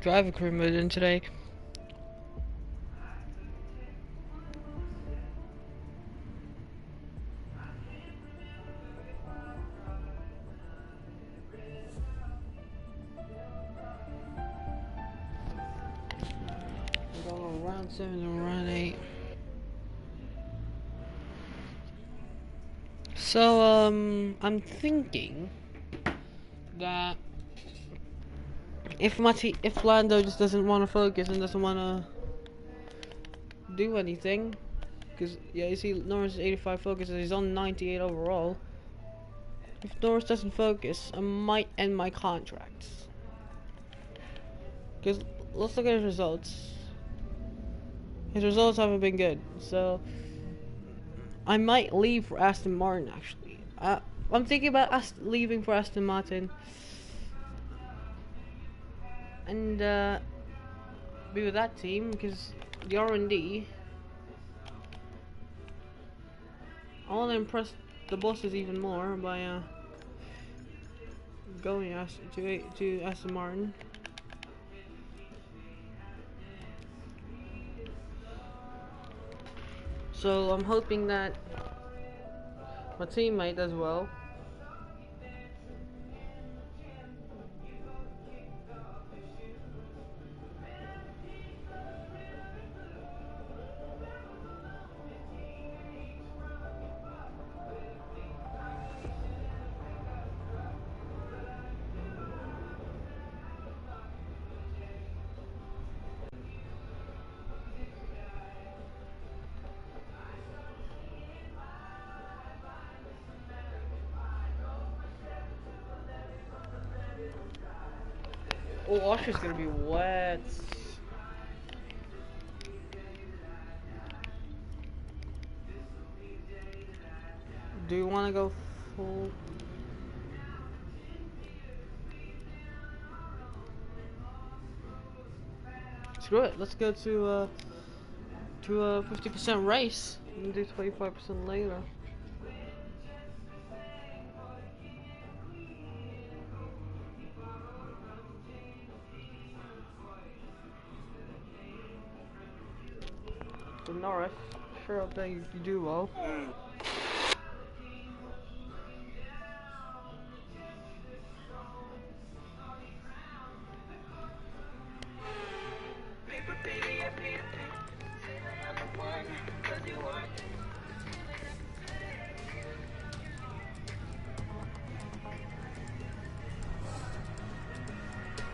driver career mode in today. We're going on round 7 and round 8. So, I'm thinking that if Lando just doesn't want to focus and doesn't want to do anything, because yeah, you see Norris is 85 focus and he's on 98 overall. If Norris doesn't focus, I might end my contracts. Because let's look at his results. His results haven't been good, so I might leave for Aston Martin. Actually, I'm thinking about leaving for Aston Martin and be with that team, because the R&D. I want to impress the bosses even more by going to Aston Martin. So I'm hoping that my teammate does well. Oh, Austria's gonna be wet. Do you want to go full? Screw it. Let's go to a 50% race and do 25% later. So Norris, sure hope that you do well.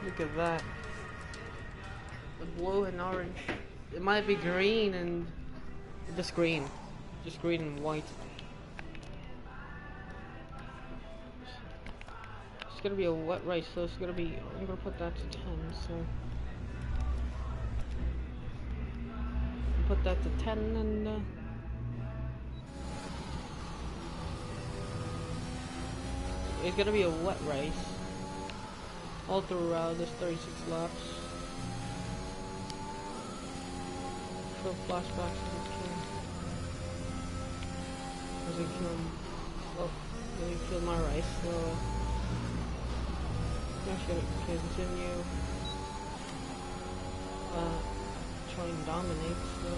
Look at that. The blue and orange. It might be green and just green. Just green and white. It's gonna be a wet race, so it's gonna be, I'm gonna put that to 10, so put that to 10 and it's gonna be a wet race all throughout this 36 laps. Show flashbacks as it can. As they kill, oh, they kill my race, so I'm just gonna continue try and dominate, so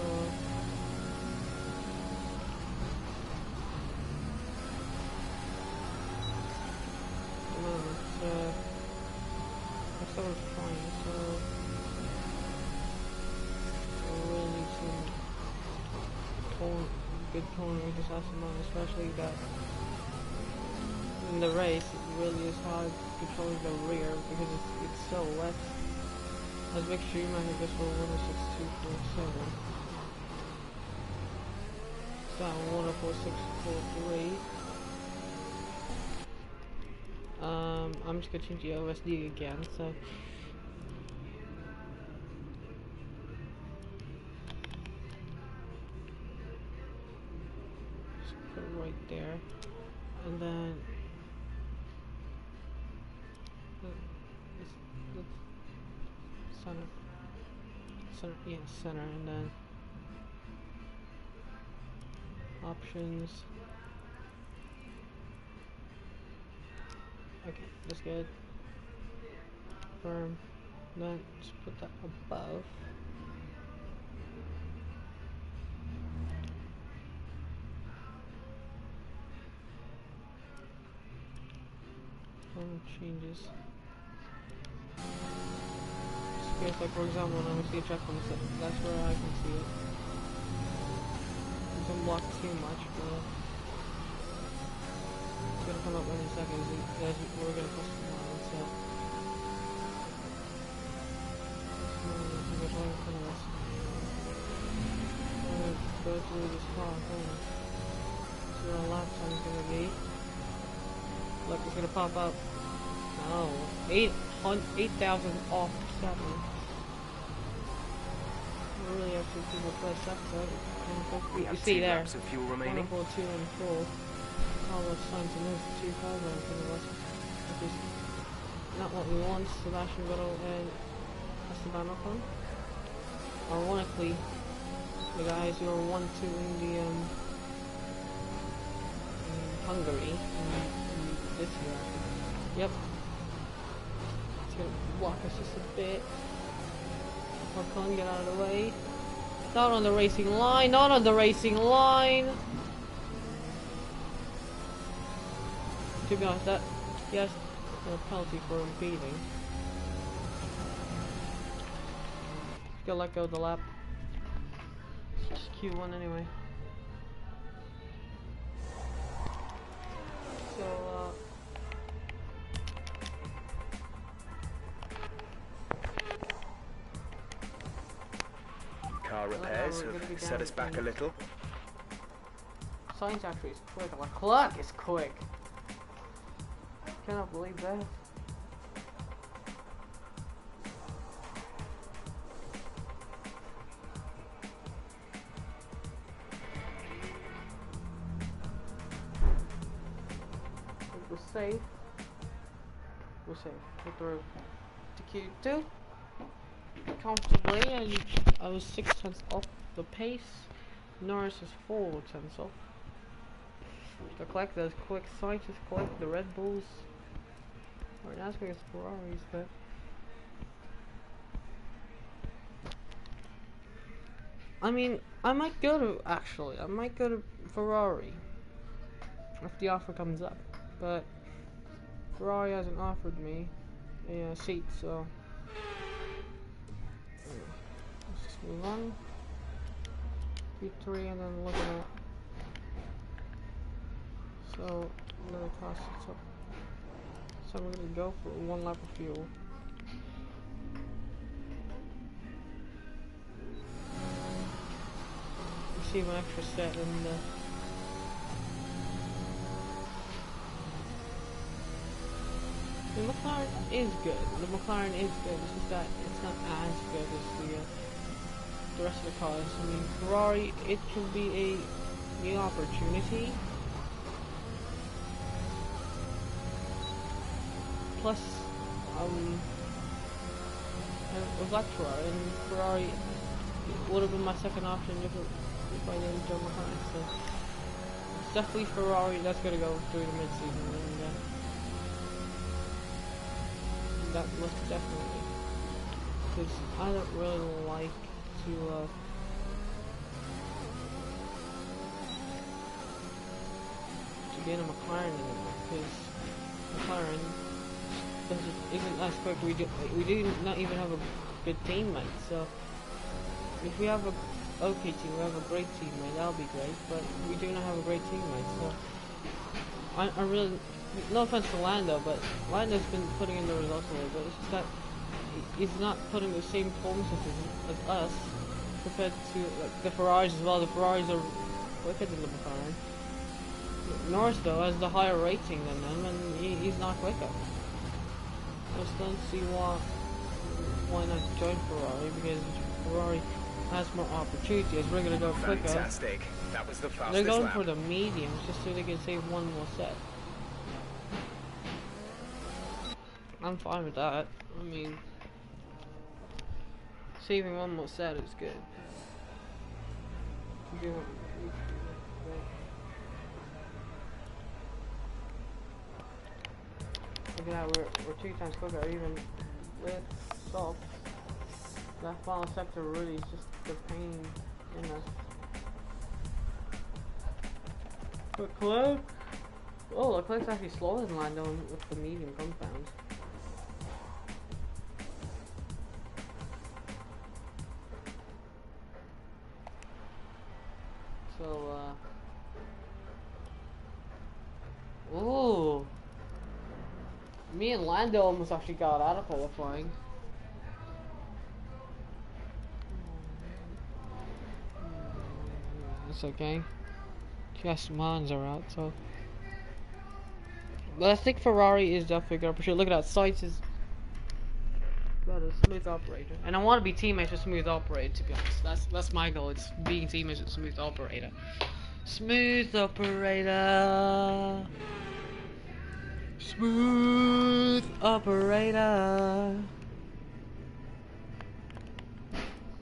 I started trying, so I really need some good corner with this Aston, especially that in the race it really is hard controlling the rear because it's so wet. As Vic Schumacher just for 106.247. So 104.643. I'm just gonna change the OSD again, so just put it right there, and then center, and then options. Okay, that's good. Confirm. Then just put that above. Changes. Just like for example when I see a checkpoint, that's where I can see it. It doesn't block too much, but it's gonna come up any second as we're gonna press the line, so there's one in front of us. I'm gonna go through this car, see what our lap time is gonna be. Look, it's gonna pop up. No, 8,000 off 7. Really have to people play sector. You see there. Of fuel remaining. 1, 4, 2 and 4. All those signs and those 2 cars in front of us. Which is not what we want. Sebastian Vettel and Esteban Ocon. Ironically, the guys who are 1-2 in the Hungary in this year. Yep. It's gonna block us just a bit. Ocon, get out of the way. Not on the racing line, not on the racing line! To be honest, that, yes, a penalty for impeding. Gotta let go of the lap. It's just Q1 anyway. So, car repairs have set us back a little. Science actually is quick. My clock is quick. Cannot believe that. We're safe. We're safe. We're through to Q2 comfortably, and I was 6 tenths off the pace. Norris is 4 tenths off. To collect those quick sites, collect the Red Bulls. Or not as quick as Ferraris, but I mean, I might go to Ferrari if the offer comes up, but Ferrari hasn't offered me a seat, so let's just move on. Q3 and then look at that. So another cost it's up. So we're gonna go for 1 lap of fuel. Receive an extra set and the McLaren is good. The McLaren is good. It's just that it's not as good as the rest of the cars. I mean, Ferrari, it can be a new opportunity. Plus, Electra and Ferrari would have been my second option if I didn't go behind. So it's definitely Ferrari that's gonna go through the mid-season, and that most definitely, because I don't really like to get a McLaren anymore, because McLaren isn't as quick. We do not even have a good teammate. So if we have a okay team, we have a great teammate, that'll be great. But we do not have a great teammate. So I really, no offense to Lando, but Lando's been putting in the results a little bit. It's just that he's not putting the same performances as us compared to like, the Ferraris as well. The Ferraris are quicker than the McLaren. Norris though has the higher rating than them, and he's not quicker. I just don't see why not join Ferrari, because Ferrari has more opportunities. We're gonna go quicker. Fantastic. That was the fastest They're going lap. for the mediums just so they can save 1 more set. I'm fine with that. I mean, saving 1 more set is good. Look at that, we're 2 times quicker, even with off. That final sector really is just the pain in us. Leclerc? Oh, Leclerc's actually slower than Lando with the medium compound. So, ooh. Me and Lando almost actually got out of qualifying. It's okay. Just mines are out, so. But I think Ferrari is definitely gonna push it. Look at that, Sainz is about a smooth operator, and I want to be teammates with smooth operator. To be honest, that's my goal. It's being teammates with smooth operator. Smooth operator. Smooth operator.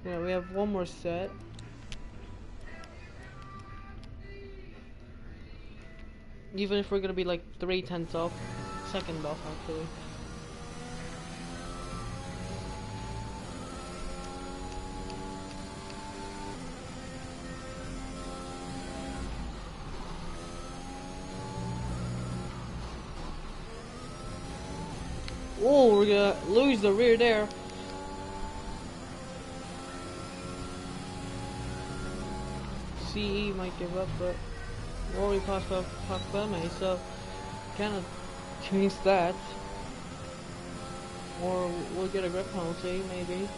Yeah, we have one more set. Even if we're gonna be like 3/10 off, second off actually. Oh, we're gonna lose the rear there. CE might give up, but Rory passed off Pakbeme, so cannot change that. Or we'll get a grip penalty, maybe.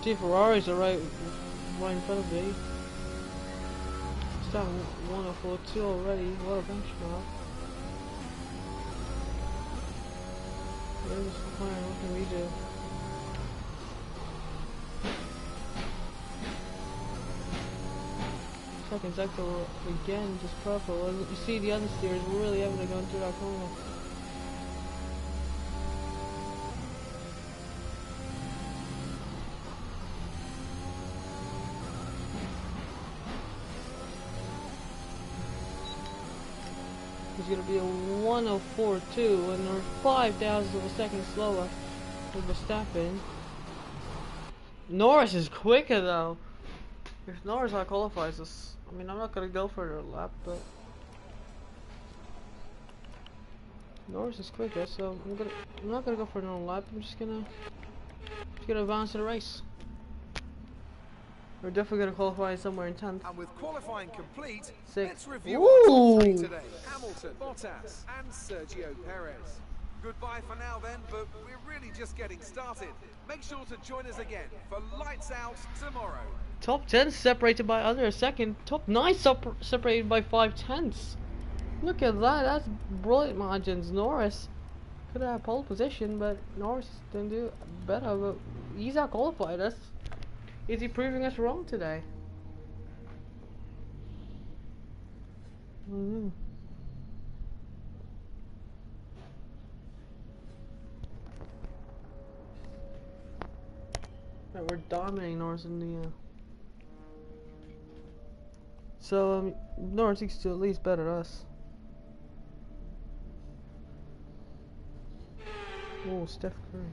See, Ferraris are right in front of me. Start 104.2 already. What a benchmark. Where's the plan? What can we do? Second sector again, just purple. And you see the other steers really having to go into that corner. It's gonna be a 104.2 and they're 5,000 of a second slower than Verstappen. Norris is quicker though. If Norris qualifies us, I mean I'm not gonna go for a lap, but Norris is quicker, so I'm not gonna go for another lap. I'm just gonna advance to the race. We're definitely going to qualify somewhere in 10th. And with qualifying complete, Sixth. let's review our top three today. Hamilton, Bottas, and Sergio Perez. Goodbye for now then, but we're really just getting started. Make sure to join us again for Lights Out tomorrow. Top 10 separated by under a second. Top 9 separated by 5/10. Look at that. That's brilliant margins. Norris could have pole position, but Norris didn't do better. But he's out qualified us. Is he proving us wrong today? I don't know. Right, we're dominating Norris in the so Norris needs to at least better us. Oh, Steph Curry.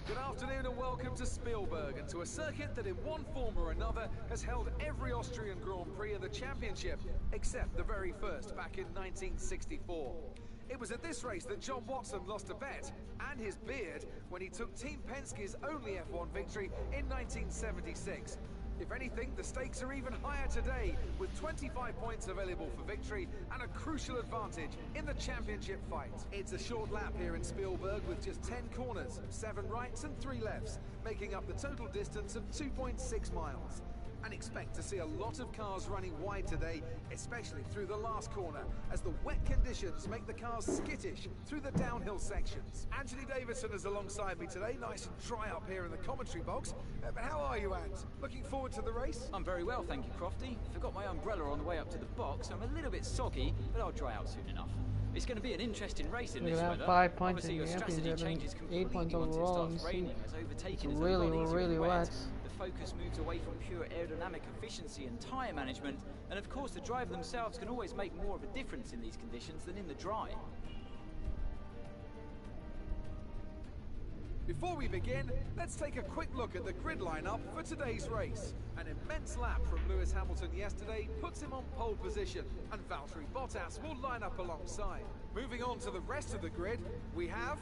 Good afternoon and welcome to Spielberg, and to a circuit that in one form or another has held every Austrian Grand Prix in the championship, except the very first back in 1964. It was at this race that John Watson lost a bet and his beard when he took Team Penske's only F1 victory in 1976. If anything, the stakes are even higher today, with 25 points available for victory and a crucial advantage in the championship fight. It's a short lap here in Spielberg with just 10 corners, 7 rights and 3 lefts, making up the total distance of 2.6 miles. And expect to see a lot of cars running wide today, especially through the last corner, as the wet conditions make the cars skittish through the downhill sections. Anthony Davidson is alongside me today, nice and dry up here in the commentary box. But how are you, Ant? Looking forward to the race? I'm very well, thank you, Crofty. Forgot my umbrella on the way up to the box. I'm a little bit soggy, but I'll dry out soon enough. It's going to be an interesting race in this weather. 5 points Obviously, in your the strategy championship changes and completely 8 points once it overall. starts raining, as overtaking is really, a lot easier really and wet. The focus moves away from pure aerodynamic efficiency and tyre management, and of course the driver themselves can always make more of a difference in these conditions than in the dry. Before we begin, let's take a quick look at the grid lineup for today's race. An immense lap from Lewis Hamilton yesterday puts him on pole position, and Valtteri Bottas will line up alongside. Moving on to the rest of the grid, we have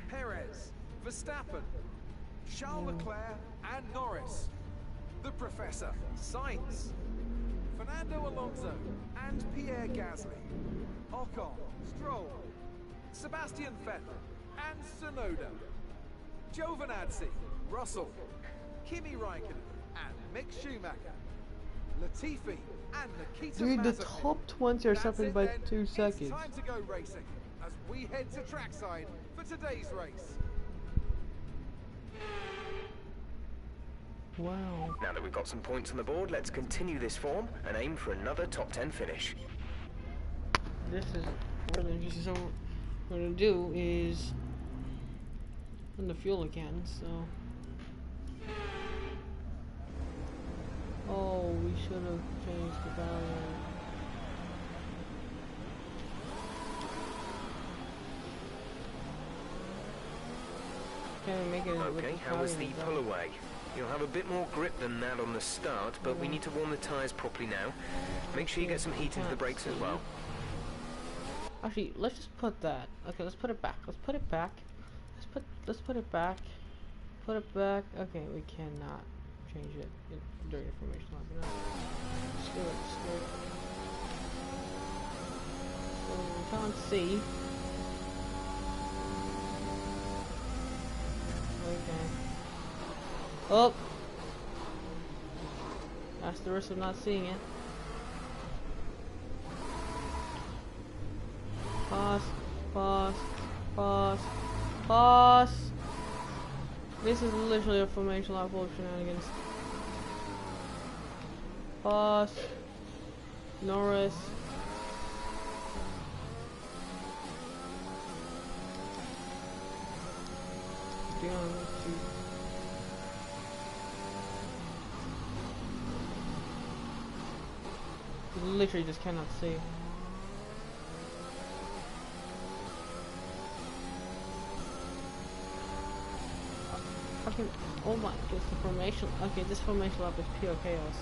Perez, Verstappen, Charles Leclerc and Norris, the Professor, Sainz, Fernando Alonso and Pierre Gasly, Ocon, Stroll, Sebastian Vettel and Tsunoda, Giovinazzi, Russell, Kimi Raikkonen and Mick Schumacher, Latifi and Nikita Dude, the Mazepin. top 20 are separated by 2 seconds. It's time to go racing as we head to trackside for today's race. Wow. Now that we've got some points on the board, let's continue this form and aim for another top 10 finish. This is really interesting. So what we're gonna do is run the fuel again, so oh, we should have changed the value. Can we make it Okay, how was the pull away? You'll have a bit more grip than that on the start, but we need to warm the tyres properly now. Make sure you get some heat into the brakes as well. Actually, let's just put that. Okay, let's put it back. Let's put it back. Let's put it back. Put it back. Okay, we cannot change it during information log. Screw it. So we can't see. Okay. Oh! That's the risk of not seeing it. Pause. This is literally a formation lap full of shenanigans. Pause. Norris. You literally just cannot see. Okay, oh my goodness, the formation. Okay, this formation lap is pure chaos.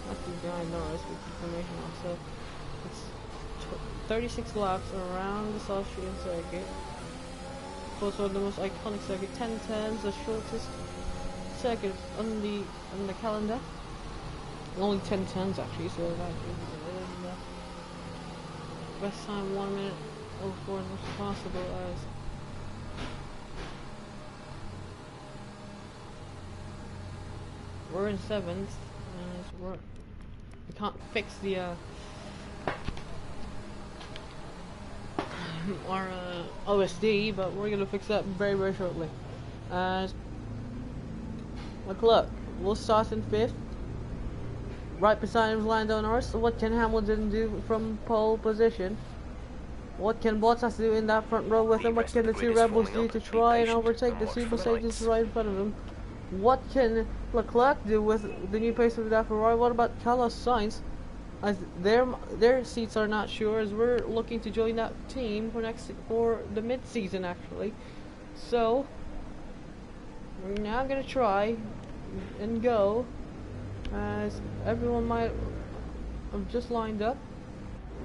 That's the behind Norris with the formation lap. So it's 36 laps around this Austrian circuit. Also the most iconic circuit, 10 turns, the shortest circuit on the calendar. Only 10 turns actually, so that is best time 1 minute 04 as much as possible as we're in 7th, and we can't fix the our OSD, but we're gonna fix that very, very shortly. Look, we'll start in 5th. Right beside him is Lando Norris. So what can Hamilton do from pole position? What can Bottas do in that front row with him? What can the two Red Bulls do to try and overtake the two Mercedes right in front of him? What can Leclerc do with the new pace of that Ferrari? What about Carlos Sainz? As their seats are not sure, as we're looking to join that team for the mid-season actually. So we're now gonna try and go, as everyone might have just lined up.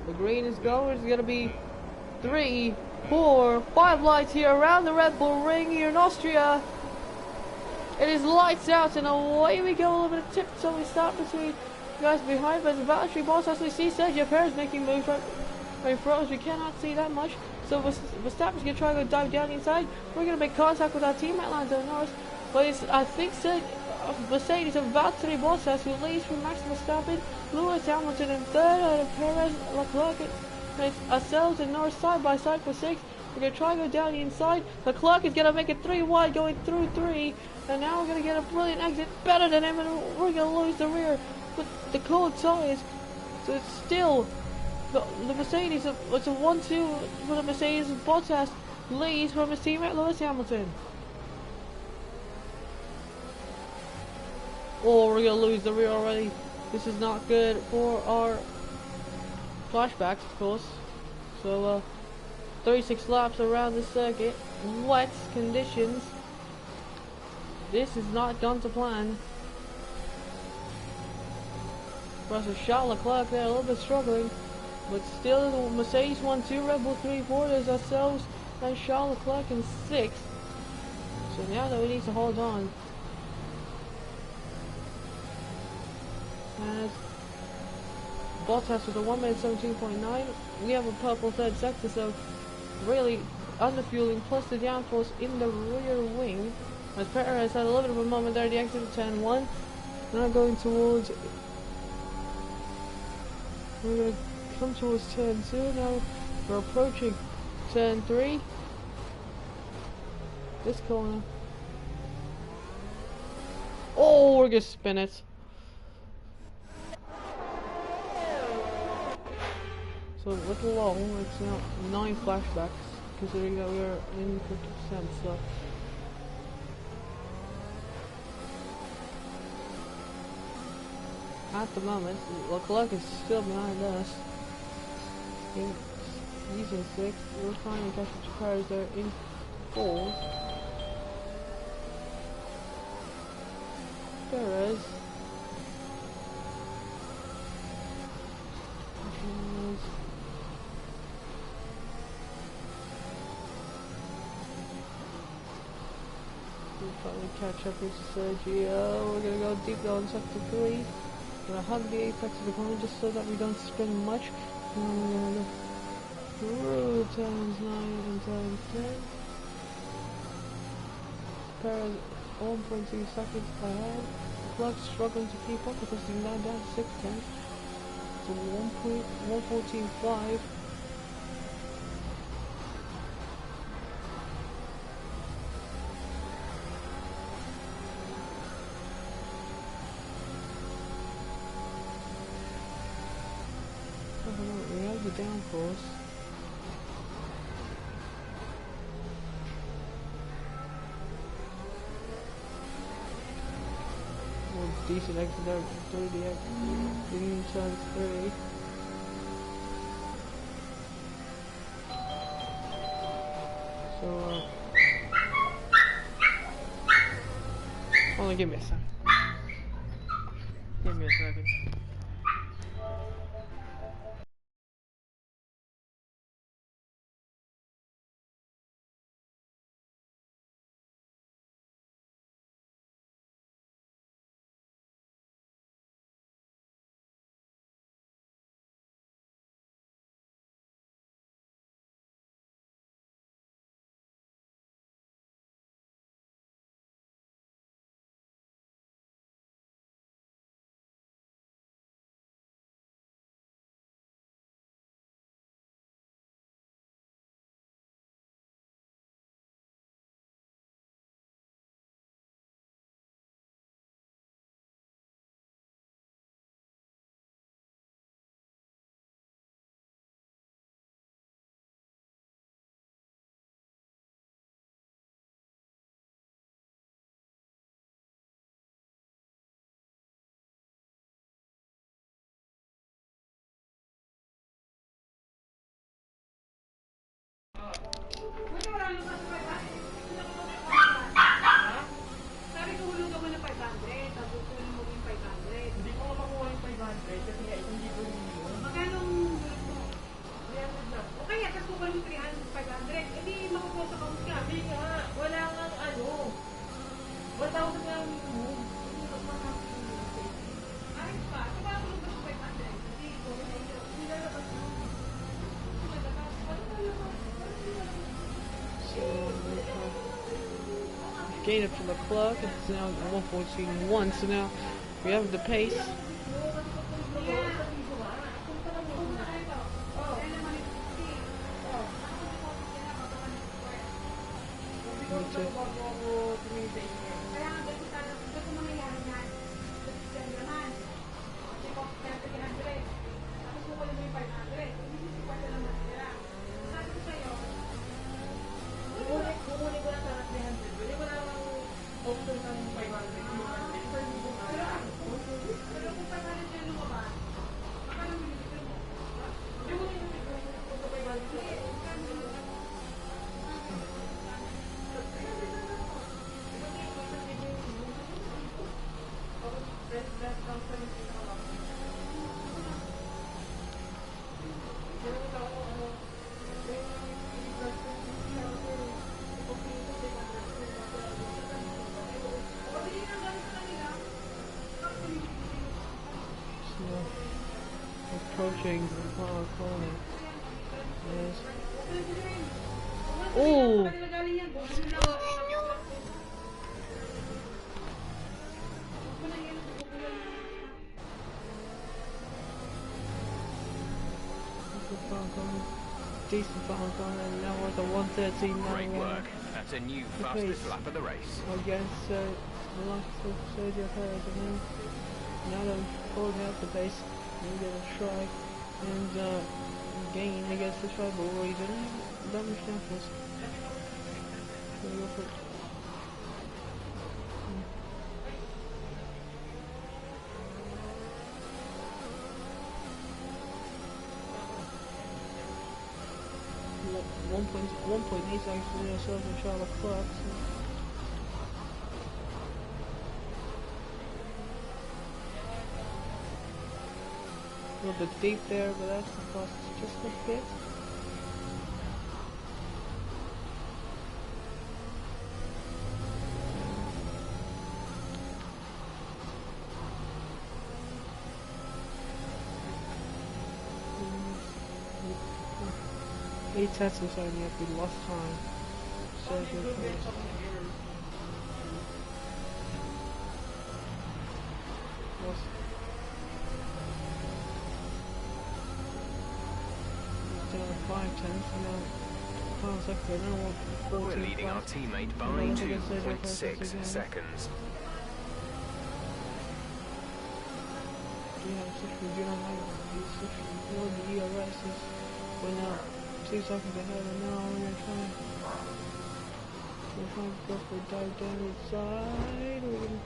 The green is go. It's gonna be 3, 4, 5 lights here around the Red Bull ring here in Austria. It is lights out and away we go. A little bit of tip, so we start between guys behind, but the Valtteri Bottas, we see Sergio Perez making moves right for us. We cannot see that much, so Verstappen's gonna try to go dive down inside. We're gonna make contact with our teammate Lando Norris, but it's, I think, Mercedes and Valtteri Bottas who leads from Max Verstappen, Lewis Hamilton in 3rd, and Perez, Leclerc, and ourselves and Norris side by side for 6th. We're gonna try to go down the inside. Leclerc is gonna make it 3 wide, going through 3, and now we're gonna get a brilliant exit, better than him, and we're gonna lose the rear with the cold tires. So it's still the Mercedes. It's a 1-2 for the Mercedes. Bottas leads from his teammate Lewis Hamilton. Oh, we're gonna lose the rear already. This is not good for our flashbacks, of course. So, 36 laps around the circuit, wet conditions. This is not gone to plan. Professor Charles Leclerc there, a little bit struggling, but still the Mercedes 1-2, Red Bull 3-4. There's ourselves and Charles Leclerc in 6th. So now that we need to hold on. As Bottas with a 1:17.9. We have a purple third sector, so really underfueling plus the downforce in the rear wing. As Perez had a little bit of a moment there at the exit of turn 1. Now going towards, we're going to come towards turn 2. Now we're approaching turn 3. This corner. Oh, we're going to spin it. So a little long, it's now 9 flashbacks, considering that we are in 50%, so. At the moment, Leclerc is still behind us. He's in 6th, we're trying to catch up to Perez there in 4th. Perez. Finally catch up with Sergio. We're gonna go deep on sector 3. We're gonna hug the apex of the corner just so that we don't spin much. And we're gonna go through turns 9 and turn 10. Perez 1.2 seconds ahead. Leclerc struggling to keep up because he's now down to 6th tenths. So 1.114.5. We have the downforce. Oh, decent exit there, 30x in turn 3. So, hold on, give me a second. Give me a second. Gain it from Leclerc, it's now 1:14.1, so now we have the pace. Approaching the far corner. Yes. Oh! Decent foul corner, and now we're at the 113 now. Great work. That's a new fastest lap of the race. Against the likes of Sergio Perez, and now they're holding out the pace. And get a try and gain against the tribal region. Damage downforce. Gonna go for it. 1.8 seconds for yourself and Charlotte Clark. A little bit deep there, but that's the cost just a bit. Eight Teslas only have been lost time. Sergio Perez. Five tenths now. We're leading our teammate by 2.6 seconds. The ERS is we're now 2 seconds ahead, and now we're trying to go for a dive down the side. We're gonna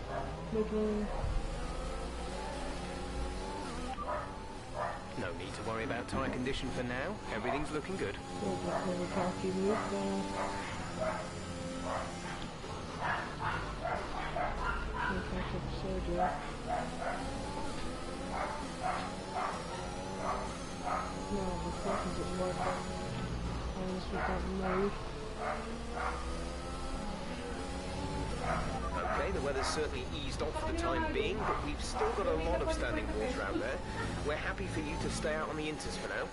make another. No need to worry about tyre condition for now. Everything's looking good. Okay, the weather's certainly eased off for the time being, but we've still got a lot of standing water out there. We're happy for you to stay out on the inters for now.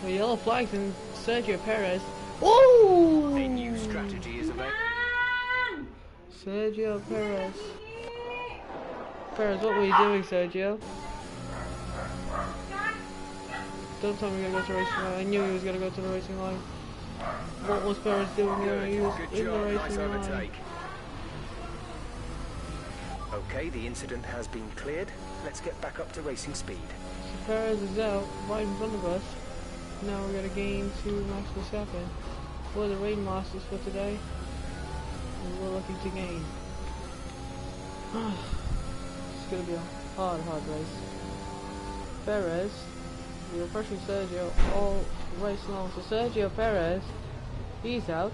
The yellow flags and Sergio Perez. Oh! A new strategy is available. Sergio Perez. Perez, what were you doing, Sergio? Don't tell me you're going to go to the racing line. I knew he was going to go to the racing line. What was Perez doing there? He was in the racing line. Okay, the incident has been cleared. Let's get back up to racing speed. So Perez is out, right in front of us. Now we're going to gain to Max Verstappen. We're the rain masters for today. And we're looking to gain. It's going to be a hard race. Perez, we're approaching Sergio all race long. So Sergio Perez, he's out.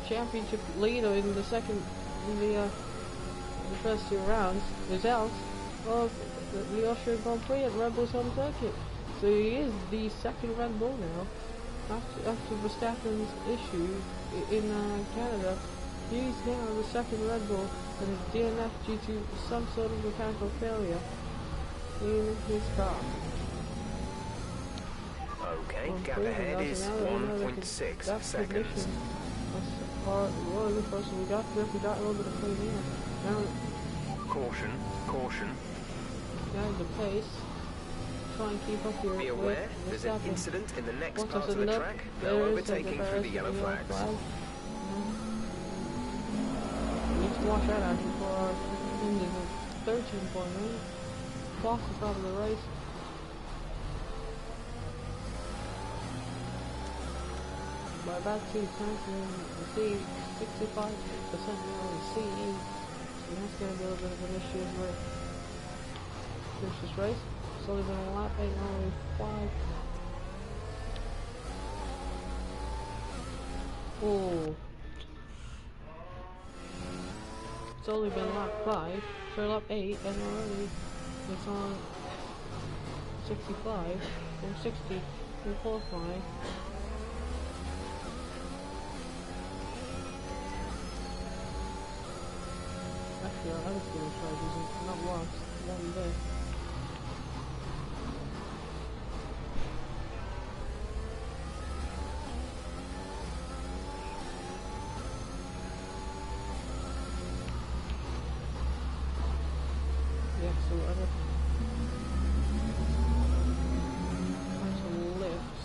Championship leader in the first 2 rounds is out of the Austrian Grand Prix at Red Bull's home circuit. So he is the second Red Bull now. After Verstappen's issue in Canada, he's now the second Red Bull and is DNF due to some sort of mechanical failure in his car. Okay, gap ahead is 1.6 seconds. Well, this person we got a little bit of clean air. Now, Caution. now the pace. Try and keep up your. Be aware, there's an incident in the next part of the track. No overtaking through the yellow flags. We need to watch out actually for our engine of 13.8. Fastest out of the race. By about 2 times in the C, 65% now in CE. So that's going to be a little bit of an issue as we finish this race. It's only been a lap, 8:05. Oh. it's only been lap 5, so lap 8, and already it's on 65 or 60 in qualifying. Actually, I was going to try using, not once, one bit. Yeah, so I got some lifts.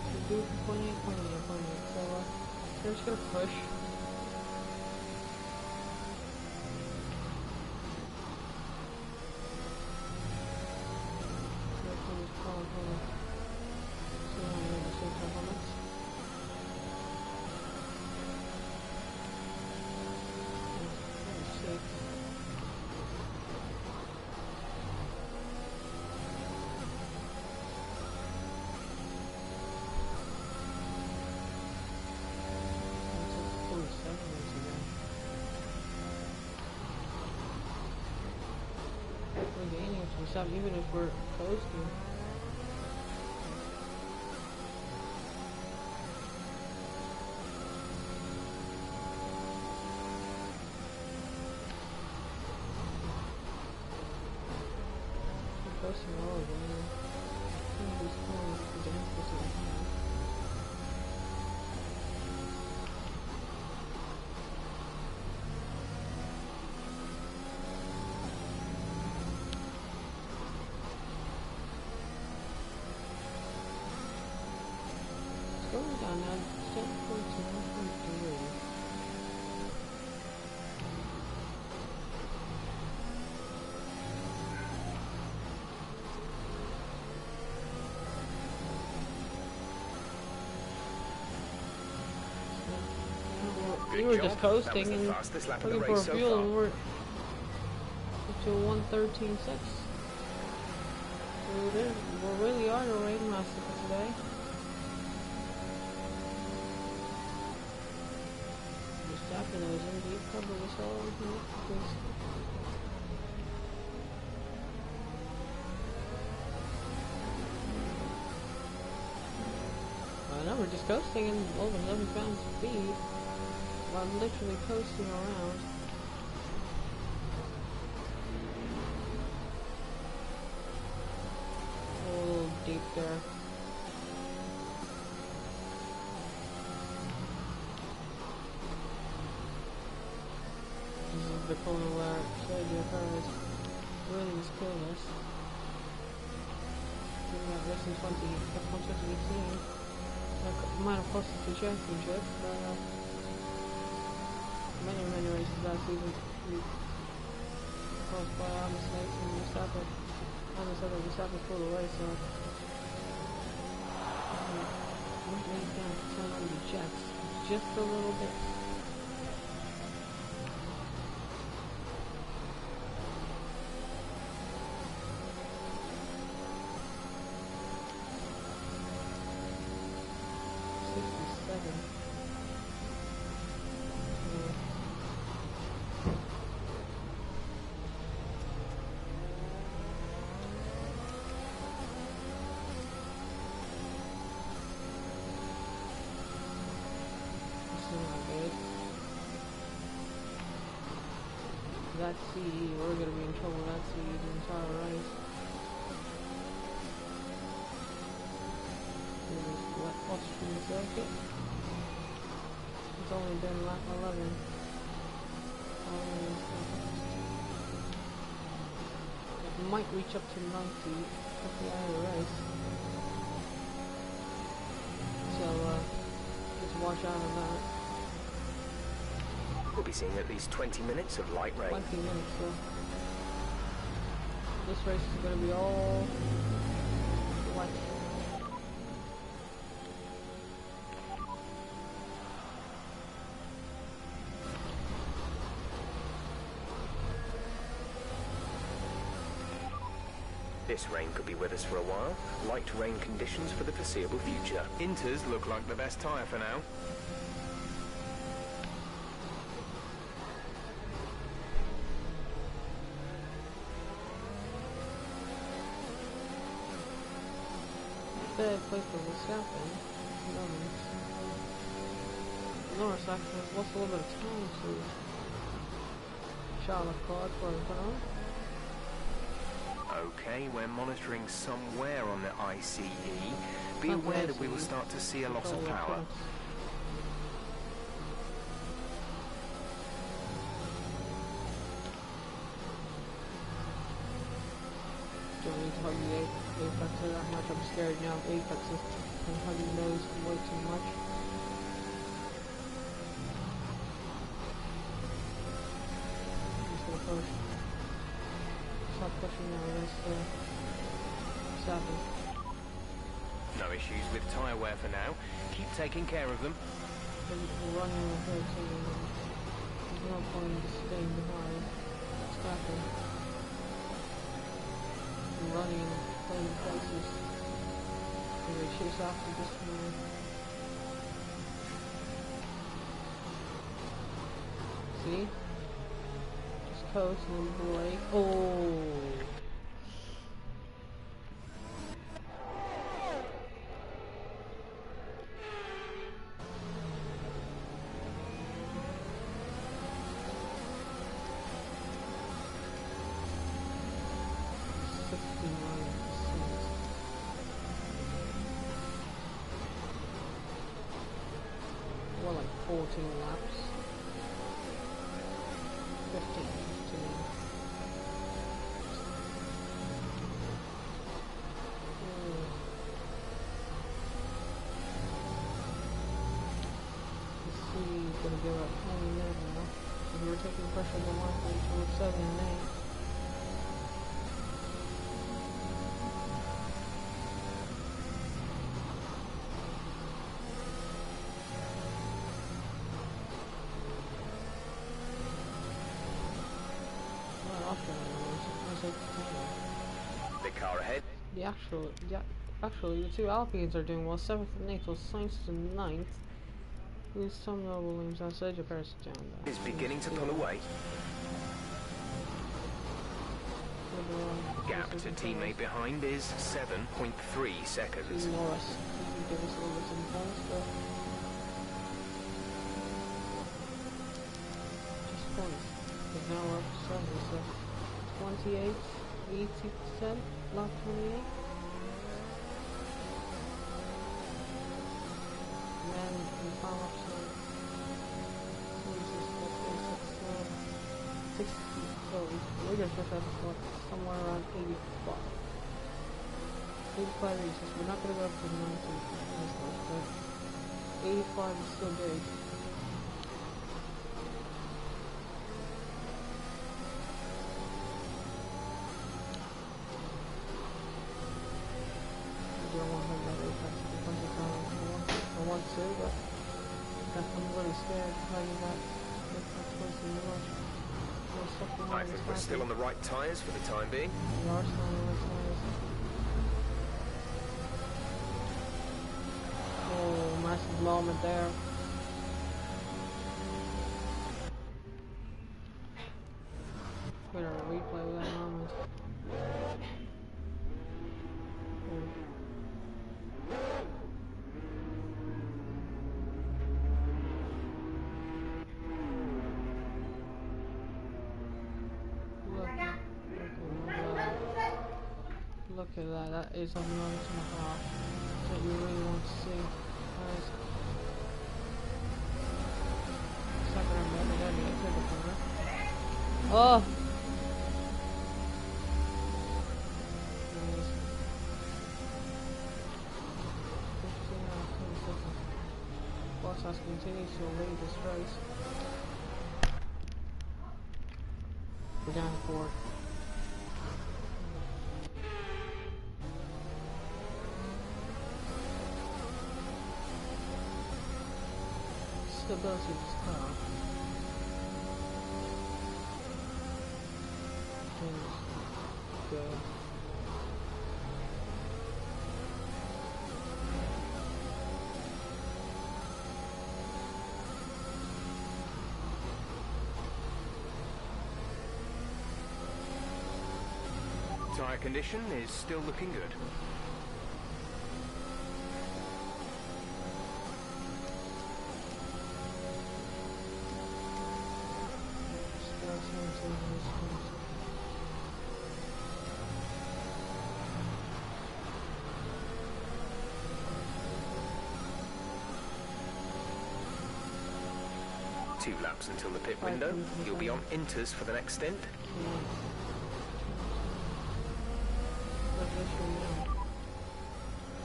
So do 20, so we're just gonna push. We're gaining some stuff even if we're coasting. We're coasting all of them. Going down now, still 14.3. We were just coasting and looking for fuel, and we're up to 113.6. So we really are the raid master for today. Verstappen is in deep cover with all of them. Now we're just coasting in over 11 pounds of speed. I'm literally coasting around. A little deep there. This is the corner where Sergio Perez really was killing us. We got less than 2018. That might have cost us the championship, but many races last season caused by our mistakes, and Verstappen, as I said, Verstappen pulled away, so we need down to turn on the jets just a little bit. That CD, we're gonna be in trouble with that CD the entire race. What Austrian circuit? It's only been lap 11. It might reach up to 90 at the end of the race. So, just watch out of that. We'll be seeing at least 20 minutes of light rain. 20 minutes, so this race is going to be all white. This rain could be with us for a while. Light rain conditions for the foreseeable future. Inters look like the best tyre for now. Third place for Verstappen. Norris actually has lost a little bit of time to Charles Leclerc for his own. Okay, we're monitoring somewhere on the ICE. Be aware that we will start to see a loss of power. Don't need to hug the Apex that much. I'm scared now of Apexes and hugging those way too much. I'm just gonna push. Stop pushing now, that's Verstappen. No issues with tyre wear for now. Keep taking care of them. We're running on 13 and there's no point in staying behind. Verstappen. Running in playing places. And they chase after this one. See? Just coast and then brake. Oh! Well, like 14 laps. 15. Let's see, he's gonna give up 20 minutes now. And we're taking pressure on the line towards 7 and 8. The car ahead. Actually, the two Alpines are doing well. 7th and 8th, was Sainz to 9th. With some notable names on Sergio Perez down there. Is beginning to pull away. Gap to teammate behind is 7.3 seconds. Norris, he can give us a little bit of points, but just points. Because now we're up to 7, so 28, 80%, lap 28. And then we found up some 60, so we're just supposed to have somewhere around 85. 85 races, we're not going to go up to 90 as much, but 85 is still big. I want to, but I'm really scared of how you got I think we're still on the right tyres for the time being. We are still on the right tyres. Oh, massive moment there. Better replay of that moment. Look at that, that is a moment and a half that you really want to see. Oh! Bottas continues to lead this race. We're down to 4. Stability of this car. Good. Tyre condition is still looking good. 2 laps until the pit window. You'll be on inters for the next stint.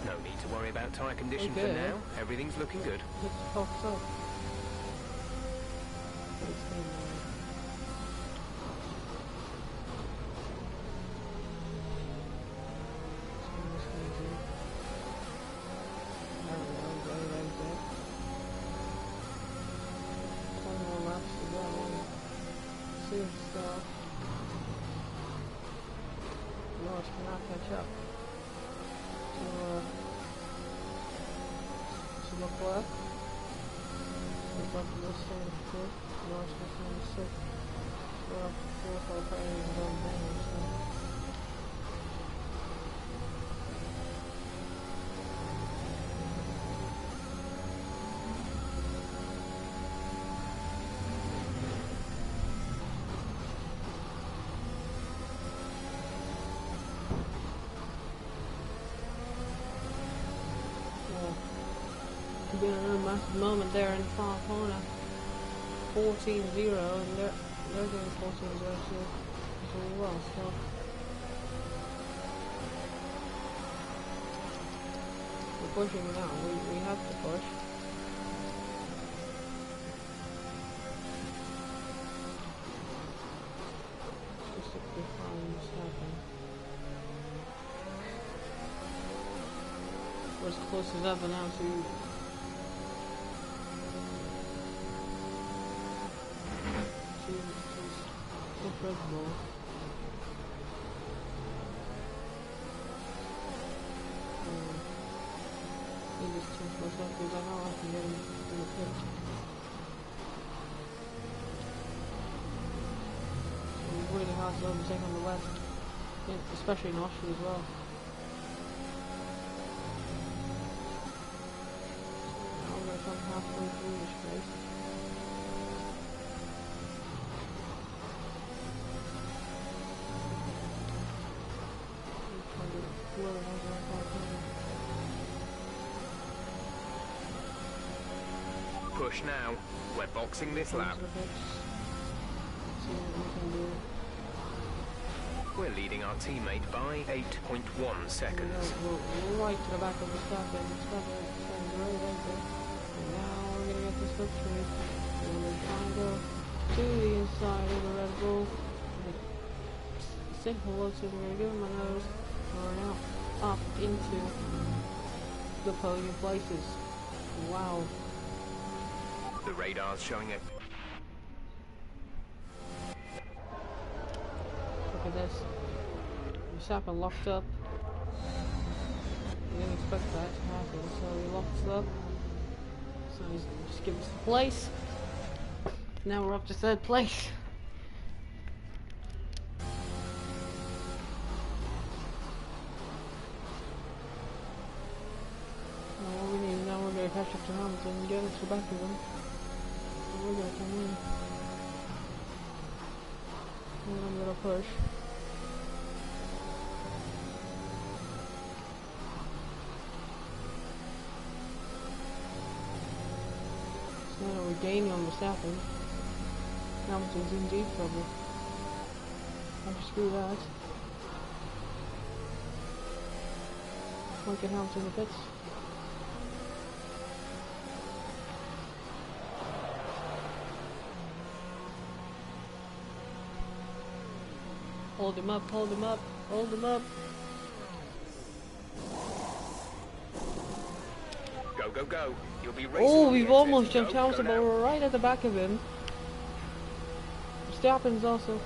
No need to worry about tyre condition for now. Everything's looking good. Let's pops up. Cannot catch up. So look left. Look up to this side of the pit. North to the 6. Go up 4 or 5 and go down. So. Been a massive moment there in the far corner. 14-0 and they're doing 14-0 too as well, so we're pushing now. We have to push. Just to define what's happening. We're as close as ever now to incredible. I just change myself because I know I can get in the pit. It's really hard to overtake on the west, especially in Austria as well. Now we're going to come halfway through this race. Push now. We're boxing this lap. We're leading our teammate by 8.1 seconds. We're right to the back of the stop and it's right there. And now we're going to get this victory. We're going to try and go to the inside of the Red Bull. Simple looks we're going to give him a nose. We're now up into the podium places. Wow. The radar's showing it. Look at this. Verstappen locked up. We didn't expect that to happen, so he locked up. So he's just give us the place. Now we're up to 3rd place. All we need now, we're going to catch up to Hamilton and get into the back of him. We're going to come in. And I'm going to push. So now we're gaining on Verstappen. Hamilton's in deep trouble. Have to screw that. Might get Hamilton in the pits. Hold him up, hold him up, hold him up. Go, go, go. You'll be racing. Oh, we've almost jumped Go Hamilton, but we're right at the back of him. Verstappen's also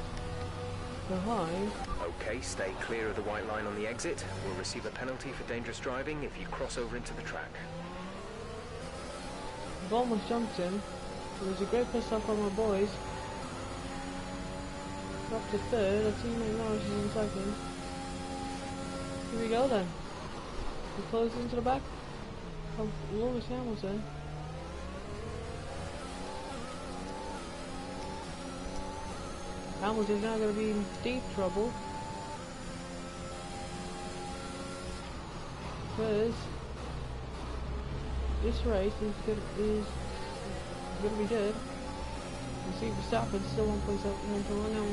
behind. Okay, stay clear of the white line on the exit. We'll receive a penalty for dangerous driving if you cross over into the track. We've almost jumped him. There's a great piss off from our boys. Up to 3rd, our teammate Norris is in 2nd. Here we go then. We close into the back of Lewis Hamilton. Hamilton's now going to be in deep trouble. Because this race is going to be good. You see Verstappen's still 1.1 now.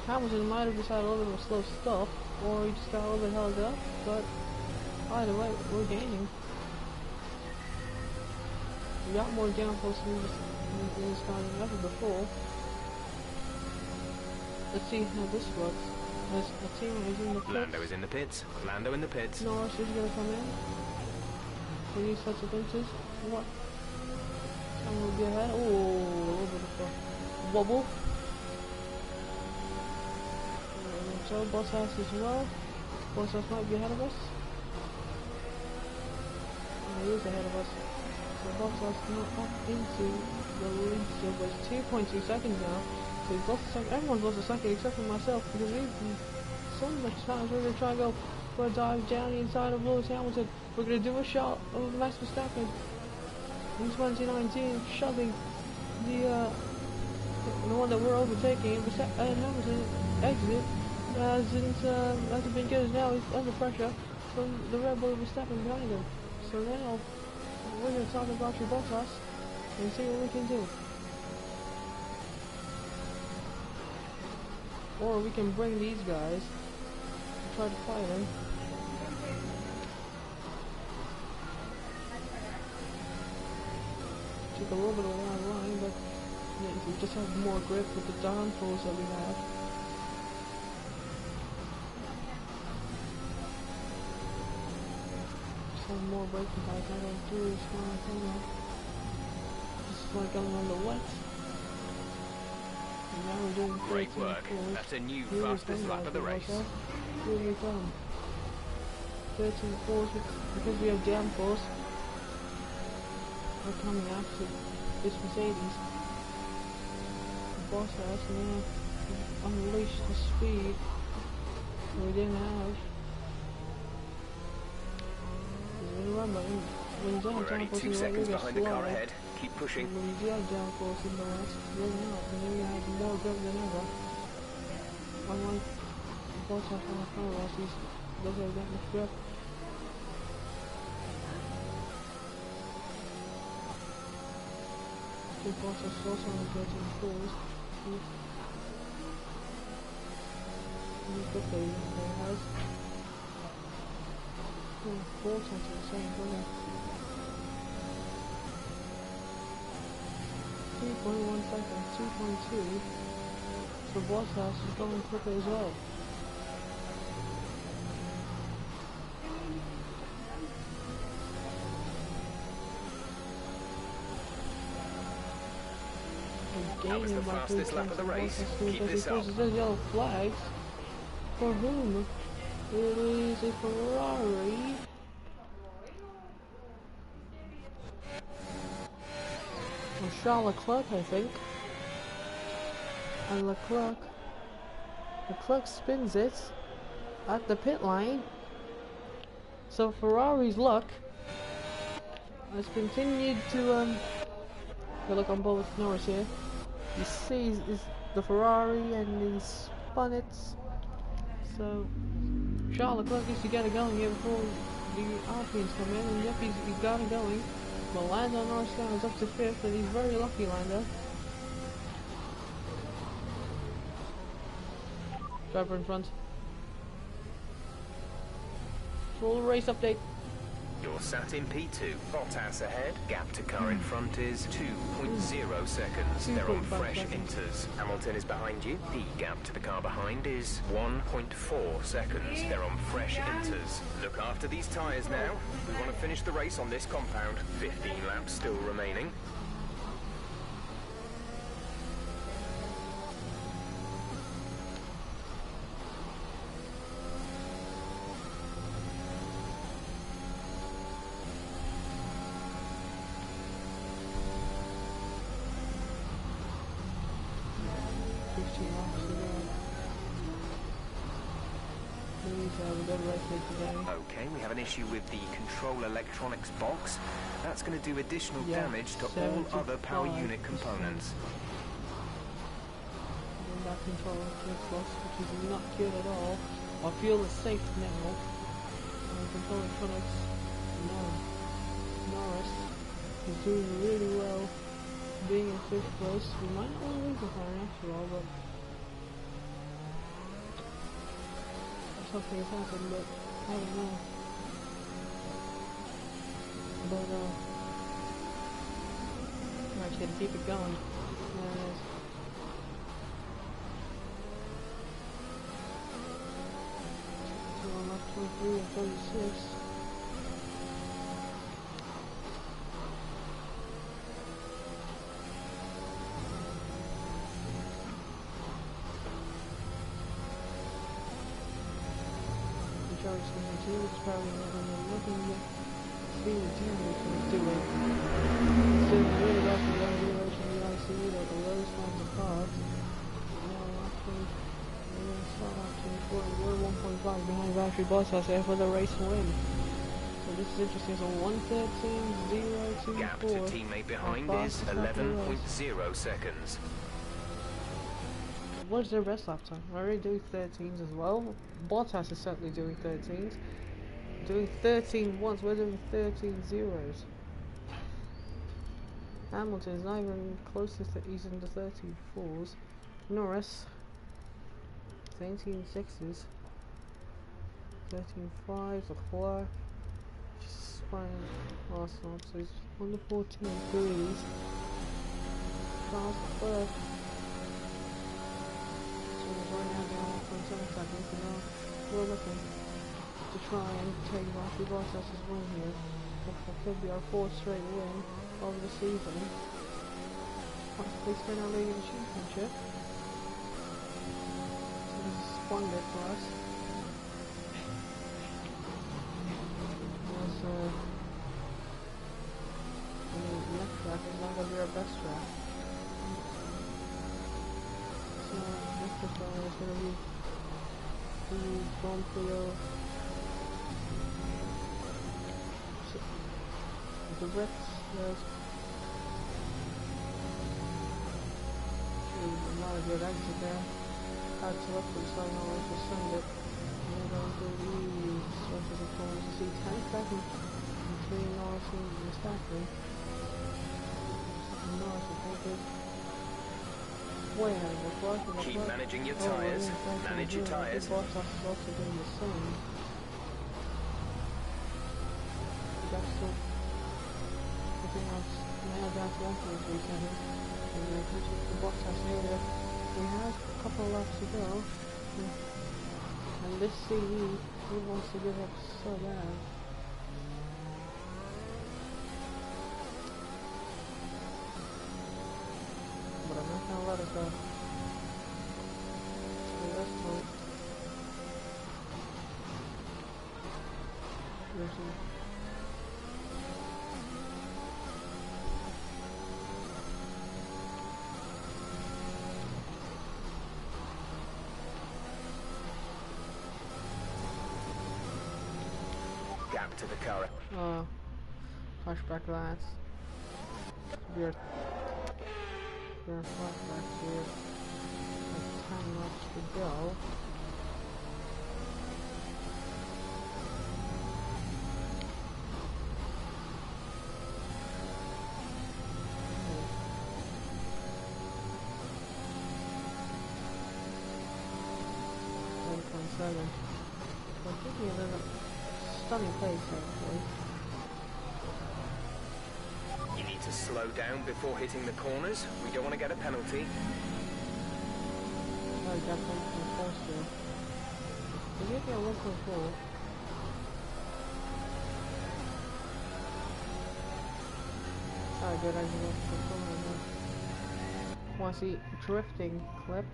Hamilton might have decided a little bit of slow stuff, or he just got a little bit held up, but either way, we're gaining. We got more downforce in this car than ever before. Let's see how this works. As a team is in the pits. Lando is in the pits. Lando in the pits. Norris is going to come in. For these sorts of inches. What? I'm going to be ahead. Oh, a little bit of a wobble. So Bottas as well. Bottas might be ahead of us. He is ahead of us. So Bottas not up into the lead still, but it's 2.2 seconds now. So he's lost a second. Everyone's lost a second except for myself, because we've so much times we're going to try and go for a dive down the inside of Lewis Hamilton. We're going to do a shot of Max Verstappen in 2019, shoving the one that we're overtaking, and Hamilton exit hasn't been good. Now he's under pressure from the Red Bull Verstappen behind him. So now we're going to talk about your Bottas and see what we can do. Or we can bring these guys and try to fight them. Took a little bit of a long line, but yeah, if we just have more grip with the downforce that we have. Just have more braking pads. I don't do this kind of thing. This is like going on the wet. Now we're doing great work. That's a new fastest lap of the race. Really done. 13 force because we have downforce. We're coming after this Mercedes. Bottas now unleashed the speed we didn't have. Remember, when you don't We're only 2 seconds behind the car ahead. Keep pushing. When you do have downforce in the rest, you're not, and then you have more grip than ever. Unlike Bottas on the car rest, he doesn't have that much grip. I think Bottas is also on the 13 force. He's good that he has. 4 times the same, wasn't it? 3.1 seconds, 2.2. So Bottas is going quicker as well. That was the fastest lap of the race. Keep this up. There's yellow flags. For whom? It is a Ferrari. Or Charles Leclerc, I think. And Leclerc spins it at the pit line. So Ferrari's luck has continued to look on both Norris here. You see is the Ferrari and he spun it. So Charles Leclerc needs to get it going here before the Alpines come in, and yep, he's got it going. But Lando Norris is up to 5th, and he's very lucky, Lando. Driver in front. Full race update. You're sat in P2. Bottas ahead. Gap to car in front is 2.0 seconds. They're on fresh inters. Hamilton is behind you. The gap to the car behind is 1.4 seconds. They're on fresh inters. Look after these tyres now. We want to finish the race on this compound. 15 laps still remaining. Okay, we have an issue with the control electronics box. That's going to do additional damage to all other power unit components. That control electronics box, which is not good at all. I feel it's safe now. Control electronics, no. Norris is doing really well being in 5th place. We might not want to lose the fire after all, but something has happened, but I don't know. But I just gotta keep it going. There it is. So I'm up 23 and 36. Charles continues, it's probably never been looking yet. Speed of 10 which was doing. It's doing really well for the young heroes from the ICU, they're the lowest ones of cards. Now actually, we're going to start off 24, we're 1.5 behind Valtteri Bottas there for the race win. So this is interesting, so 1:13.024. Gap to teammate behind is 11.0 seconds. What's their best lap time? Are they doing 13s as well? Bottas is certainly doing 13s. Doing 13 once, we're doing 13 zeros. Hamilton is not even closest to, he's in the 34s. Norris, 13 6s. 13 5s, Leclerc. Just fine. Awesome, so he's on the 14 3s. Charles Leclerc. Right now down 1.7 seconds, and now we're looking to try and take Valtteri Bottas' win here. That could be our 4th straight win of the season. Possibly spin our league in the championship. So this is splendid for us. As the next track is not going to be our best track. So next is going to be the Grand Prix of the Brits. There's not a good exit there. Hard to look for the sign always to send it. And we're going to leave stretch of the corners to see 10 seconds between Norris and Verstappen. Norris, I think, is way ahead of Leclerc. Keep managing your tyres. Manage your tyres. Bottas is also doing the same. That's still putting us now down to 1.3 seconds. And then pushing the Bottas area. We have a couple of laps to go. And this CE, he wants to give up so bad. But I'm not gonna let it go. So that's cool. Gap to the car. Flashback lads. Weird. Flashback here. 10 laps to go. So give me a little stunning pace actually. You need to slow down before hitting the corners. We don't want to get a penalty. Oh, got 1.4 still. We get me a 1.4. Alright, good, I just want to see drifting clip.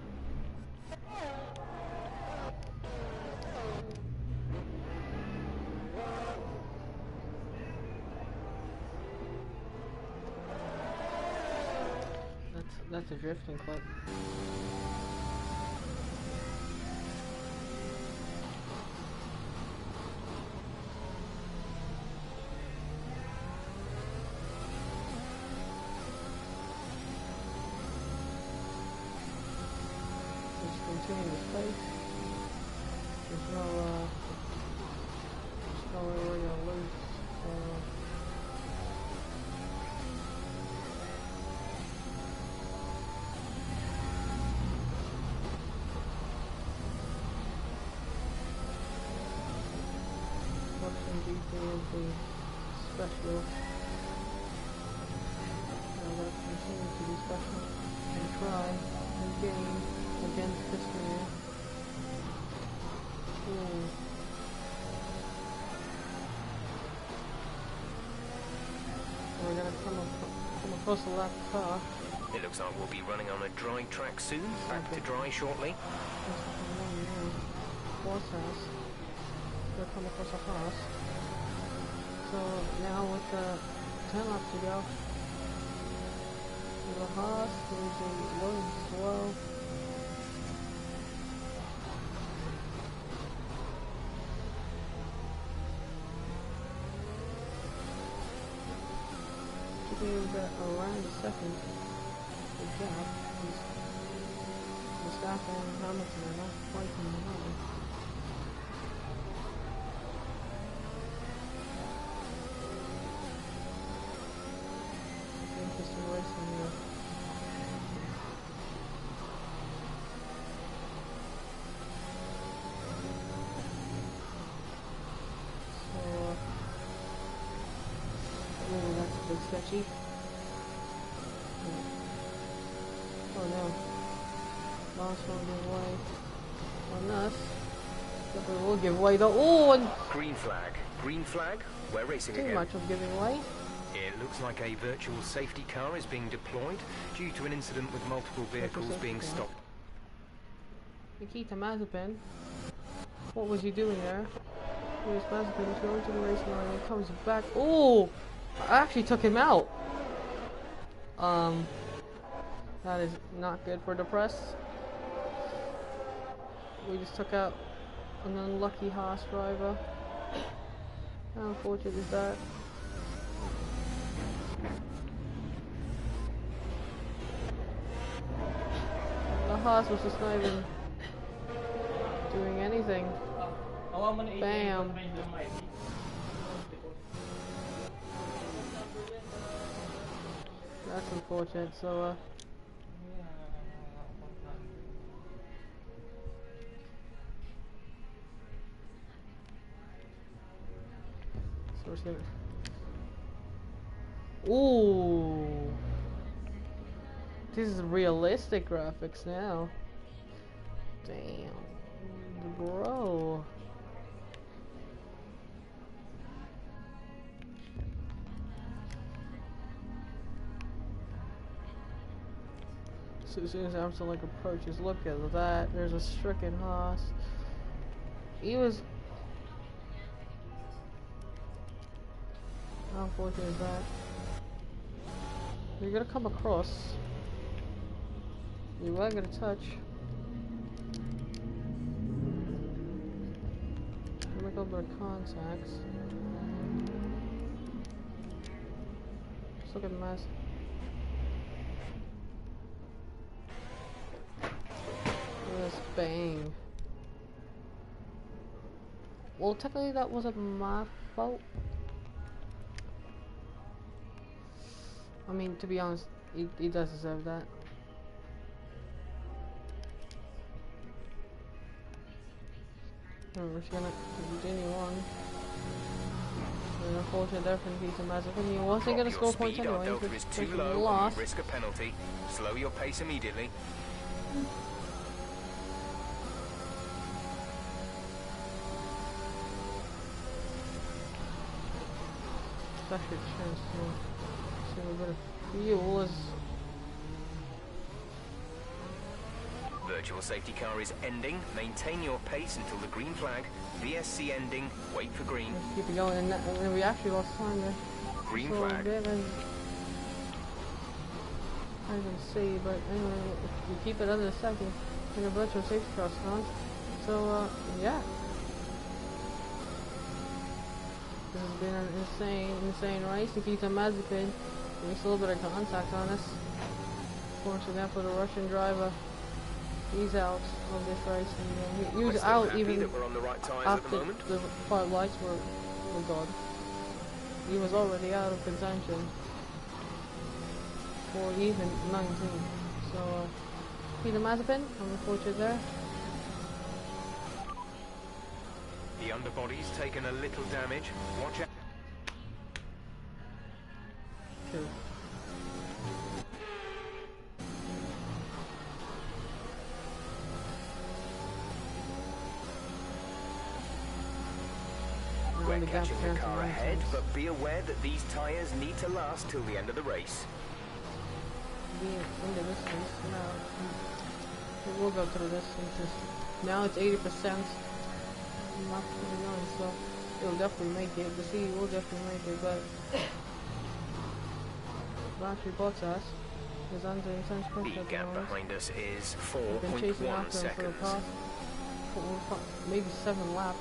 That's a drifting clip. Just continue to space. There's no way we're gonna lose. nothing special. I'm gonna continue to be special and try and game against this man. We're gonna come across the left car. It looks like we'll be running on a dry track soon. Back to dry shortly. Horse house. We'll come across a house. So now with the 10 laps to go, the Haas is going slow. Is around a second. Good job. Verstappen and Hamilton are not quite in the line. Interesting racing here. So, that's a bit sketchy. Oh no. Last one give way on us. But we will give way though. Oh, and Green flag. Green flag. We're racing again. too much of giving way. It looks like a virtual safety car is being deployed due to an incident with multiple vehicles being stopped. Nikita Mazepin. What was he doing there? Here's Mazepin. He's going to the racing line and comes back. Oh! I actually took him out. That is not good for the press. We just took out an unlucky Haas driver. How unfortunate is that? The Haas was just not even doing anything. Bam. That's unfortunate, so we're just gonna... Ooh! This is realistic graphics now. Damn. Bro. So as soon as Armstrong like approaches, look at that. There's a stricken Haas. He was... How unfortunate is that? You're gonna come across. You are gonna touch. Make up their contacts. Just look at the mess. This bang. Well, technically that wasn't my fault. I mean, to be honest, he does deserve that. We're just gonna continue on. And unfortunately, there for Nikita Mazepin. He wasn't gonna score points anyway. Delta is too low. Lost. Risk a penalty. Slow your pace immediately. Special chance to save a bit of fuel as Virtual safety car is ending. Maintain your pace until the green flag. VSC ending. Wait for green. let's keep it going, and we actually lost time there. Green So flag. I didn't even see, but anyway, if we keep it under a second, and a virtual safety car counts. So yeah. This has been an insane race. Nikita Mazepin makes a little bit of contact on us. Fortunately, for the Russian driver, he's out of this race. And he was out even that we're on the right tyres after at the moment. the 5 lights were gone. He was already out of contention for even 19. So, Nikita Mazepin, unfortunate there. The underbody's taken a little damage. Watch out. the gap catching the cancel car many ahead, times. but be aware that these tyres need to last till the end of the race. Being in the distance now, it will go through this. Now it's 80%, not 29, so it'll definitely make it. The C will definitely make it, but Valtteri Bottas is under intense pressure The at the gap moment. behind us is We've been chasing 4.1 after him for the seconds. past maybe 7 laps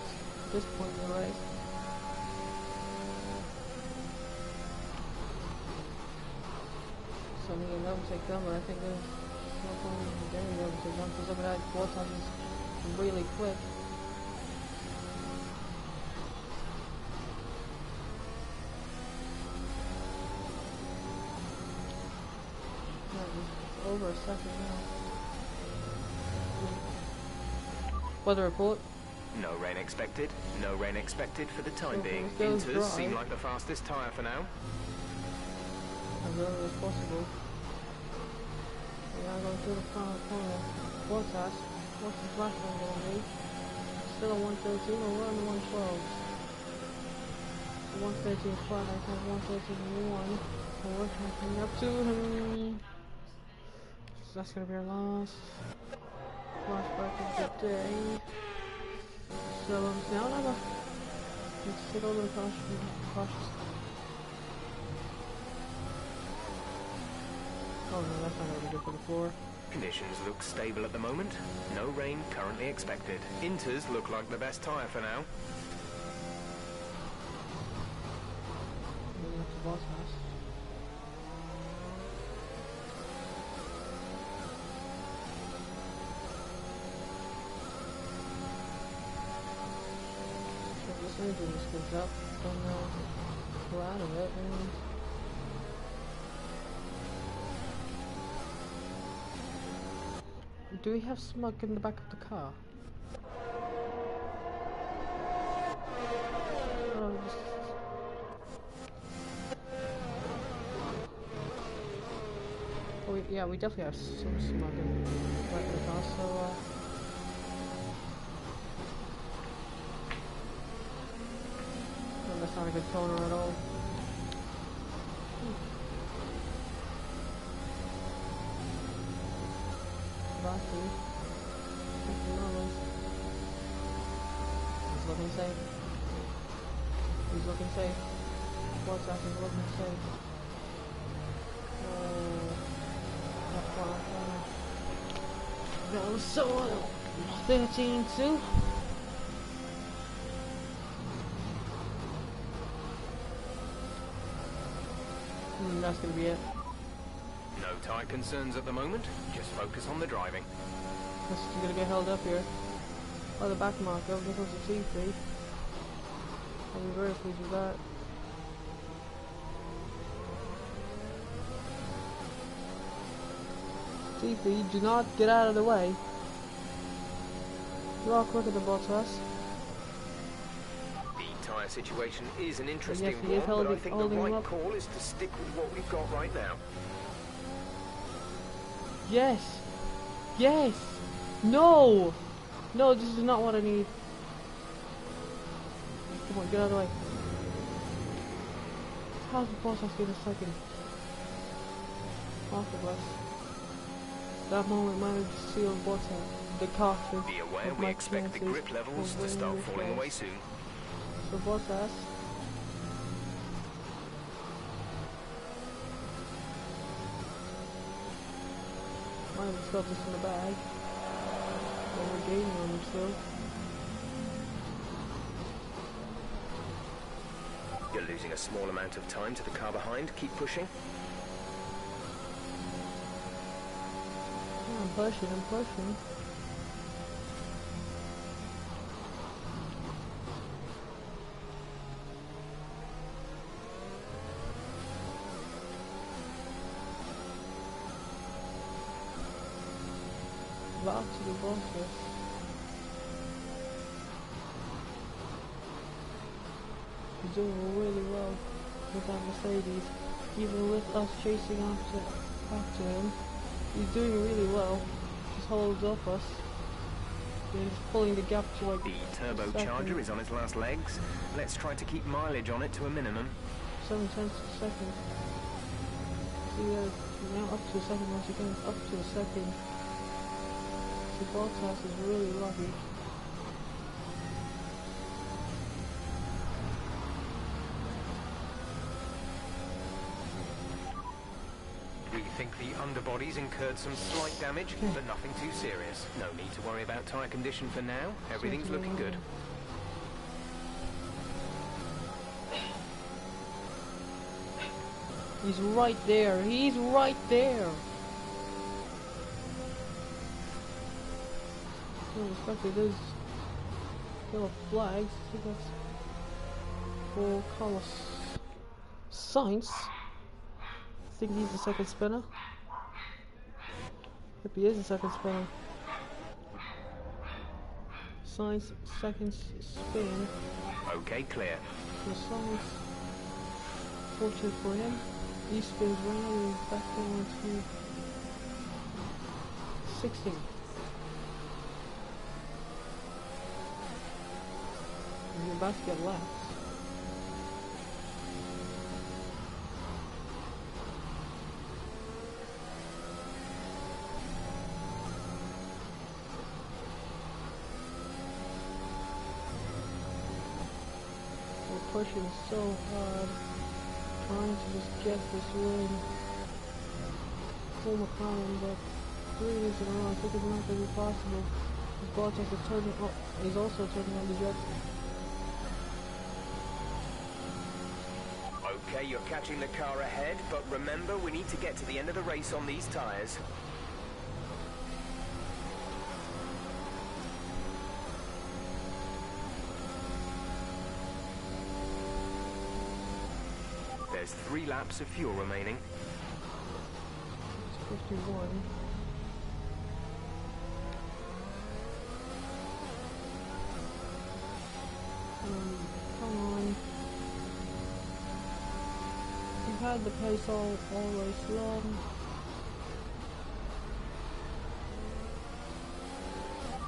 at this point in the race. So we can overtake them, but I think there's no point in getting the overtake them because look at that, Bottas is really quick. Over a second now. Weather report. No rain expected. No rain expected for the time Okay, being. let's go Inters dry. seem like the fastest tyre for now. As early as possible. We are going through the final corner. Bottas. What's his last one going to be? Still a 113 or we're on the 112? 113 flat, I think 113.1. We're coming up to him. So that's going to be our last flashback of the day. So now let's take a little cautious. Oh no, that's not going to be good for the floor. Conditions look stable at the moment. No rain currently expected. Inters look like the best tyre for now. Maybe that's the boss house. If this engine just goes up, then we're out of it. Do we have smoke in the back of the car? Oh, yeah, we definitely have some smoke in the back of the car, so that's not a good toner at all. Valtteri. He's looking safe. He's looking safe. Bottas is looking safe. That was so 13-2. That's gonna be it. No tyre concerns at the moment. Just focus on the driving. This is gonna get held up here. Oh, the back marker. This was a TP. I'll be very pleased with that. TP, do not get out of the way. You are quicker than Bottas. The tyre situation is an interesting he is one, but I think the holding him right up. call is to stick with what we've got right now. Yes! Yes! No! No, this is not what I need. Come on, get out of the way. How's the Bottas get a second? Off the bus. That moment might have sealed Bottas. The cockpit. Be aware we expect the grip levels to start falling away soon. So Bottas. Might have just got this in the bag. But we're gaining on him still. You're losing a small amount of time to the car behind. Keep pushing. Yeah, I'm pushing. Valtteri Bottas. He's doing really well with that Mercedes. Even with us chasing after him, he's doing really well. Just holds up us. And it's pulling the gap to like The turbocharger is on its last legs. Let's try to keep mileage on it to a minimum. 7 tenths of a second. See, now up to a second once again. Up to a second. So Bottas is really lucky. We think the underbodies incurred some slight damage, but nothing too serious. No need to worry about tyre condition for now. Everything's looking good. He's right there. He's right there. No, especially those yellow flags. I think that's for Carlos Sainz. I think he's the second spinner. If he is the second spinner. Sainz second spin. Okay, clear. So Sainz, fortunate for him. He spins round and back down to 16. And you're about to get laps. We're pushing so hard, trying to just get this win for McLaren, but 3 weeks in a row, I think it's not going to be possible. Bottas is turning up, he's also turning on the jet. Okay, you're catching the car ahead, but remember, we need to get to the end of the race on these tyres. There's 3 laps of fuel remaining. It's 51. Come on. You've had the pace all race long.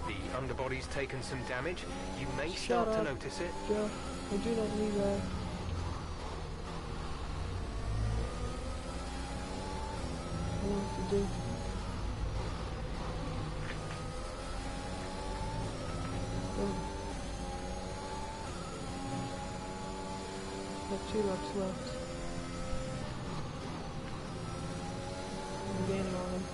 The underbody's taken some damage. You may Shut start up. to notice it. Yeah, I do not need that. I want to do. Got 2 laps left. I'm gaining on them.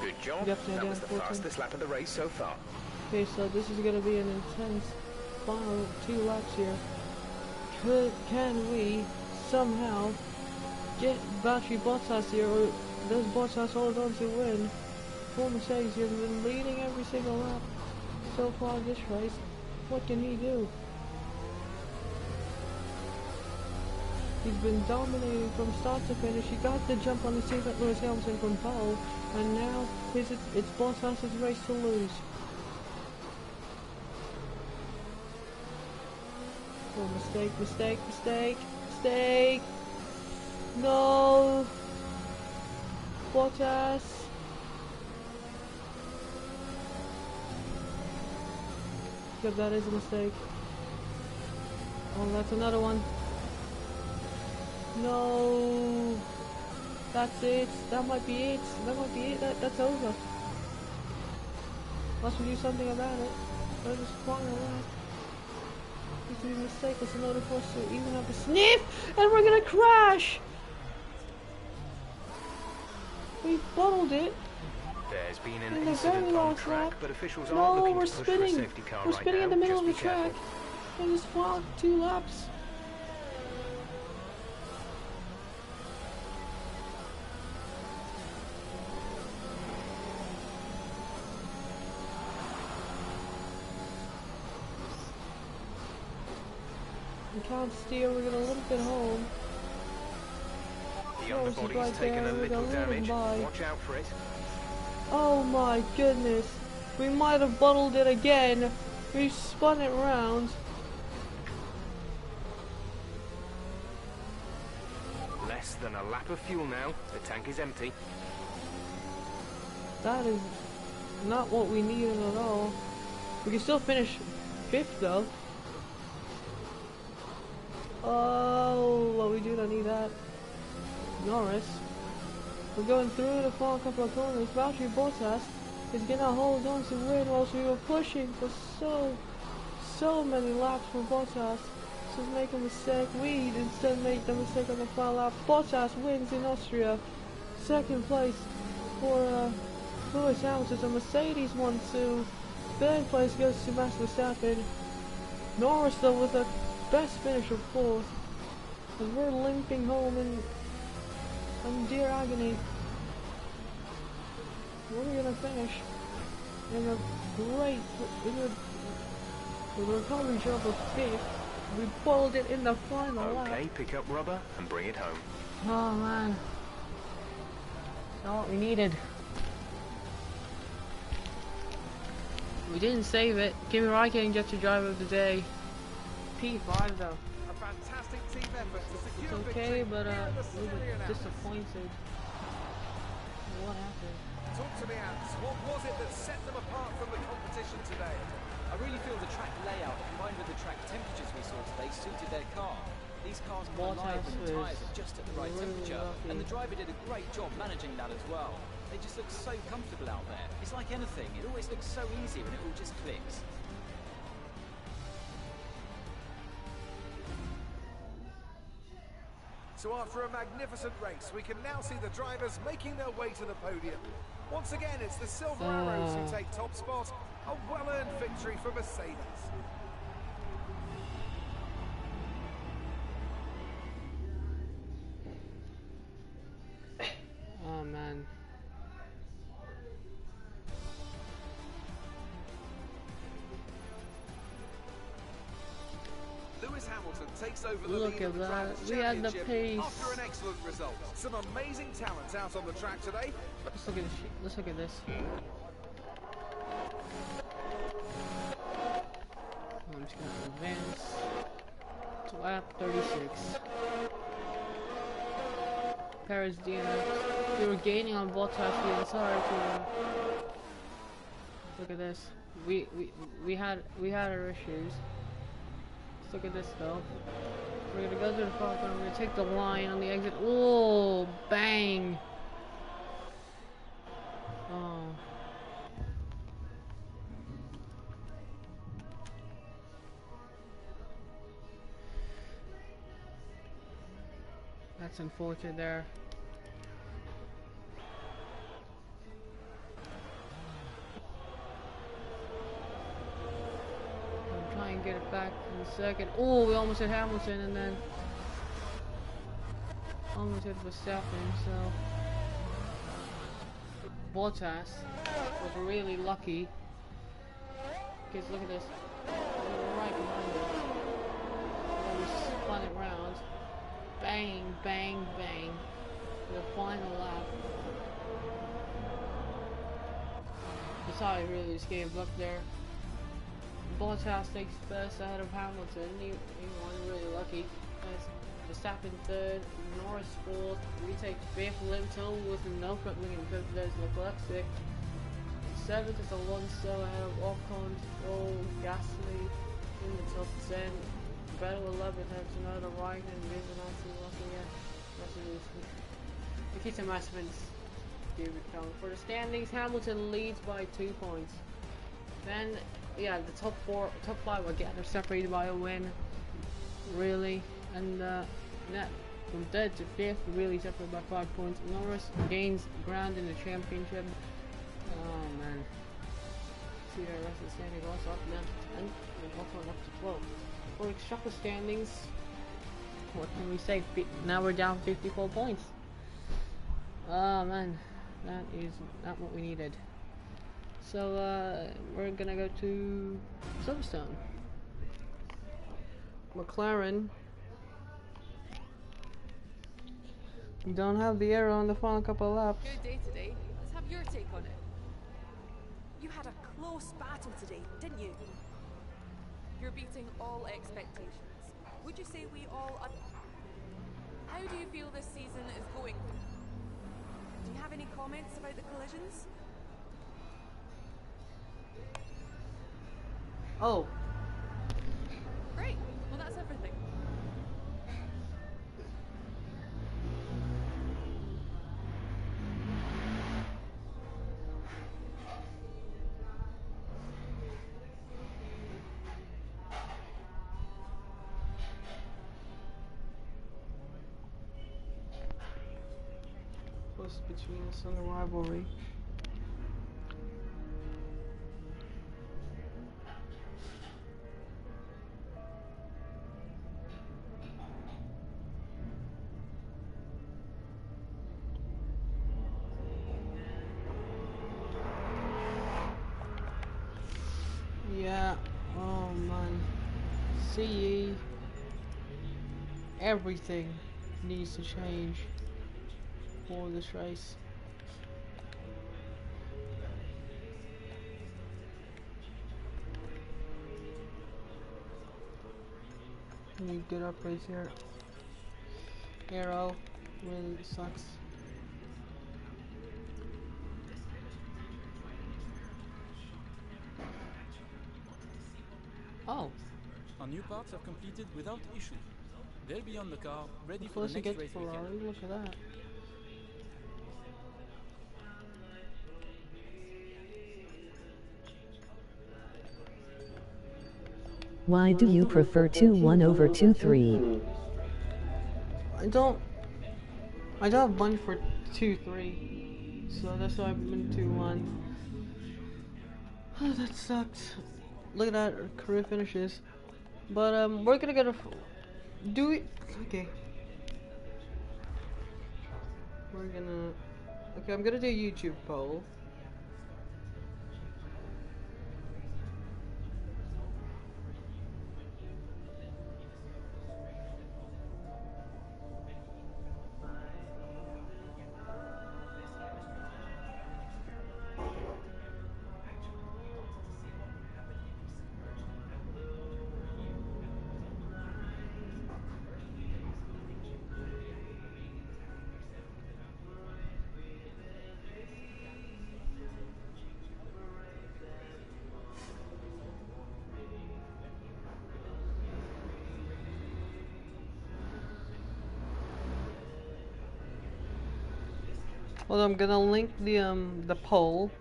Good job. Yep, That was the 14. fastest lap of the race so far. Okay, so this is going to be an intense final 2 laps here. Can we somehow get battery Bottas here, or does Bottas hold on to win? For Mercedes, he's been leading every single lap so far this race. What can he do? He's been dominating from start to finish. He got the jump on the team at Lewis Hamilton from pole, and now it's Bottas' race to lose. Oh, mistake. No! Bottas! Yep, that is a mistake. Oh, that's another one. No! That's it. That might be it. That's over. Unless we do something about it. That is final lap. If we mistake, it's another for us to even have a sniff, and we're gonna crash. We bottled it. There's been an In the incident very on last track, lap. but officials No, aren't looking we're to push for a spinning. safety car We're right spinning now. in the middle Just of the be careful. track. And just fought 2 laps. We can't steer, we're gonna limp it home. The Oh, this is underbody's right taken there, a we're little gonna let him damage. by. Watch out for it. Oh my goodness. We might have bottled it again. We spun it round. less than a lap of fuel now. The tank is empty. That is not what we needed at all. We can still finish 5th though. Oh, well, we do not need that. Norris. We're going through the final couple of corners. Valtteri Bottas is gonna hold on to win whilst we were pushing for so many laps for Bottas. So make a mistake. We instead make the mistake on the final lap. Bottas wins in Austria. 2nd place for Lewis Hamilton. So Mercedes 1-2. 3rd place goes to Max Verstappen. Norris though with a best finish of 4th. As we're limping home in dear agony. We're gonna finish in a great, with a recovery job of 5th. We pulled it in the final lap. Okay, pick up rubber and bring it home. Oh man, that's all we needed. We didn't save it. Kimi Raikkonen gets your driver of the day. P5 though. A fantastic team effort to secure It's okay, victory but here at the we were Syrian Alps. disappointed. What happened? Talk to me, Ants. What was it that set them apart from the competition today? I really feel the track layout combined with the track temperatures we saw today suited their car. These cars come alive when the tyres are just at the right temperature, and the driver did a great job managing that as well. They just look so comfortable out there. It's like anything, it always looks so easy when it all just clicks. So after a magnificent race, we can now see the drivers making their way to the podium. Once again, it's the Silver Arrows who take top spot. A well-earned victory for Mercedes. Oh man. Lewis Hamilton takes over the Look lead at of the that. Drivers' We had the Championship pace. after an excellent result. Some amazing talent out on the track today. Let's look at this. Let's look at this. I'm just gonna advance to lap 36. Perez DNF. We were gaining on Bottas the entire tour. Look at this. We had our issues. Let's look at this though. We're gonna go to the front corner. We're gonna take the line on the exit. Oh, bang! Oh. That's unfortunate there. I'll try and get it back in a second. Oh, we almost hit Hamilton and then almost hit Verstappen, so Bottas was really lucky. Because look at this. We're right behind us. And we spun it round. Bang, bang, bang. The final lap. Sorry, really just gave up there. Bottas takes first ahead of Hamilton. He won really lucky. Verstappen third, Norris fourth. We take fifth. Lipton with no front wing and fifth. There's Leclerc sixth. Seventh is Alonso ahead of Ocon, Stroll, Gasly in the top 10. Vettel 11th, has another right and Giovinazzi Russell, Nikita Mazepin's David count. For the standings, Hamilton leads by 2 points. Then, yeah, the top 5 again are separated by a win, really, and net from 3rd to 5th, really separated by 5 points. Norris gains ground in the championship. Oh man. See the rest of the standings also up now to 10th and Ocon up to 12th. For extra standings, what can we say? Now we're down 54 points. Oh man, that is not what we needed. So we're gonna go to Silverstone. McLaren don't have the arrow on the final couple of laps. Good day today. Let's have your take on it. You had a close battle today, didn't you? You're beating all expectations. Would you say we all... How do you feel this season is going? Do you have any comments about the collisions? Oh. Great. Well, that's everything. What's between us and the rivalry? Yeah, oh man. See, everything needs to change for this race. You get up right here. Arrow really sucks. Oh. Our new parts have completed without issue. They'll be on the car, ready for Close the to next get race Ferrari, weekend. look at that. Why do you prefer 2-1 over 2-3? I don't have money for 2-3, so that's why I've been 2-1. Oh, that sucks. Look at that, our career finishes. But we're gonna get a do it. Okay. We're gonna. Okay, I'm gonna do a YouTube poll. Well, I'm gonna link the poll.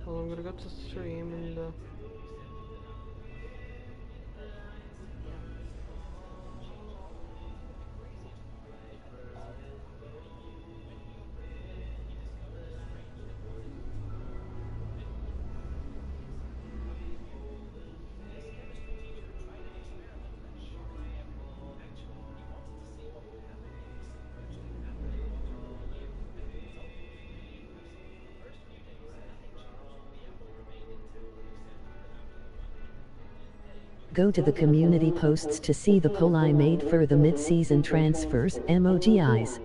Well, I'm gonna go to stream and Go to the community posts to see the poll I made for the mid-season transfers, emojis.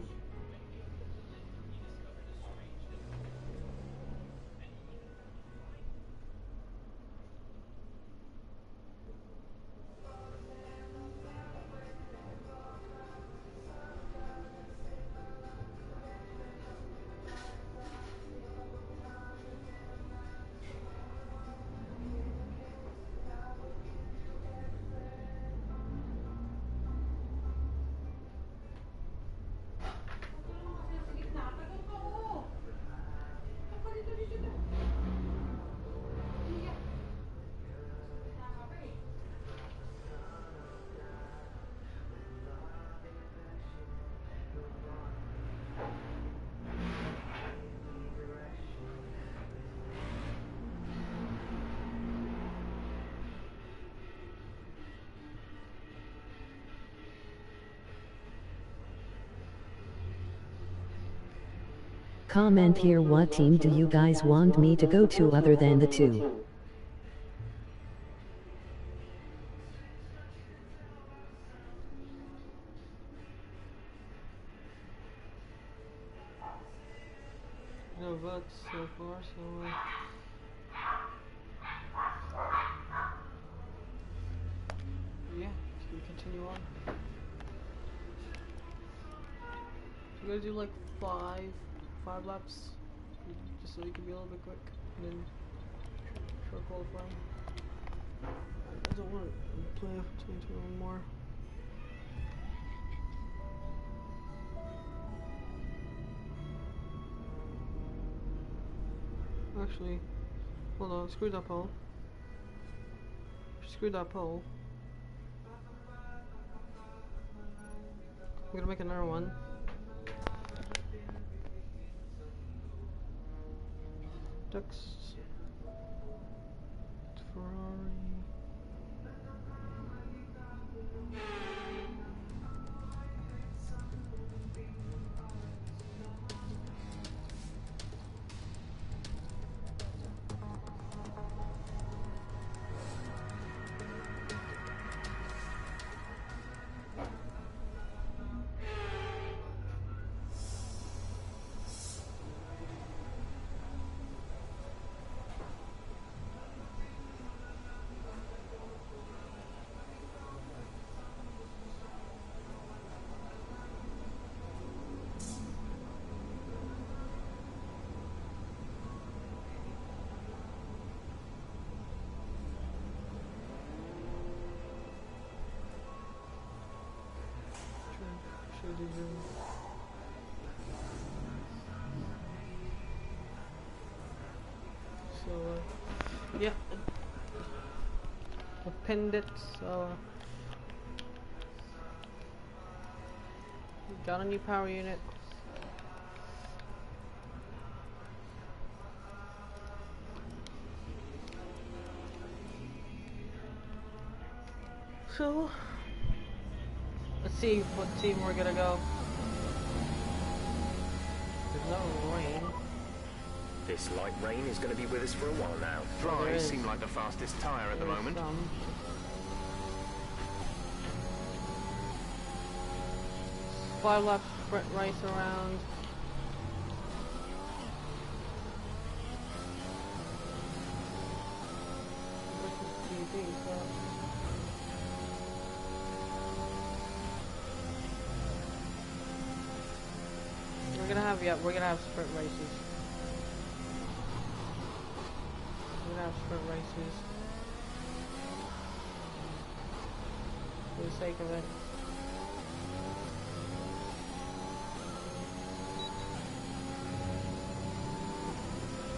Comment here, what team do you guys want me to go to other than the two? no votes so far, so continue on. So we're gonna do like five laps, just so we can be a little bit quick, and then short qualifying. I don't want to play for 2021 more. Actually, hold on, screw that pole. Screw that pole. I'm gonna make another one. Ducks. Ferrari. So, yeah, I pinned it, so we got a new power unit. So, let's see what team we're gonna go. There's no rain. This light rain is going to be with us for a while now. Dries seem like the fastest tyre at the moment. 5 lap sprint race around. We're gonna have sprint races. We're gonna have sprint races for the sake of it.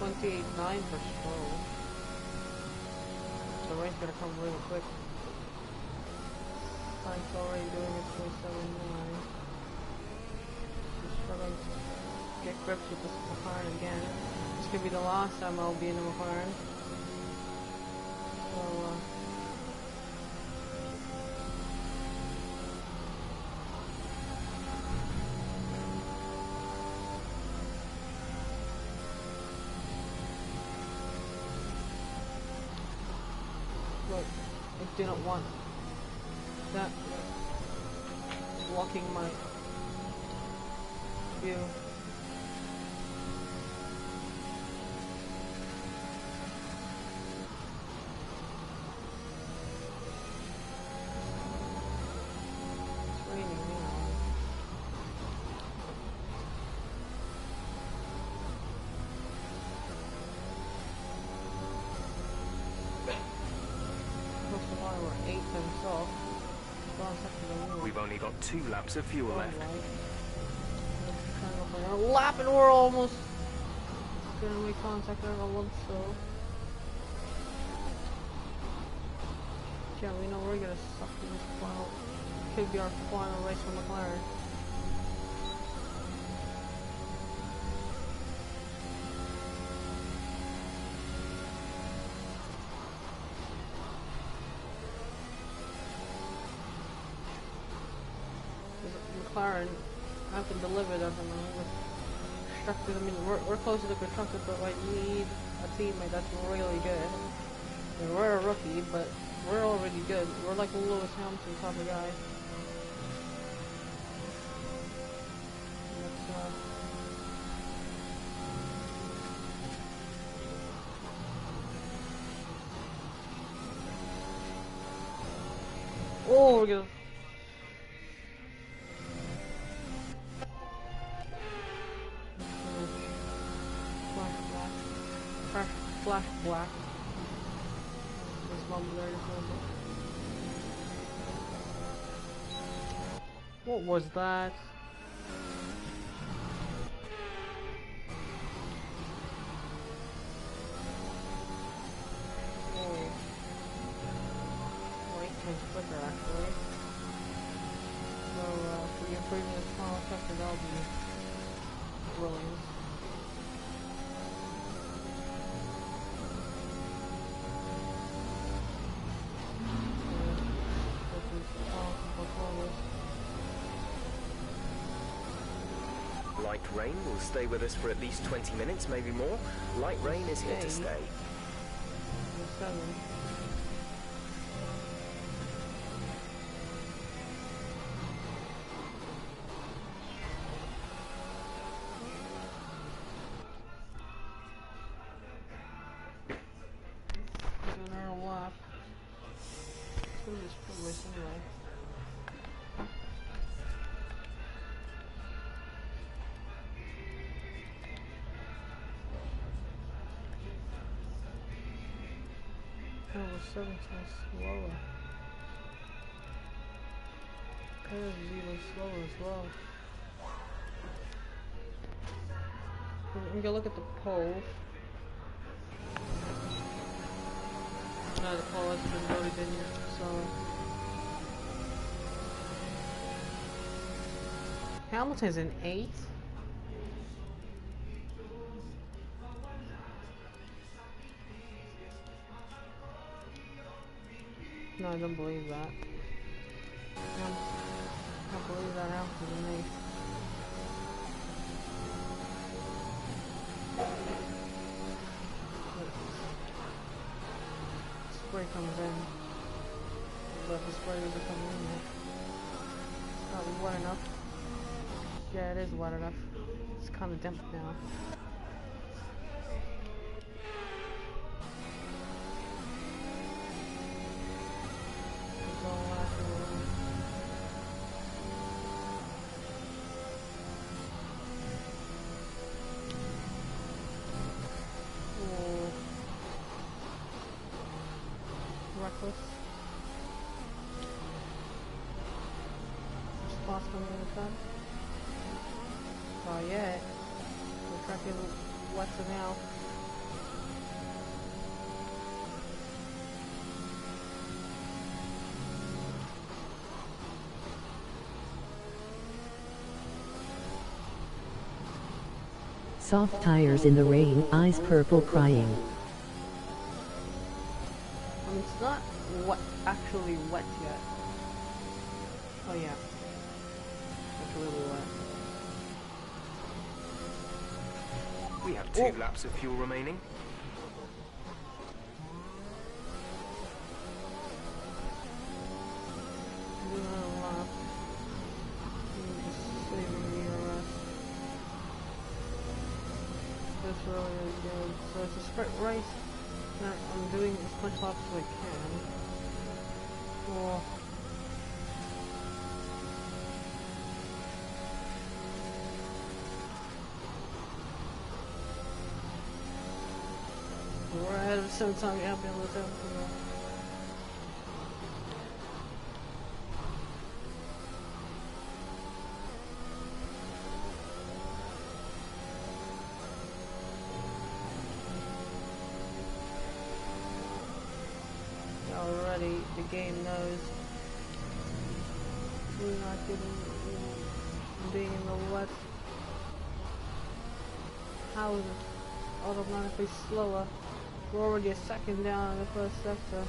.28.9 for slow. The race gonna come really quick. Time's already doing it 27.9. Just struggling to get grips with this McLaren again. This could be the last time I'll be in the McLaren. So, but I do not want that blocking my view. It's raining now. We're 8 times off. We've only got 2 laps of fuel left. A lap and we're almost gonna make contact over once, so yeah, we know we're gonna suck in this final. Could be our final race for McLaren. McLaren haven't delivered us, and we're constructed. I mean, we're closer to constructed, but like, we need a teammate that's really good. I mean, we're a rookie, but we're already good. We're like Lewis Hamilton type of guy. Oh, we're gonna flash black. This one blurred as well. What was that? Oh. Wait, change quicker actually. So for the improvement of small effective, that'll be brilliant. Light rain will stay with us for at least 20 minutes, maybe more. Light rain is here to stay. Oh, 7 slower. Pairs is even slower as well. We can look at the poll. No, the poll hasn't been voted in yet, so. Hamilton's in 8th. No, I don't believe that. I can't believe that Hamilton's in 8th. Spray comes in, but the spray doesn't come in yet. It's not wet enough. Yeah, it is wet enough. It's kind of damp now. Reckless. Response coming in the front. Oh yeah. The truck is wetter now. Soft tires in the rain, eyes purple crying. It's not wet, actually wet yet. Oh yeah. It's really wet. We have 2 laps of fuel remaining. That's really good. So it's a sprint race. I'm doing as much laps as I can. Well, we're ahead of the 7-time champion. Let's have it. Already, the game knows we're not being in the wet. How is it automatically slower? We're already a second down in the first sector.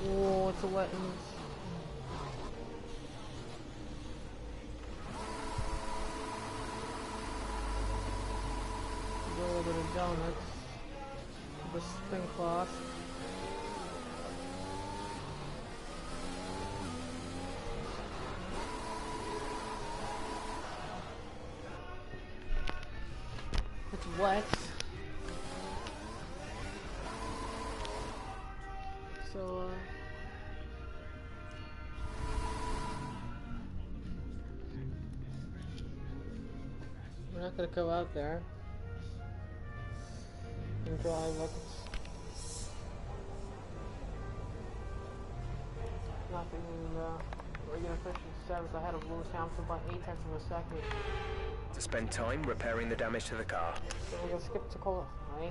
Whoa, it's a wetlands. A little bit of donuts. The spin class. It's wet. So We're not gonna go out there and drive like it's nothing. We're gonna finish in 7th ahead of Lewis Hamilton by 8 tenths of a second. To spend time repairing the damage to the car. So we're gonna skip to qualify.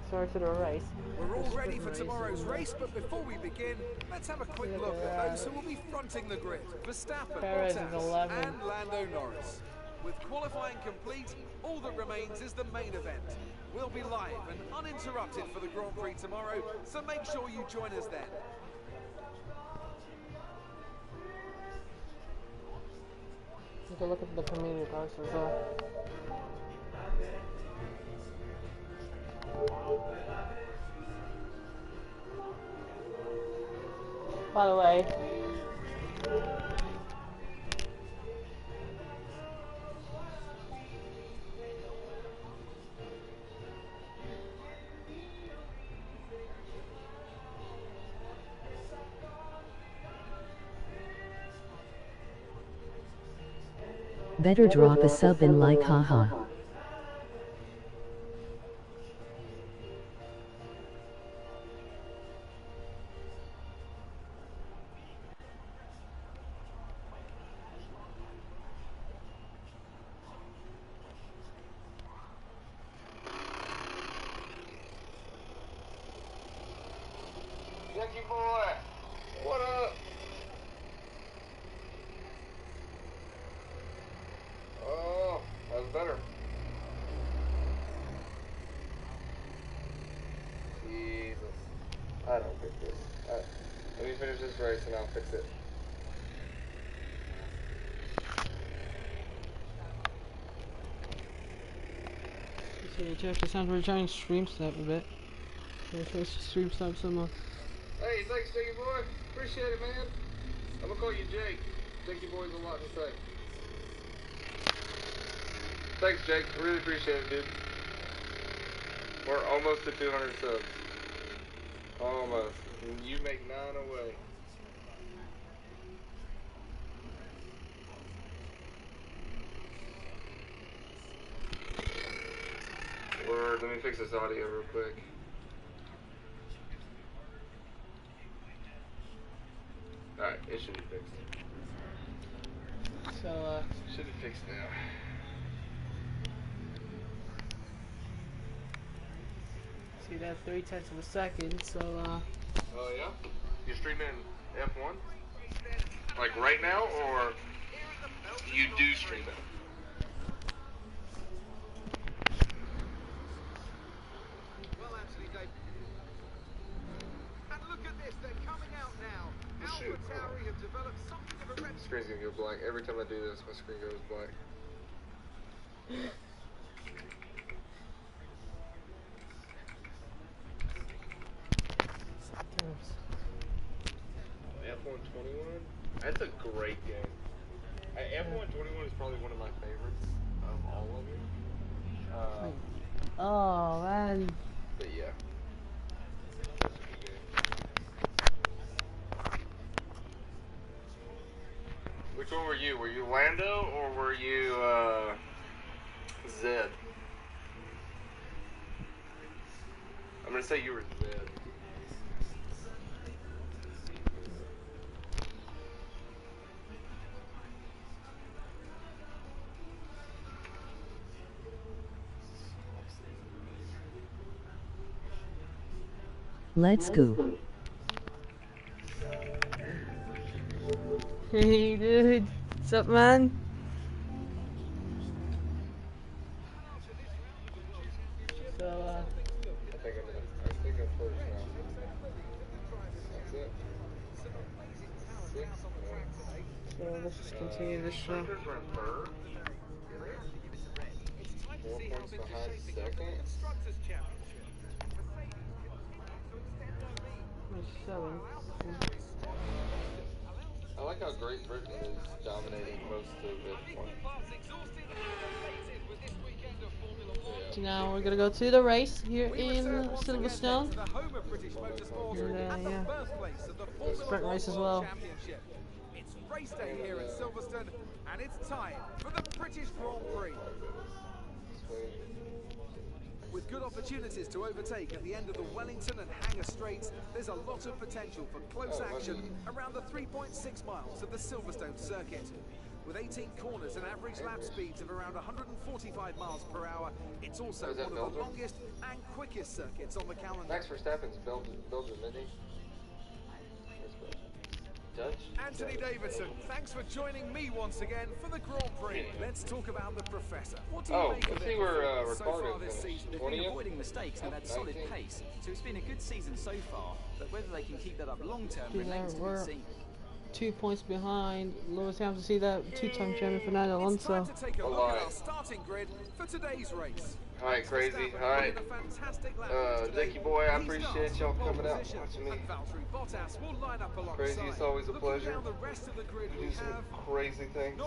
Sorry to the race. We're all ready for tomorrow's race, but before we begin, let's have a quick look at those who will be fronting the grid. Verstappen, Perez is Bottas, 11. and Lando Norris. With qualifying complete, all that remains is the main event. We'll be live and uninterrupted for the Grand Prix tomorrow, so make sure you join us then. Take a look at the community post as well. By the way, Better drop a sub and like, haha. Jackie boy, what up? Oh, that's better. Jesus, I don't fix this. Let me finish this race and I'll fix it. so you have to sound we're trying to stream snap a bit. We're trying to stream snap some more. Hey, thanks, Jakey boy. Appreciate it, man. I'm gonna call you Jake. Jakey boy's a lot to say. Thanks, Jake. Really appreciate it, dude. We're almost to 200 subs. Almost. And you make 9 away. Word, let me fix this audio real quick. Alright, it should be fixed. So, Should be fixed now. see that 3 tenths of a second, so, Oh, yeah? You're streaming F1? Like right now, or you do stream it? Well, Anthony, Dave. And look at this, they're coming out now. Shoot. AORR have developed something of a The screen's gonna go blank. Every time I do this, my screen goes blank. F121? That's a great game. F121 is probably one of my favorites of all of them. oh man. But yeah. Such a good game. Which one were you? Were you Lando or were you Zed? I'm gonna say you were Zed. Let's go. Hey dude, what's up man? So, I think I'm first now. That's it. 6. so let's just continue this show. Run third. 4 points behind second. 7. I like how Great Britain is dominating most of F1. So now we're gonna go to the race here in Silverstone. And, yeah, sprint race as well. race day here at Silverstone, and it's time for the British Grand Prix. With good opportunities to overtake at the end of the Wellington and Hangar Straights, there's a lot of potential for close action around the 3.6 miles of the Silverstone circuit. With 18 corners and average lap speeds of around 145 miles per hour, it's also one of the longest and quickest circuits on the calendar. Max Verstappen's Belgium, isn't he? Dutch? Anthony Davidson, thanks for joining me once again for the Grand Prix. Let's talk about the Professor. What do you make of it so far this season? They've been avoiding mistakes and had solid pace, so it's been a good season so far, but whether they can keep that up long term remains to be seen. 2 points behind Lewis Hamilton. See that two-time champion Fernando Alonso. It's time to take a look at our starting grid for today's race. Alright, crazy. Alright. Dickie boy, I appreciate y'all coming out watching me. Crazy, it's always a pleasure to do some crazy things.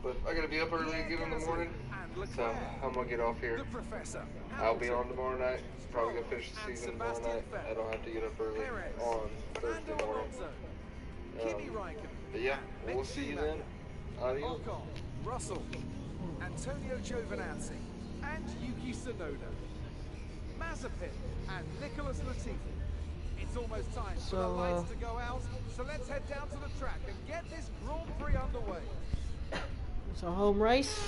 But I gotta be up early again in the morning, so I'm gonna get off here. I'll be on tomorrow night. Probably gonna finish the season tomorrow night. I don't have to get up early on Thursday morning. But yeah, we'll see you then. Adios. Russell, Antonio Giovinazzi, and Yuki Tsunoda, Mazepin, and Nicholas Latifi. It's almost time for the lights to go out, so let's head down to the track and get this Grand Prix underway. It's a home race.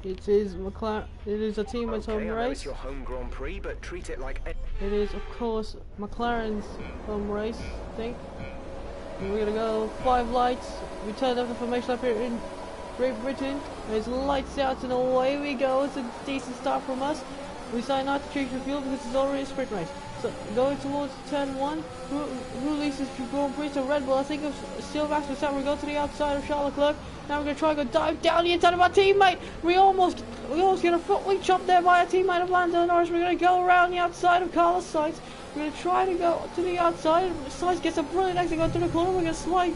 It is McLaren. It is a team's home I know race. it's your home Grand Prix, but treat it like It is, of course, McLaren's home race, I think. And we're gonna go 5 lights. We turned up the formation up here in Great Britain. There's lights out and away we go. It's a decent start from us. We decided not to change the field because it's already a sprint race. So going towards turn 1, who leads the Grand Prix? So Red Bull, I think it's still Max Verstappen. We go to the outside of Charles Leclerc. Now we're gonna try and go dive down the inside of our teammate. We almost get a foot wing chop there by our teammate of Lando Norris. We're gonna go around the outside of Carlos Sainz. We're gonna try to go to the outside. Sainz gets a brilliant exit going through the corner. We're gonna slide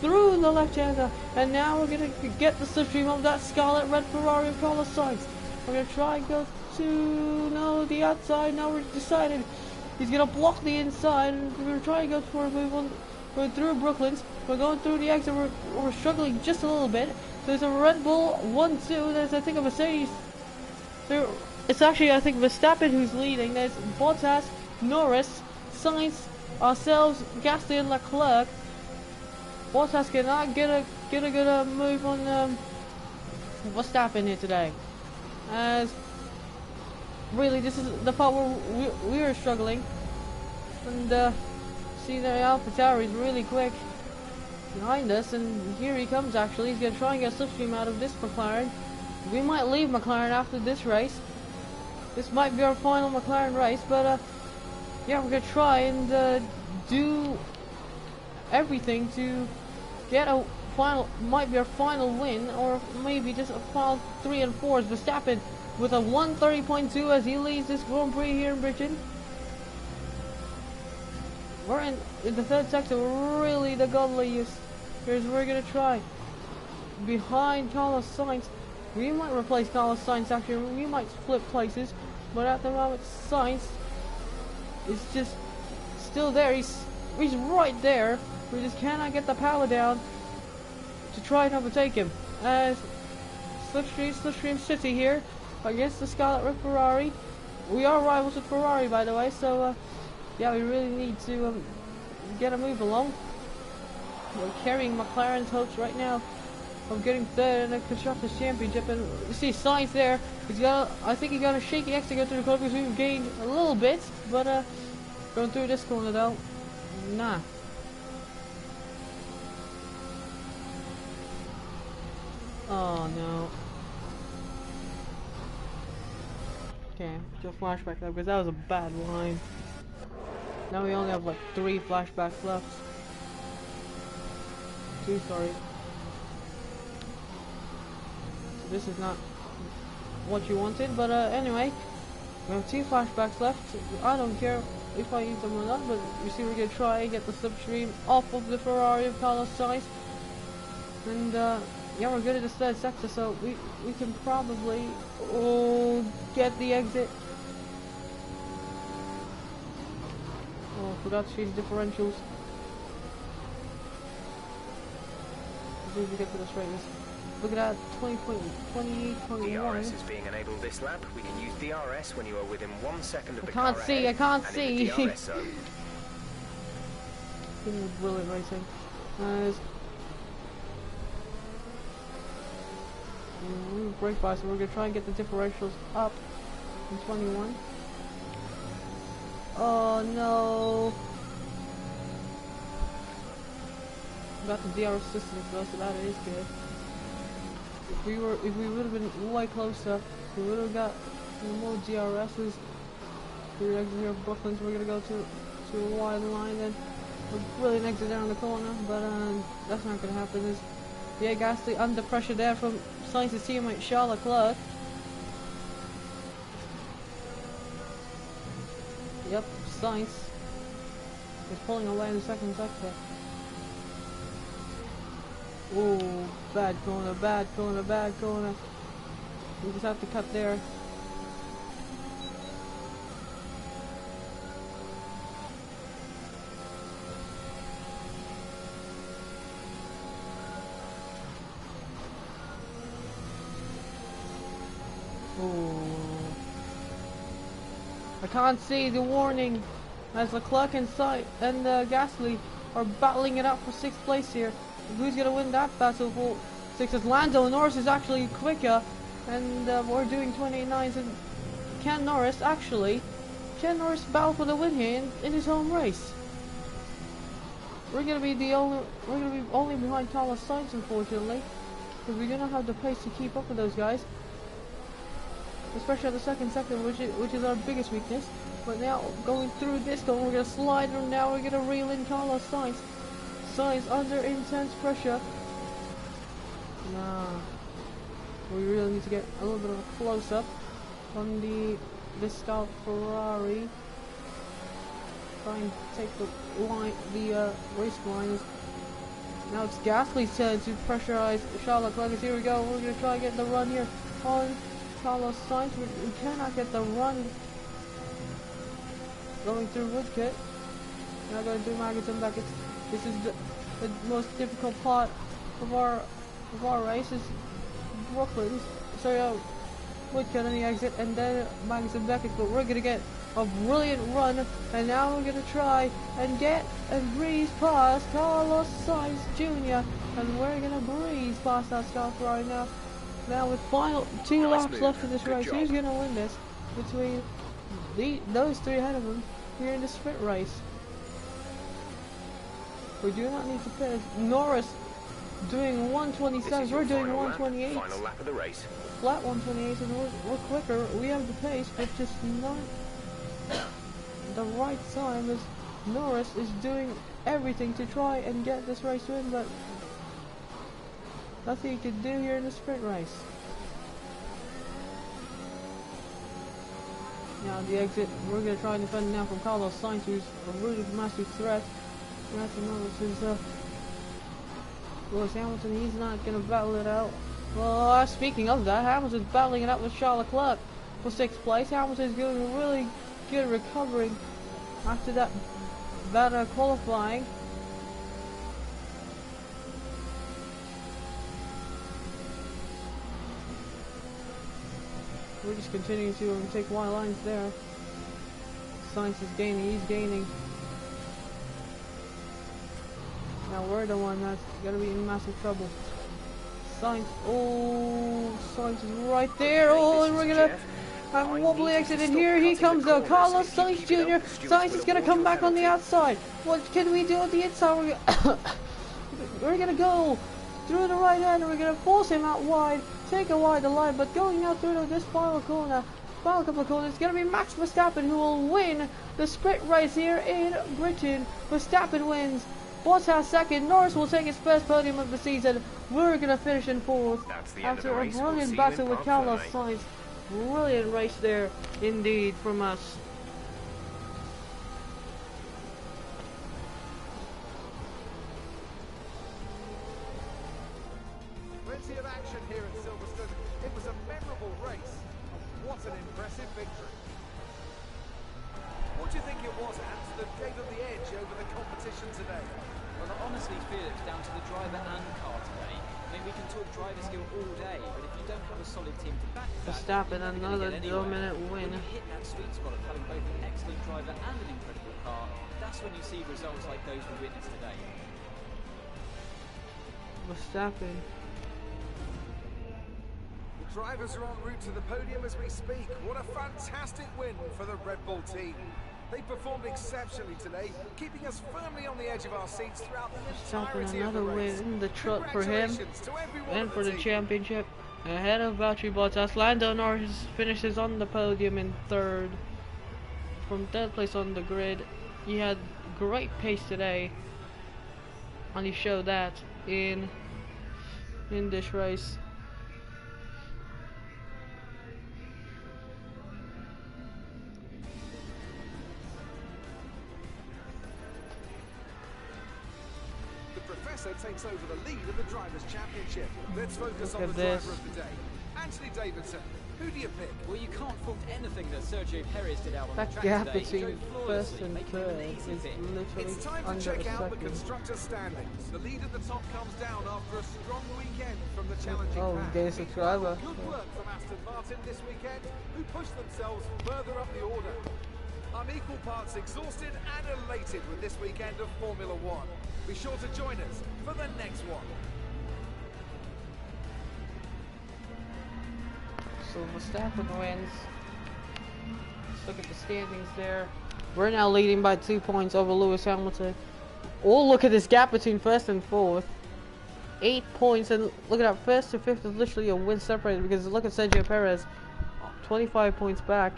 through the left-hander, and now we're gonna get the slipstream of that scarlet red Ferrari of Carlos Sainz. We're gonna try and go to the outside. Now we're decided he's gonna block the inside, and we're gonna try and go for a move on. We're through Brooklands. We're going through the exit. We're struggling just a little bit. There's a Red Bull 1-2. There's, I think, a Mercedes. It's actually, I think, Verstappen who's leading. There's Bottas, Norris, Sainz, ourselves, Gasly, and Leclerc. Bottas cannot get a good move on Verstappen here today. As really, this is the part where we are struggling. And see there, AlphaTauri is really quick behind us, and here he comes. Actually, he's gonna try and get a slipstream out of this McLaren. We might leave McLaren after this race. This might be our final McLaren race, but yeah, we're gonna try and do everything to get a final. Might be our final win, or maybe just a final 3 and 4. Verstappen with a 1:30.2 as he leads this Grand Prix here in Britain. We're in the third sector, really the godliest. Here's where we're gonna try. Behind Carlos Sainz. We might replace Carlos Sainz actually, we might split places, but at the moment Sainz is just still there. He's right there. We just cannot get the power down to try and overtake him. As Slipstream City here against the Scarlet Red Ferrari. We are rivals with Ferrari, by the way, so yeah, we really need to get a move along. We're carrying McLaren's hopes right now of getting third in the Constructors' Championship, and you see Sainz there. I think he got a shaky exit go through the corner because we've gained a little bit, but going through this corner though, nah. Oh no. Okay, just flashback there because that was a bad line. Now we only have like 3 flashbacks left. 2, sorry. So this is not what you wanted, but anyway, we have 2 flashbacks left. I don't care if I use them or not, but you see we're gonna try and get the slipstream off of the Ferrari of Carlos Sainz. And yeah, we're good at this third sector, so we can probably get the exit. Oh, I forgot to change differentials. As soon as we get to the straightness. Look at that, 20.21. DRS is being enabled this lap. We can use DRS when you are within 1 second of the car I can't see, I can't and see. in the DRS zone. This is brilliant racing. Brake by, so we're gonna try and get the differentials up in 21. Oh no! Got the DRS system though, so that is good. If we would have been way closer, we would have got more DRSs. We're exit here of Brooklyn, so we're gonna go to a wide line then. We're brilliant exit down the corner, but that's not gonna happen. Yeah, Gasly under pressure there from Sainz's teammate Charles Leclerc. Yep, Sainz is pulling away in the second sector. Ooh, bad corner, bad corner, bad corner. We just have to cut there. I can't see the warning as Leclerc and Gasly are battling it out for 6th place here. Who's gonna win that battle for 6th? Lando Norris is actually quicker, and we're doing 28.9s. And can Norris battle for the win here in his home race? We're gonna be only behind Carlos Sainz, unfortunately, because we do not have the pace to keep up with those guys. Especially at the second sector, which is our biggest weakness. But now, going through this one, we're going to slide and now we're going to reel in Carlos Sainz. Sainz under intense pressure. Nah. We really need to get a little bit of a close-up on this stout Ferrari. Try and take the line, the race line. Now it's Gasly's turn to pressurize Charles Leclerc. Here we go, we're going to try and get the run here on Carlos Sainz. We cannot get the run going through Woodcote. We're not going through Magnussen back. This is the most difficult part of our race is Brooklyn. So Woodcote on the exit and then Magnussen Beckett, but we're gonna get a brilliant run and now we're gonna try and get and breeze past Carlos Sainz Jr. and we're gonna breeze past that Star Ferrari now. Now with final 2 laps left in this race, who's going to win this between those 3 ahead of him here in the sprint race? We do not need to finish. Norris doing 127, we're doing 128. Final lap of the race. Flat 128, and we're quicker. We have the pace, but just not the right time as Norris is doing everything to try and get this race win, but nothing he could do here in the sprint race. Now the exit, we're going to try and defend now from Carlos Sainz, who's a really massive threat. Lewis Hamilton, he's not going to battle it out. Well, speaking of that, Hamilton's battling it out with Charles Leclerc for 6th place. Hamilton's doing really good recovering after that bad qualifying. We're just continuing to take wide lines there. Sainz is gaining, he's gaining. Now we're the one that's gonna be in massive trouble. Sainz, oh, Sainz is right there. Oh, and we're gonna have a wobbly exit in here. He comes though, Carlos Sainz Jr. Sainz is gonna come back on the outside. What can we do on the inside? We're gonna go through the right hand and we're gonna force him out wide. Take a wide line, but going out through this final corner, final couple of corners, it's going to be Max Verstappen who will win the sprint race here in Britain. Verstappen wins. Bottas second. Norris will take his first podium of the season. We're going to finish in 4th after a brilliant battle with Carlos Sainz. Brilliant race there indeed from us. Plenty of action here at Silverstone. It was a memorable race. What an impressive victory. What do you think it was, Ant, that gave them the edge over the competition today? Well, I honestly feel it's down to the driver and car today. talk driver skill all day, but if you don't have a solid team to back that, Verstappen another dominant win. When you hit that sweet spot of having both an excellent driver and an incredible car, that's when you see results like those we witnessed today. Verstappen. The drivers are en route to the podium as we speak. What a fantastic win for the Red Bull team. They performed exceptionally today, keeping us firmly on the edge of our seats throughout the entirety of the race. Win, the trot for him and for the championship. Ahead of Valtteri Bottas, Lando Norris finishes on the podium in third. From third place on the grid, he had great pace today, and he showed that in this race. Takes over the lead of the Drivers' Championship. Let's focus on the driver of the day, Anthony Davidson. Who do you pick? Well, you can't fault anything that Sergio Perez did out on the track gap today. between first and third is literally It's time to check out the constructor standings. The lead at the top comes down after a strong weekend from the challenging pack. There's a driver. Good work from Aston Martin this weekend, who pushed themselves further up the order. I'm equal parts exhausted and elated with this weekend of Formula One. Be sure to join us for the next one. So Verstappen wins. Let's look at the standings there. We're now leading by 2 points over Lewis Hamilton. Oh, look at this gap between first and fourth. 8 points, and look at that, first to fifth is literally a win separated, because look at Sergio Perez, 25 points back.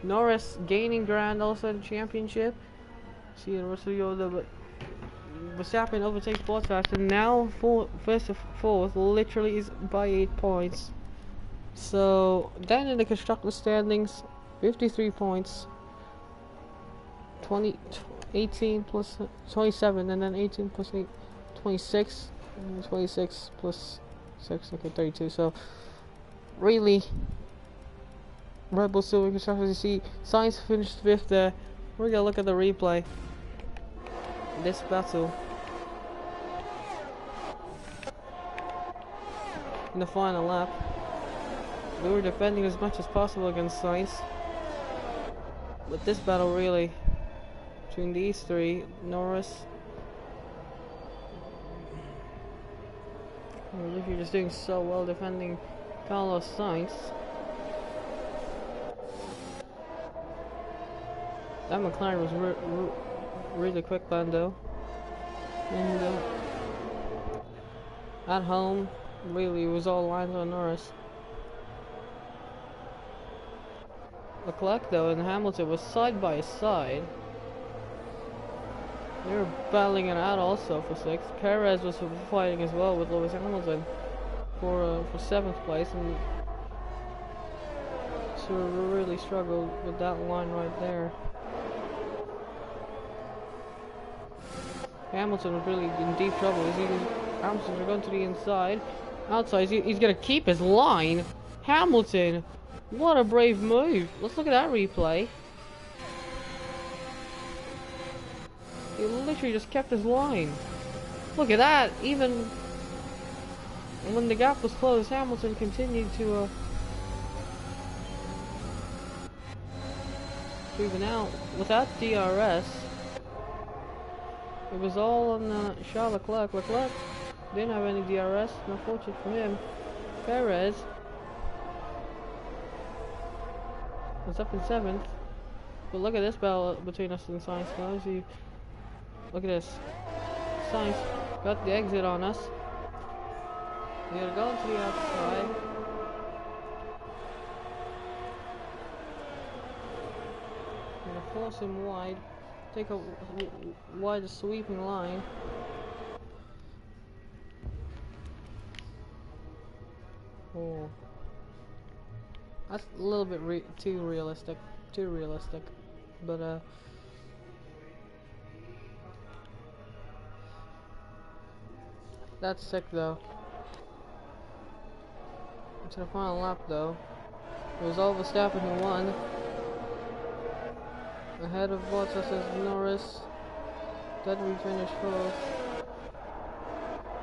Norris gaining ground also in the championship. See the rest of the order, but Verstappen overtakes Bottas, and now first to fourth literally is by 8 points. So then in the constructor standings, 53 points, 18 plus 27, and then 18 plus 8, 26, and 26 plus 6, okay, 32. So really, Red Bull Silver Constructors, you see Sainz finished 5th there. We're gonna look at the replay. This battle in the final lap, we were defending as much as possible against Sainz, but this battle really between these three, Norris, you're just doing so well defending Carlos Sainz. That McLaren was really quick, Lando. And at home, really, it was all Lando and Norris. Leclerc, though, and Hamilton was side by side. They were battling it out also for 6th. Perez was fighting as well with Lewis Hamilton for 7th place, and so we really struggled with that line right there. Hamilton was really in deep trouble. Hamilton's going to the inside. Outside, he's going to keep his line. Hamilton, what a brave move. Let's look at that replay. He literally just kept his line. Look at that. Even when the gap was closed, Hamilton continued to even out without DRS. It was all on Charles Leclerc. Leclerc didn't have any DRS, unfortunate for him. Perez was up in 7th. But look at this battle between us and Sainz, guys. Look at this. Sainz got the exit on us. We gotta go to the outside. We're gonna force him wide. Take a wide sweeping line. Oh, that's a little bit too realistic. But that's sick though. To the final lap though, it was all Verstappen who won. Ahead of Bottas is Norris. That we finished 4th.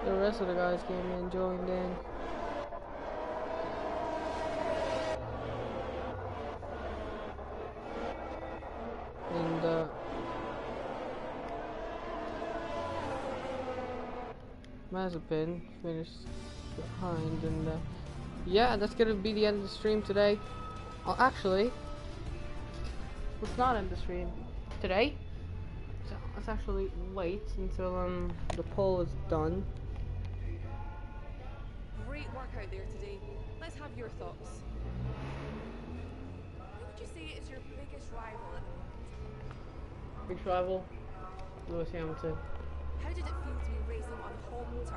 the rest of the guys came in, joined in. And Mazepin finished behind, and yeah, that's gonna be the end of the stream today. Oh, actually, let's not end the stream today. So let's actually wait until the poll is done. Great work out there today. Let's have your thoughts. Who would you say is your biggest rival at the moment? Biggest rival? Lewis Hamilton. How did it feel to be racing on home turf?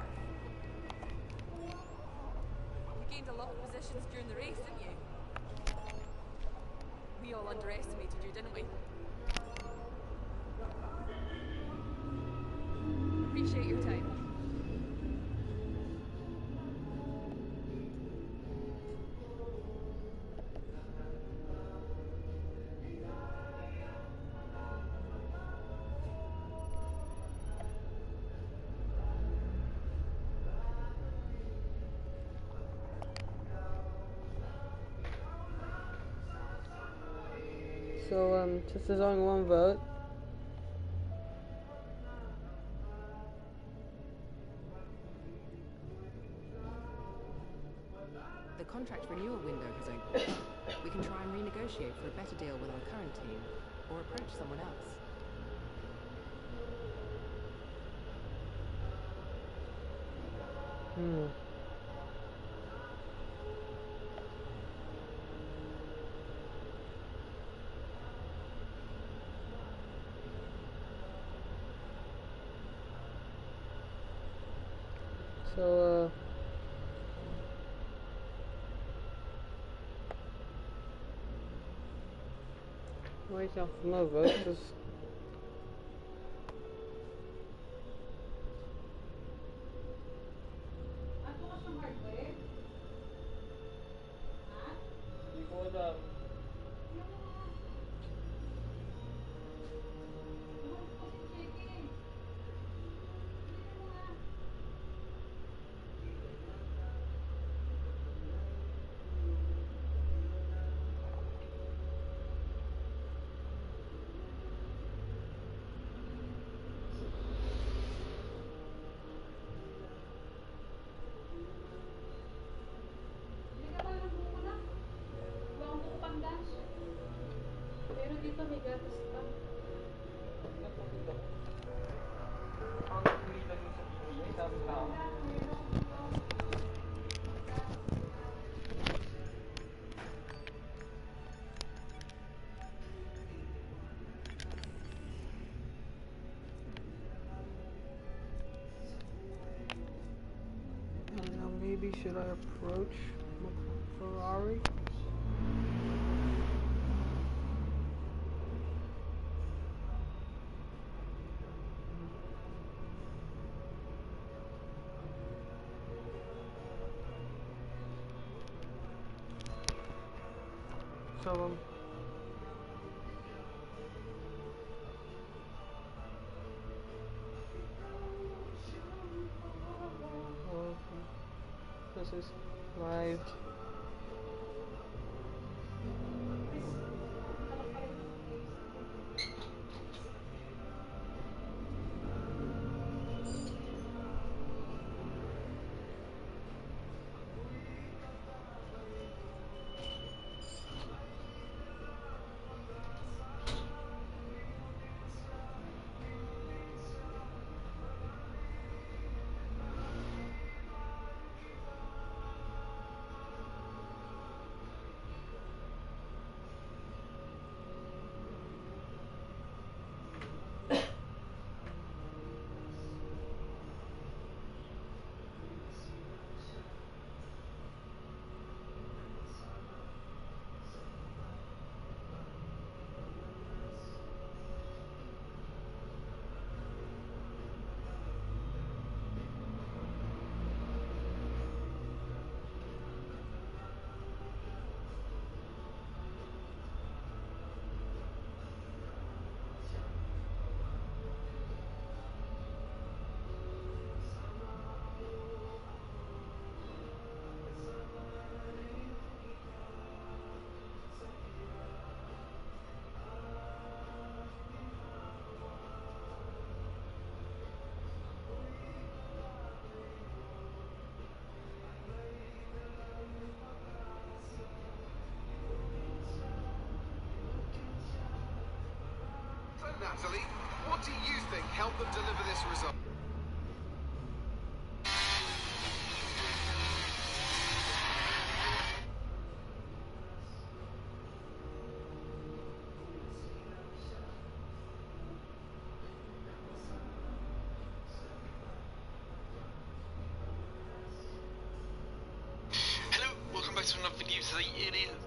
You gained a lot of positions during the race, didn't you? We all underestimated you, didn't we? Appreciate your time. So since there's only one vote, the contract renewal window has opened. We can try and renegotiate for a better deal with our current team, or approach someone else. So wait out for no vote, because maybe should I approach Ferrari? So this is live. Italy. What do you think helped them deliver this result? Hello, welcome back to another video today. It is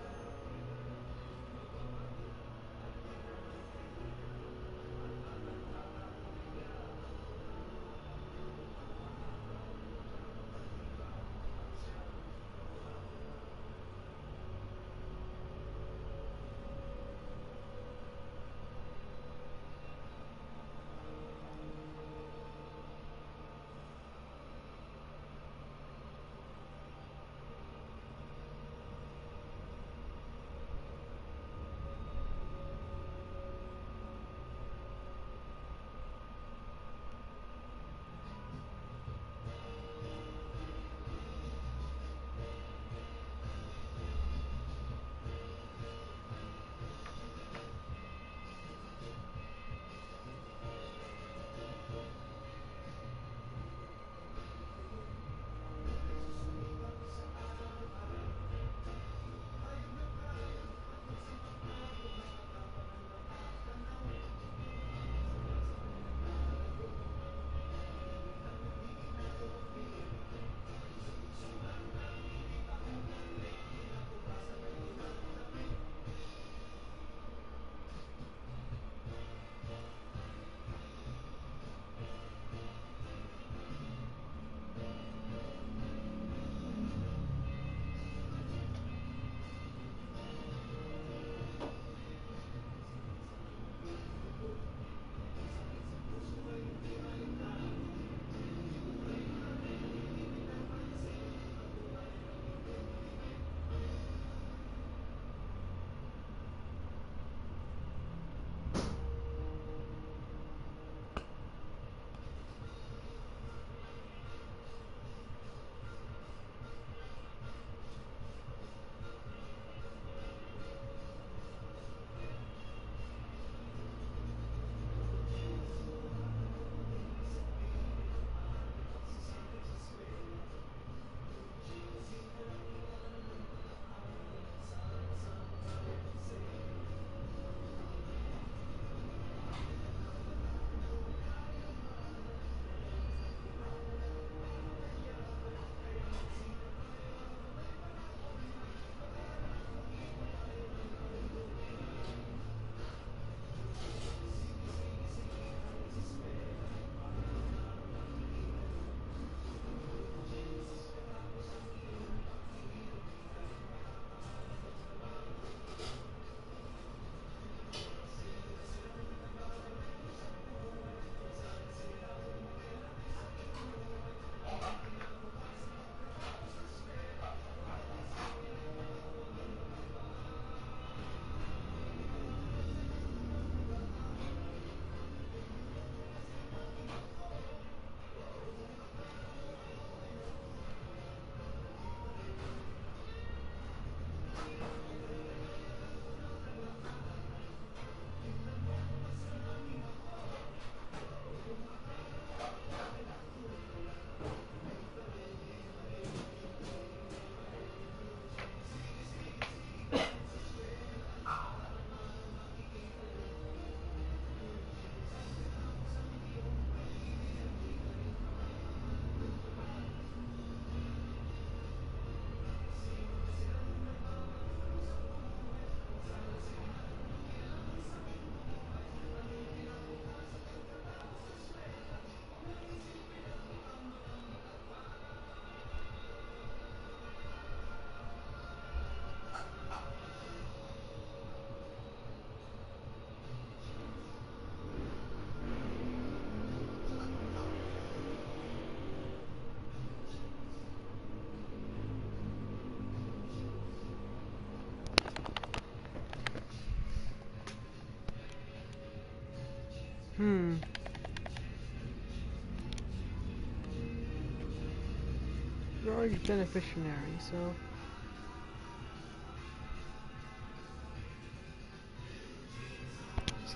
You're already beneficiary, so...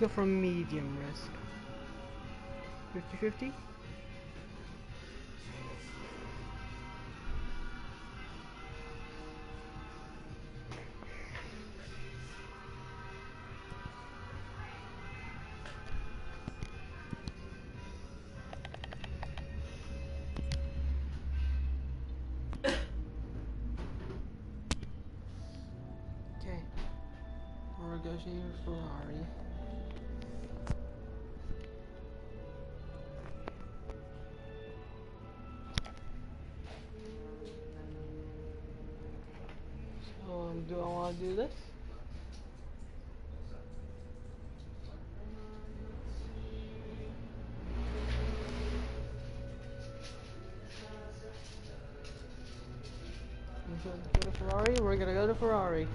go for medium risk. 50-50? Okay. We're negotiating with Ferrari. Do I want to do this? Go to Ferrari. We're gonna go to Ferrari.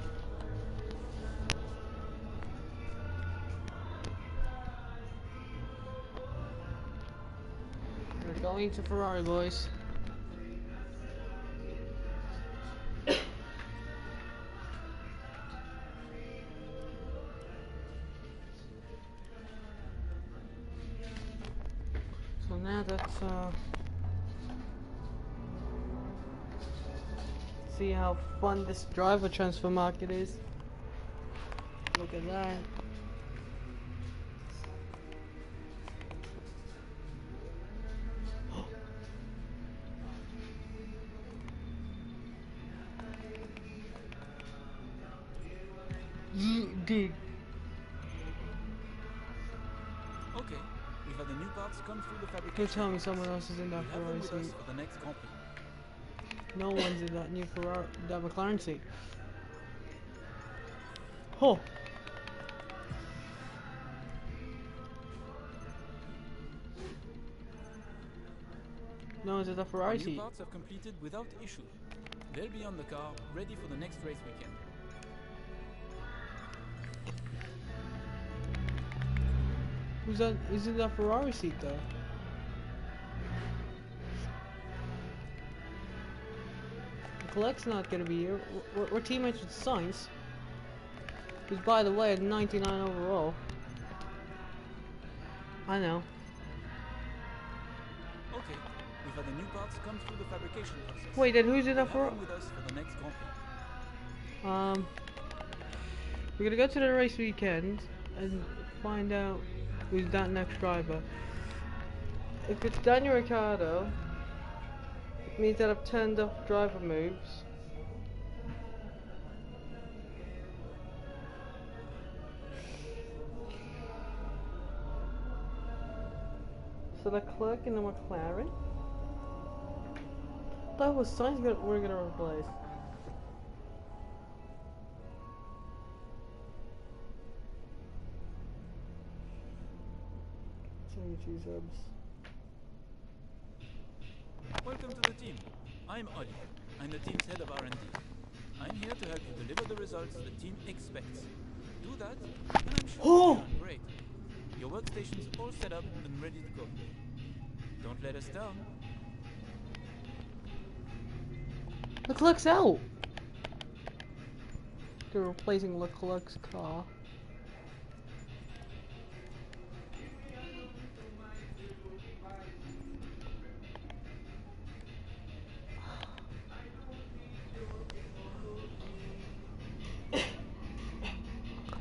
We're going to Ferrari, boys. So now that's see how fun this driver transfer market is. Look at that. Dig. Okay, we've had the new parts come through the fabrication. Don't tell me someone else is in that Ferrari seat. For the next Grand Prix. No one's in that new Ferrari, that McLaren seat. Oh. No one's in the Ferrari seat. New parts have completed without issue. They'll be on the car, ready for the next race weekend. Who's that? Is in that Ferrari seat though? Leclerc's not gonna be here. We're teammates with Sainz, who's by the way at 99 overall. I know. Okay, we've had the new parts come through the fabrication process. Wait, then who's in that Ferrari? With us for the next Grand Prix. We're gonna go to the race weekend and find out who's that next driver. If it's Daniel Ricciardo, it means that I've turned off driver moves. So Leclerc in the McLaren? That was Sainz we're gonna replace. Subs. Welcome to the team. I'm Ollie. I'm the team's head of R&D. I'm here to help you deliver the results the team expects. Do that, and I'm sure you'll be great. Your workstation's all set up and ready to go. Don't let us down. Leclerc's out! They're replacing Leclerc's car.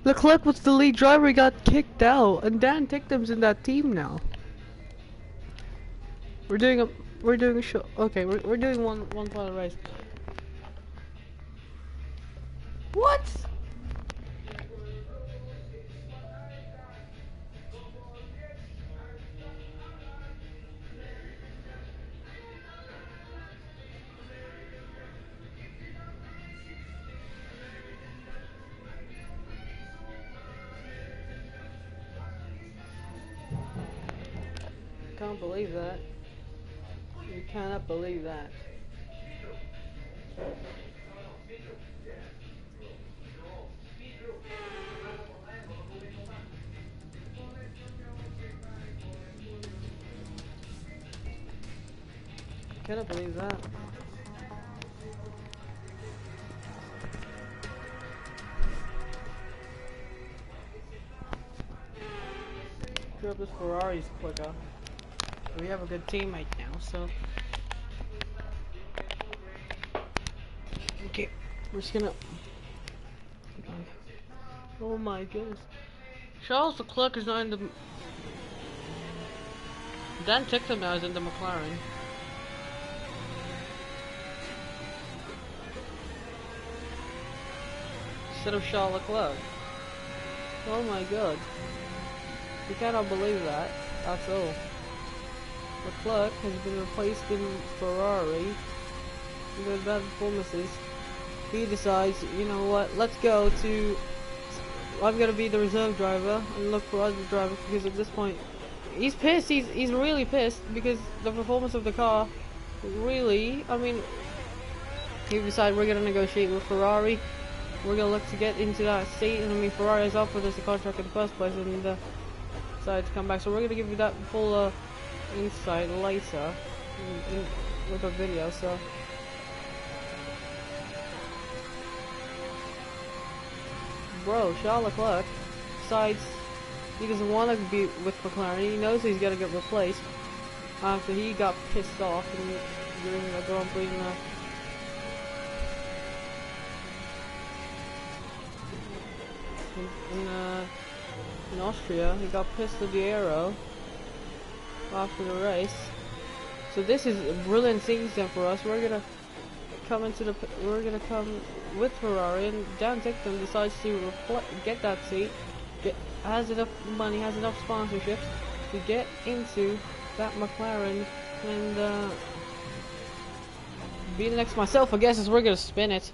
Leclerc was the lead driver, he got kicked out, and Dan Ticktum's in that team now. We're doing a show. Okay, we're doing one final race. What? Can't believe that. You cannot believe that. Cannot believe that. sure if this Ferrari's quicker. We have a good team right now, so. Okay, we're just gonna. Oh my goodness. Charles Leclerc is not in the. Dan Tickton now is in the McLaren. Instead of Charles Leclerc. Oh my god. You cannot believe that at all. Leclerc has been replaced in Ferrari with bad performances. He decides, you know what, let's go to... I'm gonna be the reserve driver and look for other drivers, because at this point he's pissed. He's really pissed because the performance of the car really, I mean, he decided we're gonna negotiate with Ferrari. We're gonna look to get into that seat, and I mean Ferrari has offered us the contract in the first place and decided to come back. So we're gonna give you that full insight later with a video. So bro, Charles Leclerc decides he doesn't want to be with McLaren. He knows he's gonna get replaced after he got pissed off during the Grand Prix in Austria. He got pissed at the aero after the race. So this is a brilliant season for us. We're gonna come with Ferrari, and Dan Tickton decides to get that seat. Has enough money, has enough sponsorships to get into that McLaren and be next to myself. I guess is we're gonna spin it.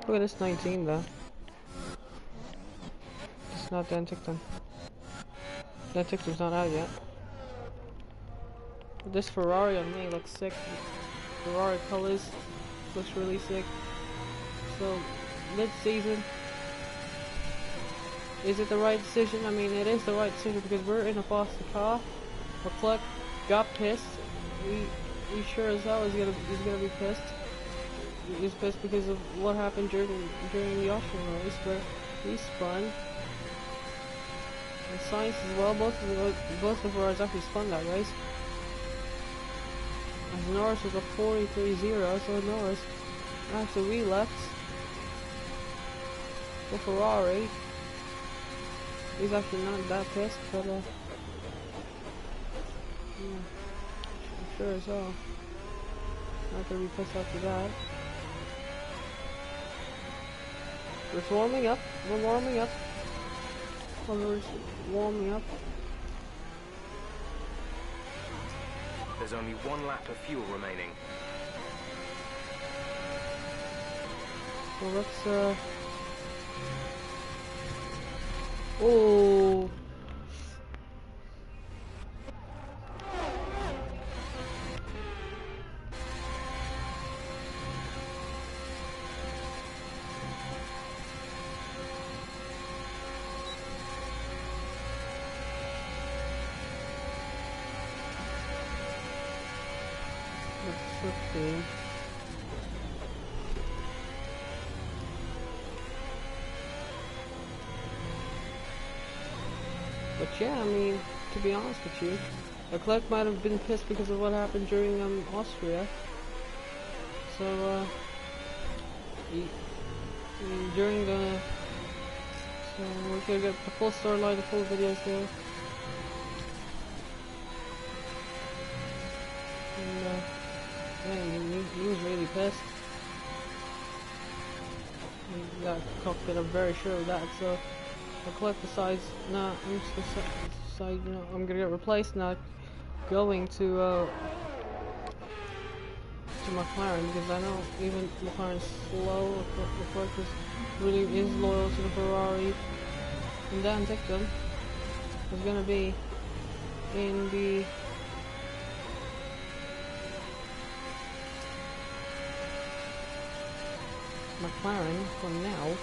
Look at this 19 though. It's not Dan Tickton. Dan Tickton's not out yet. But this Ferrari on me looks sick. Ferrari colors looks really sick. So mid-season, is it the right decision? I mean, it is the right decision because we're in a faster car. Leclerc got pissed. He sure as hell is gonna be pissed. He's pissed because of what happened during the Austrian race where he spun. And Sainz as well. Both the Ferraris actually spun that race. And Norris was a 43-0, so Norris, after we left for Ferrari, he's actually not that pissed, but yeah, sure as hell not gonna be pissed after that. We're warming up. We're warming up. We're warming up. There's only one lap of fuel remaining. Well, let's oh. But yeah, I mean, to be honest with you, Leclerc might have been pissed because of what happened during Austria. So during the, so we're gonna get the full storyline, the full videos there. And man, he was really pissed. He got cockpit, I'm very sure of that. So Leclerc decides, nah, I'm just gonna decide, you know, I'm gonna get replaced, not going to McLaren, because I know even McLaren's slow. Leclerc really is loyal to the Ferrari, and Dan Tickton is gonna be in the McLaren for now.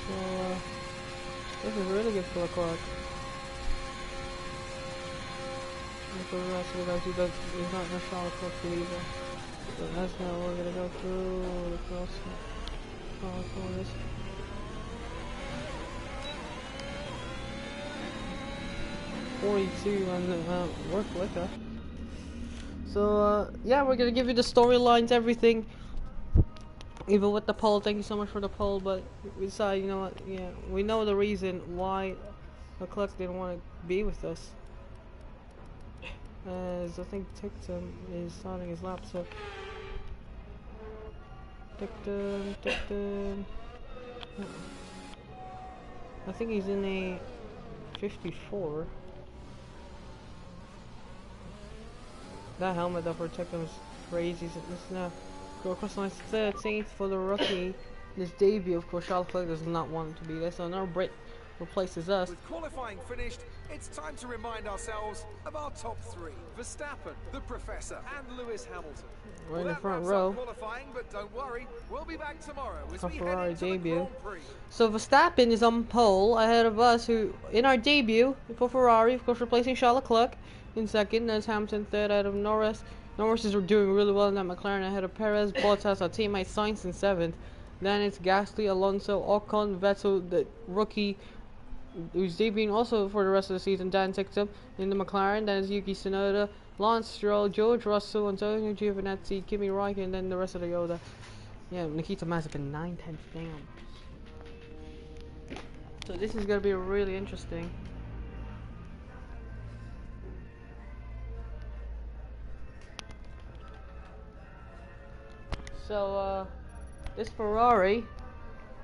So this is really good for Leclerc. And for the rest of the guys who is not a Charles Leclerc either. So that's how we're gonna go through the crossing. corners. .42 and work quicker. So yeah, we're gonna give you the storylines, everything. Even with the poll, thank you so much for the poll, but we decided, you know what, yeah, we know the reason why the Clucks didn't want to be with us. As I think Tictum is starting his lap, so Tictum. I think he's in a 54. That helmet that protects him is crazy. So let's now go across the line 13th for the rookie. This debut, of course, Charles Leclerc does not want to be there, so another Brit replaces us. With qualifying finished, it's time to remind ourselves of our top three: Verstappen, the Professor, and Lewis Hamilton. We're in the front row. Qualifying, but don't worry, we'll be back tomorrow as Our we Ferrari head into debut. the Grand Prix. So Verstappen is on pole ahead of us, who in our debut for Ferrari, of course, replacing Charles Leclerc in second. There's Hamilton third ahead of Norris. Norris is doing really well in that McLaren ahead of Perez. Bottas, our teammate, Sainz in seventh. Then it's Gasly, Alonso, Ocon, Vettel, the rookie, who's debuting also for the rest of the season, Dan Tictum in the McLaren. Then it's Yuki Tsunoda, Lance Stroll, George Russell, Antonio Giovinazzi, Kimi Raikkonen, and then the rest of the Yoda. Yeah, Nikita Mazepin 9/10 down. So this is gonna be really interesting. So this Ferrari,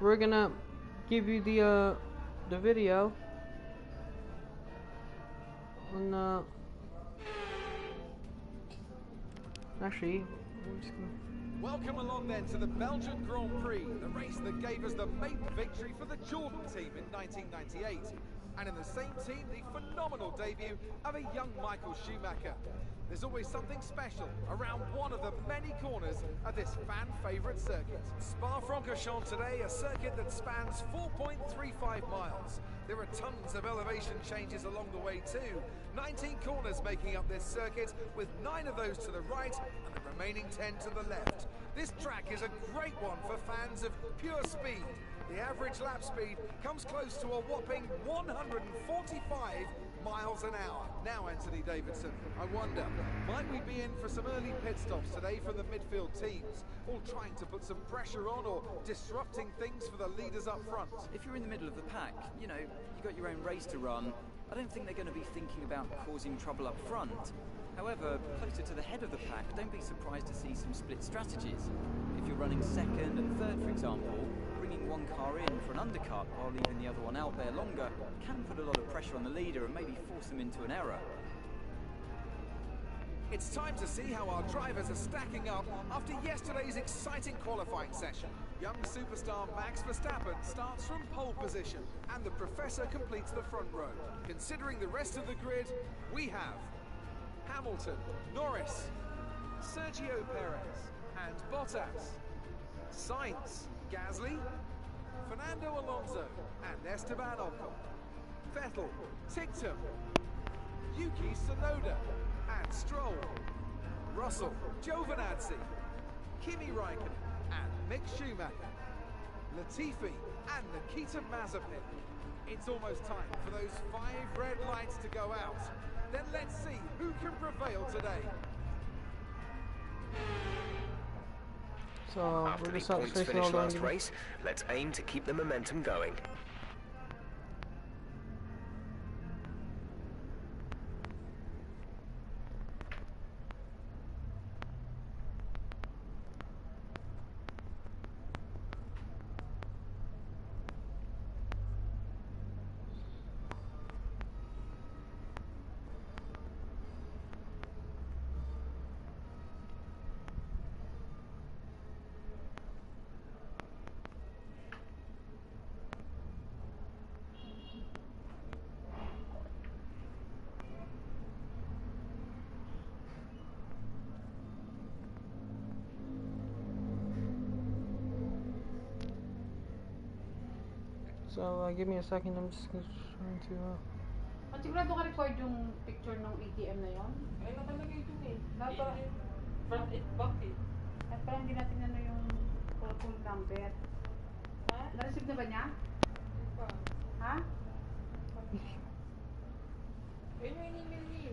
we're gonna give you the video on actually I'm just gonna... Welcome along then to the Belgian Grand Prix, the race that gave us the maiden victory for the Jordan team in 1998. And in the same team, the phenomenal debut of a young Michael Schumacher. There's always something special around one of the many corners of this fan-favourite circuit. Spa-Francorchamps today, a circuit that spans 4.35 miles. There are tons of elevation changes along the way too. 19 corners making up this circuit, with 9 of those to the right and the remaining 10 to the left. This track is a great one for fans of pure speed. The average lap speed comes close to a whopping 145 miles an hour. Now, Anthony Davidson, I wonder, might we be in for some early pit stops today from the midfield teams, all trying to put some pressure on or disrupting things for the leaders up front? If you're in the middle of the pack, you know, you got your own race to run. I don't think they're going to be thinking about causing trouble up front. However, closer to the head of the pack, don't be surprised to see some split strategies. If you're running second and third, for example, bringing one car in for an undercut while leaving the other one out there longer can put a lot of pressure on the leader and maybe force them into an error. It's time to see how our drivers are stacking up after yesterday's exciting qualifying session. Young superstar Max Verstappen starts from pole position, and the Professor completes the front row. Considering the rest of the grid, we have Hamilton, Norris, Sergio Perez, and Bottas, Sainz, Gasly, Fernando Alonso, and Esteban Ocon, Vettel, Tictum, Yuki Tsunoda, and Stroll, Russell, Giovinazzi, Kimi Raikkonen, and Mick Schumacher, Latifi, and Nikita Mazepin. It's almost time for those 5 red lights to go out. Then let's see who can prevail today. So After the points finish last race, let's aim to keep the momentum going. So give me a second, I'm just trying to Sigurado ka record yung picture ng ATM na yon? Ay, nakalagay dun eh. Dapat Front and back eh. at parang hindi natin ano yung full number. Na-receive na ba niya? Ha? Ayun yung email niya.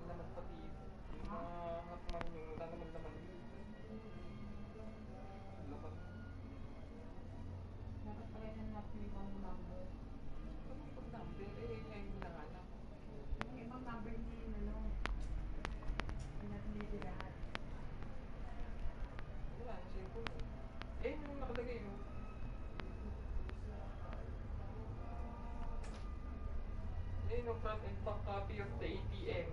Naman pati hakman yung naman. Laman. Dapat pala yung ibang number. Pag number, ayun nanganak. Yung ibang number hindi yun, hindi natin dito lahat. Wala na siya po. Ayun yung nakalagay mo. Ayun yung front and back copy of the ATM.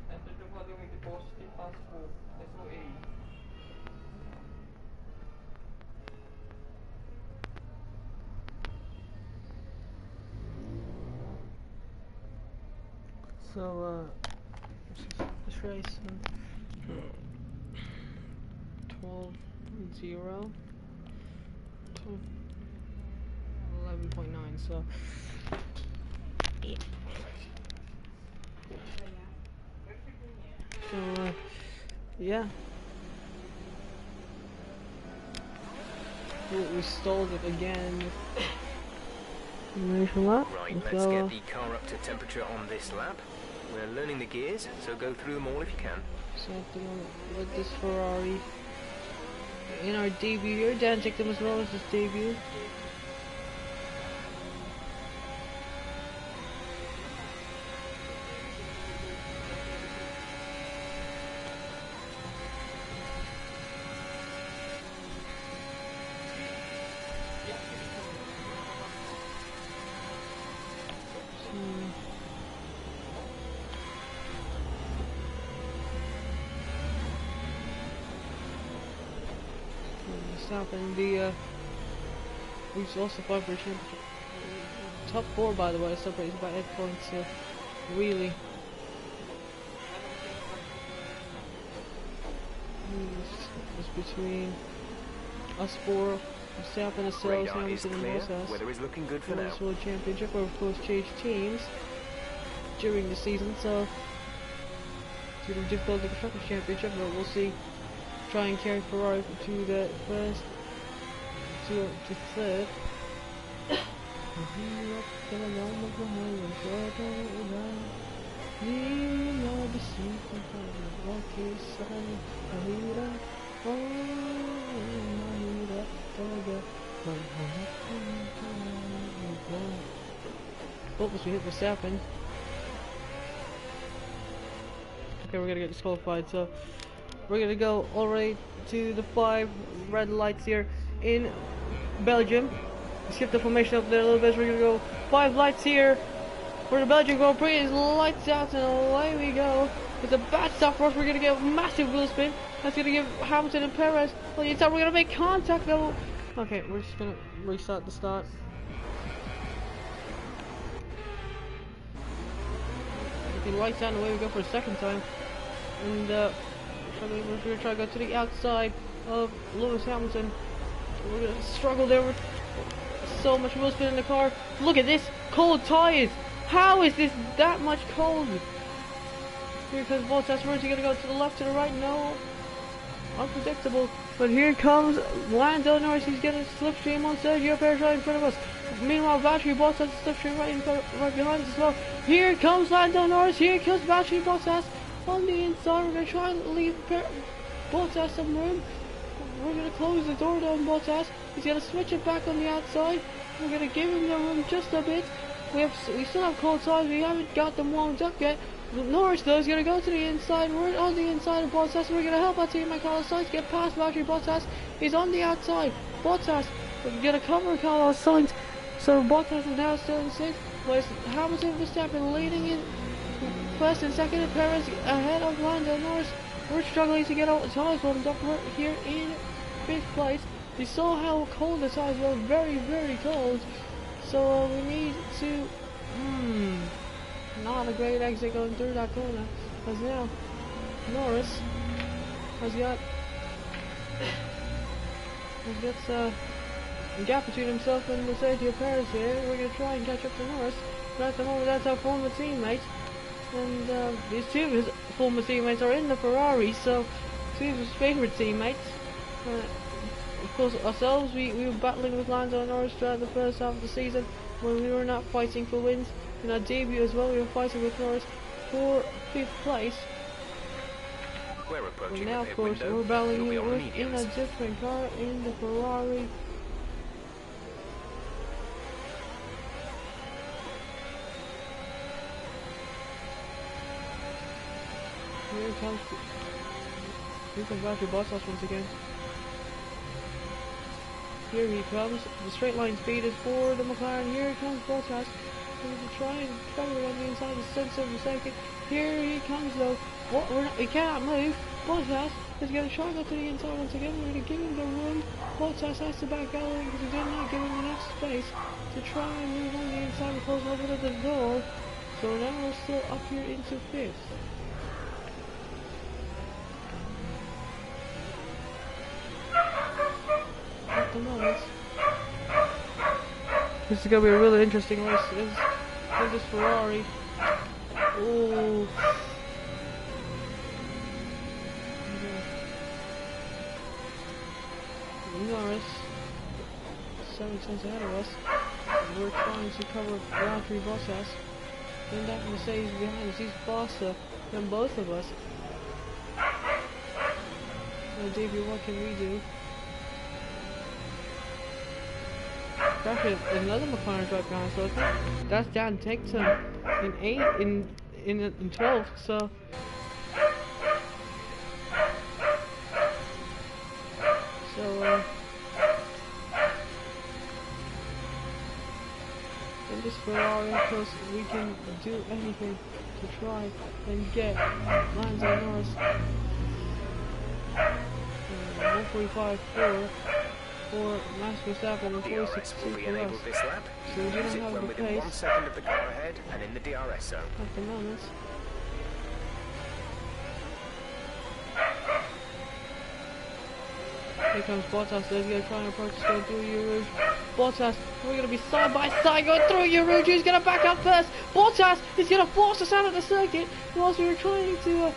Enter the following deposit passbook, SOA. So, this race 12.0 11.9, so yeah, we stalled it again. Right, let's get the car up to temperature on this lap. We're learning the gears, so go through them all if you can. Something with this Ferrari in our debut here. Dan take them as well as his debut. And the who's also fighting for championship. Top 4, by the way, separated by 8 points. Really, it's between us 4, Verstappen, ourselves, Hamilton, and Bottas. Weather is looking good for now. World Championship, or of course change teams during the season, so it's going to be difficult in the Constructors' Championship, but we'll see. Try and carry Ferrari to the first, to third. Focus, we hit Verstappen. Okay, we're gonna get disqualified, so we're gonna go already to the 5 red lights here in Belgium. Skip the formation up there a little bit. We're gonna go 5 lights here for the Belgian Grand Prix. It's lights out and away we go. It's a bad stop for us. We're gonna get a massive wheel spin. That's gonna give Hamilton and Perez on the inside. We're gonna make contact though. Okay, we're just gonna restart the start. Okay, lights out and away we go for a second time. And we're gonna try to go to the outside of Lewis Hamilton. We're gonna struggle there with so much wheel spin in the car. Look at this cold tires. How is this that much cold? Because Bottas, where's he gonna go? To the left, to the right? No, unpredictable. But here comes Lando Norris. He's getting a slipstream on Sergio Perez right in front of us. Meanwhile, Valtteri Bottas is slipstream right behind us as well. Here comes Lando Norris. Here comes Valtteri Bottas. On the inside, we're going to try and leave Bottas some room. We're going to close the door down Bottas. He's going to switch it back on the outside. We're going to give him the room just a bit. We still have cold tires. We haven't got them warmed up yet. Norris though is going to go to the inside. We're on the inside of Bottas. We're going to help our teammate Carlos Sainz get past Valtteri Bottas. He's on the outside. Bottas, we're going to cover Carlos Sainz. So Bottas is now still in 6th place. Hamilton and Verstappen leading in first and second, and Perez ahead of Lando Norris. We're struggling to get our tires warmed up. We're here in 5th place. We saw how cold the tires were, very, very cold. So we need to, not a great exit going through that corner. Because now, Norris has got a gap between himself and Sergio Perez here. We're going to try and catch up to Norris. But at the moment, that's our former teammate. And these two of his former teammates are in the Ferrari, so Caesar's favourite teammates. Of course, ourselves, we were battling with Lando and Norris throughout the first half of the season when we were not fighting for wins. In our debut as well, we were fighting with Norris for 5th place. We're approaching But now, the of pit course, window. we're battling You'll be on in a mediums. different car, in the Ferrari. Here comes Valtteri Bottas once again. Here he comes. The straight line speed is for the McLaren. Here comes Bottas. Going to try and travel on the inside of the sensor of the second. Here he comes though. He cannot move. Bottas is going to try and go to the inside once again. We're going to give him the room. Bottas has to back out because we did not give him enough space to try and move on the inside. We close a little bit of the door. So now we're still up here into 5th. At the moment. This is going to be a really interesting race. Is this Ferrari? Oh. Norris, 7 tenths ahead of us. We're trying to cover Valtteri Bottas. Then that Mercedes behind us. He's faster than both of us. So Davey, what can we do? Actually, another McLaren's right behind, so I think that's down takes him in 8th, in 12th, so in this Ferrari, of course, we can do anything to try and get Lando Norris 145.4 for Max Verstappen and 46.2 for us. So we don't have the pace 1 second of the car ahead and in the DRS zone. at the moment. Here comes Bottas, let's go try and approach us, go through your Rouge. Bottas, we're going to be side by side going through your Rouge, who's going to back up first. Bottas is going to force us out of the circuit whilst we were trying to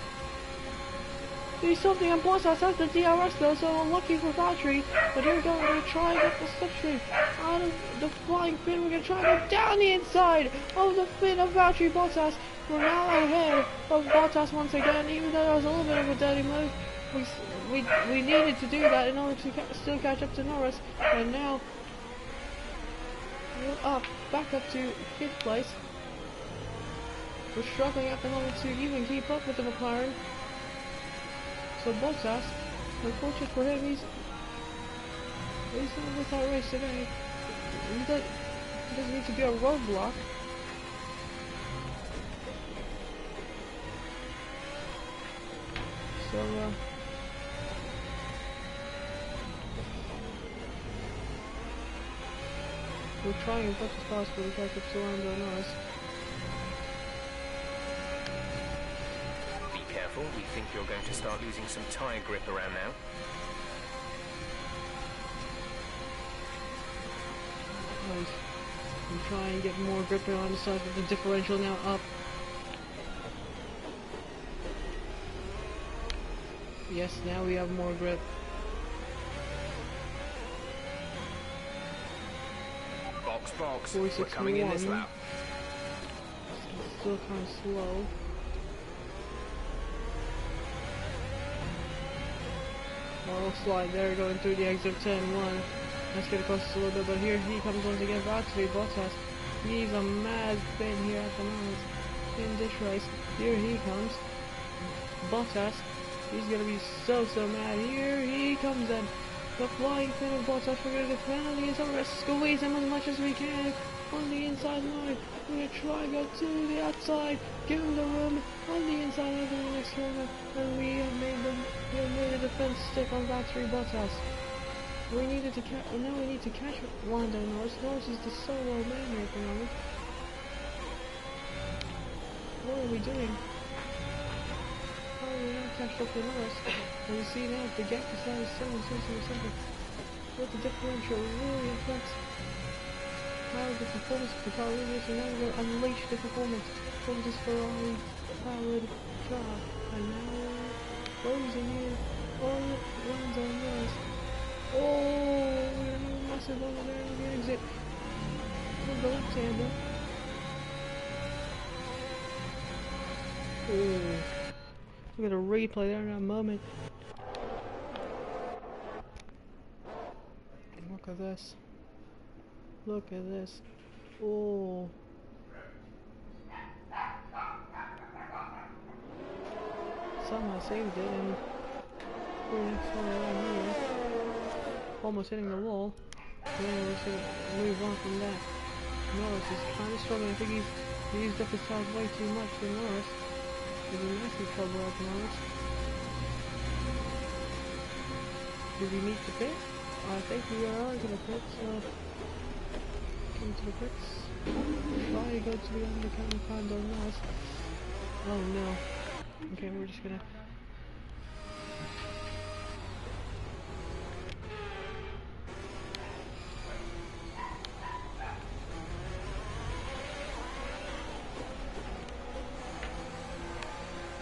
do something, and Bottas has the DRS though, so unlucky for Valtteri. But here we go, we're going to try and get the slipstream out of the flying fin. We're going to try and go down the inside of the fin of Valtteri Bottas. We're now ahead of Bottas once again, even though that was a little bit of a dirty move. We needed to do that in order to still catch up to Norris, and now we're back up to 5th place. We're struggling at the moment to even keep up with the McLaren. So Bottas, unfortunate for him, he's not with that race today. He doesn't need to be a roadblock. So we're trying as much as possible to catch up to Lando Norris. We think you're going to start losing some tyre grip around now. Nice. We try and get more grip around the side with the differential now up. Yes, now we have more grip. Box. We're coming in this lap. Still kind of slow. Well, slide there, going through the exit of turn 1. That's going to cost us a little bit, but here he comes once again. Valtteri Bottas. He's a mad spin here at the moment in this race. Here he comes. Bottas. He's going to be so mad. Here he comes in. The flying fin of Bottas. We're going to defend on the inside. We're going to squeeze him as much as we can on the inside line. We're going to try and go to the outside. Give him the room on the inside over the next corner. And we have made a defense stick on Valtteri Bottas. We needed to catch. Now we need to catch Lando Norris. Norris is the solo man here at the moment. What are we doing? How are we not catched up to Norris? And you see now the gap is down to 7 seconds in a second. What the differential really affects how the performance of the car really is. So now we're going to unleash the performance from this Ferrari powered car. And now we're closing in Lando Norris. Oh, we're in a massive over there in the exit. With the left-hander. Ooh. Look at a replay there in that moment. Look at this. Look at this. Oh. Somehow saved it and we're next one around here. Almost hitting the wall. Then we're just gonna move on from that. Norris is kind of struggling. I think he's used up his tires way too much for Norris. He's in massive trouble at the moment. Did we meet the pit? I think we are already going to pit, so come to the pits. Try to go to the undercut and find our Norris. Oh no. Okay, we're just gonna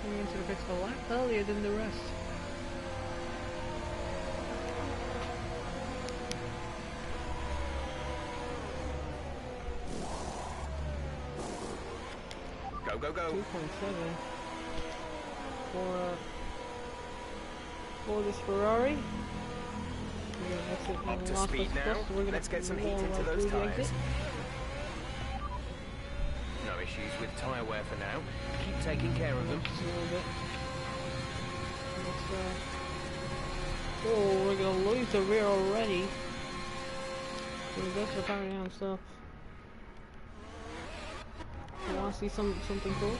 coming into the pits a lot earlier than the rest. Go, go. 2.7 for this Ferrari. Up to speed now. Let's get some heat into those tyres. No issues with tyre wear for now. Keep taking care of them. Just a little bit. Oh, we're gonna lose the rear already. We're going to power down, so you want to see something cool?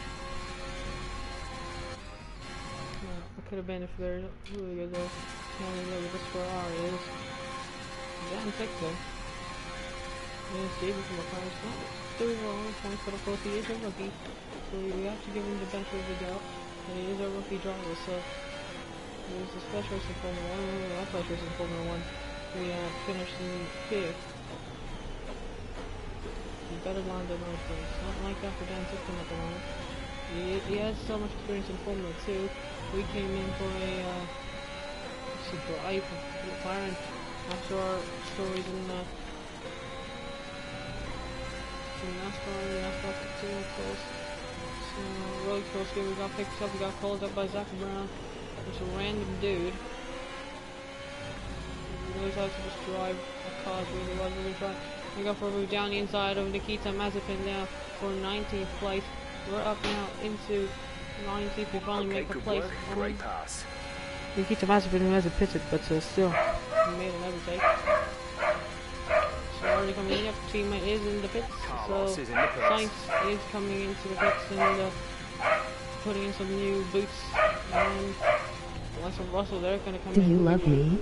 It could have been if they're really good though. Look at this Ferrari is damn thick though. It's David from the Paris Club. Still wrong points, but of course he is a rookie, so we have to give him the benefit of the doubt. And he is a rookie driver, so there's the special race in Formula 1. Our special race in Formula 1. We finished in 5th. He's better Lando Norris, but it's not like that for Dan Tipton at the moment. He has so much experience in Formula 2. We came in for a drive for McLaren after our stories in NASCAR and NASCAR 2, of course. So, road course here, we got picked up, we got called up by Zach Brown, which is a random dude. He knows how to just drive a car really fast. We go for a move down the inside of Nikita Mazepin now for 19th place. We're up now into 19th. We finally make a place. Great pass. Nikita Mazepin hasn't pitted, but still, he made an overtake. So already coming in. Yep, teammate is in the pits. Carlos so is in the pits. Sainz is coming into the pits and putting in some new boots. And Alexa Russell, they're going to come in. Do you love me?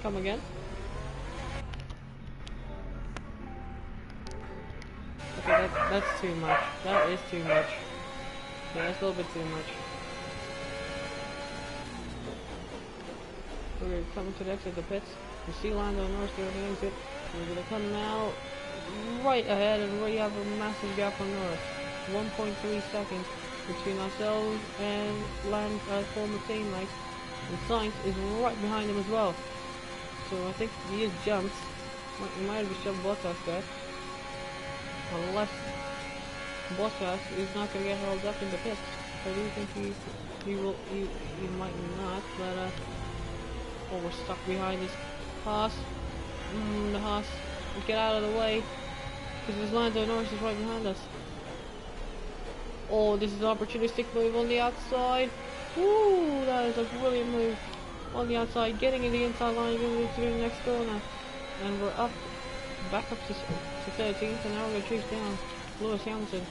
Come again? Okay, that's too much. That is too much. Yeah, that's a little bit too much. We're coming to the exit of the pits. We see Lando Norris going to exit. We're going to come now right ahead, and we have a massive gap on Norris. 1.3 seconds between ourselves and former teammates. And Sainz is right behind him as well. So I think he has jumped. He might have just jumped Bottas there. Unless Bottas is not going to get held up in the pits. I do think he might not, but oh, we're stuck behind this Haas. The Haas, get out of the way, because this Lando Norris is right behind us. Oh, this is an opportunistic move on the outside. Woo, that is a brilliant move on the outside, getting in the inside line, getting to the next corner, and we're up. Back up to 13th, and now we're going to chase down Lewis Hamilton,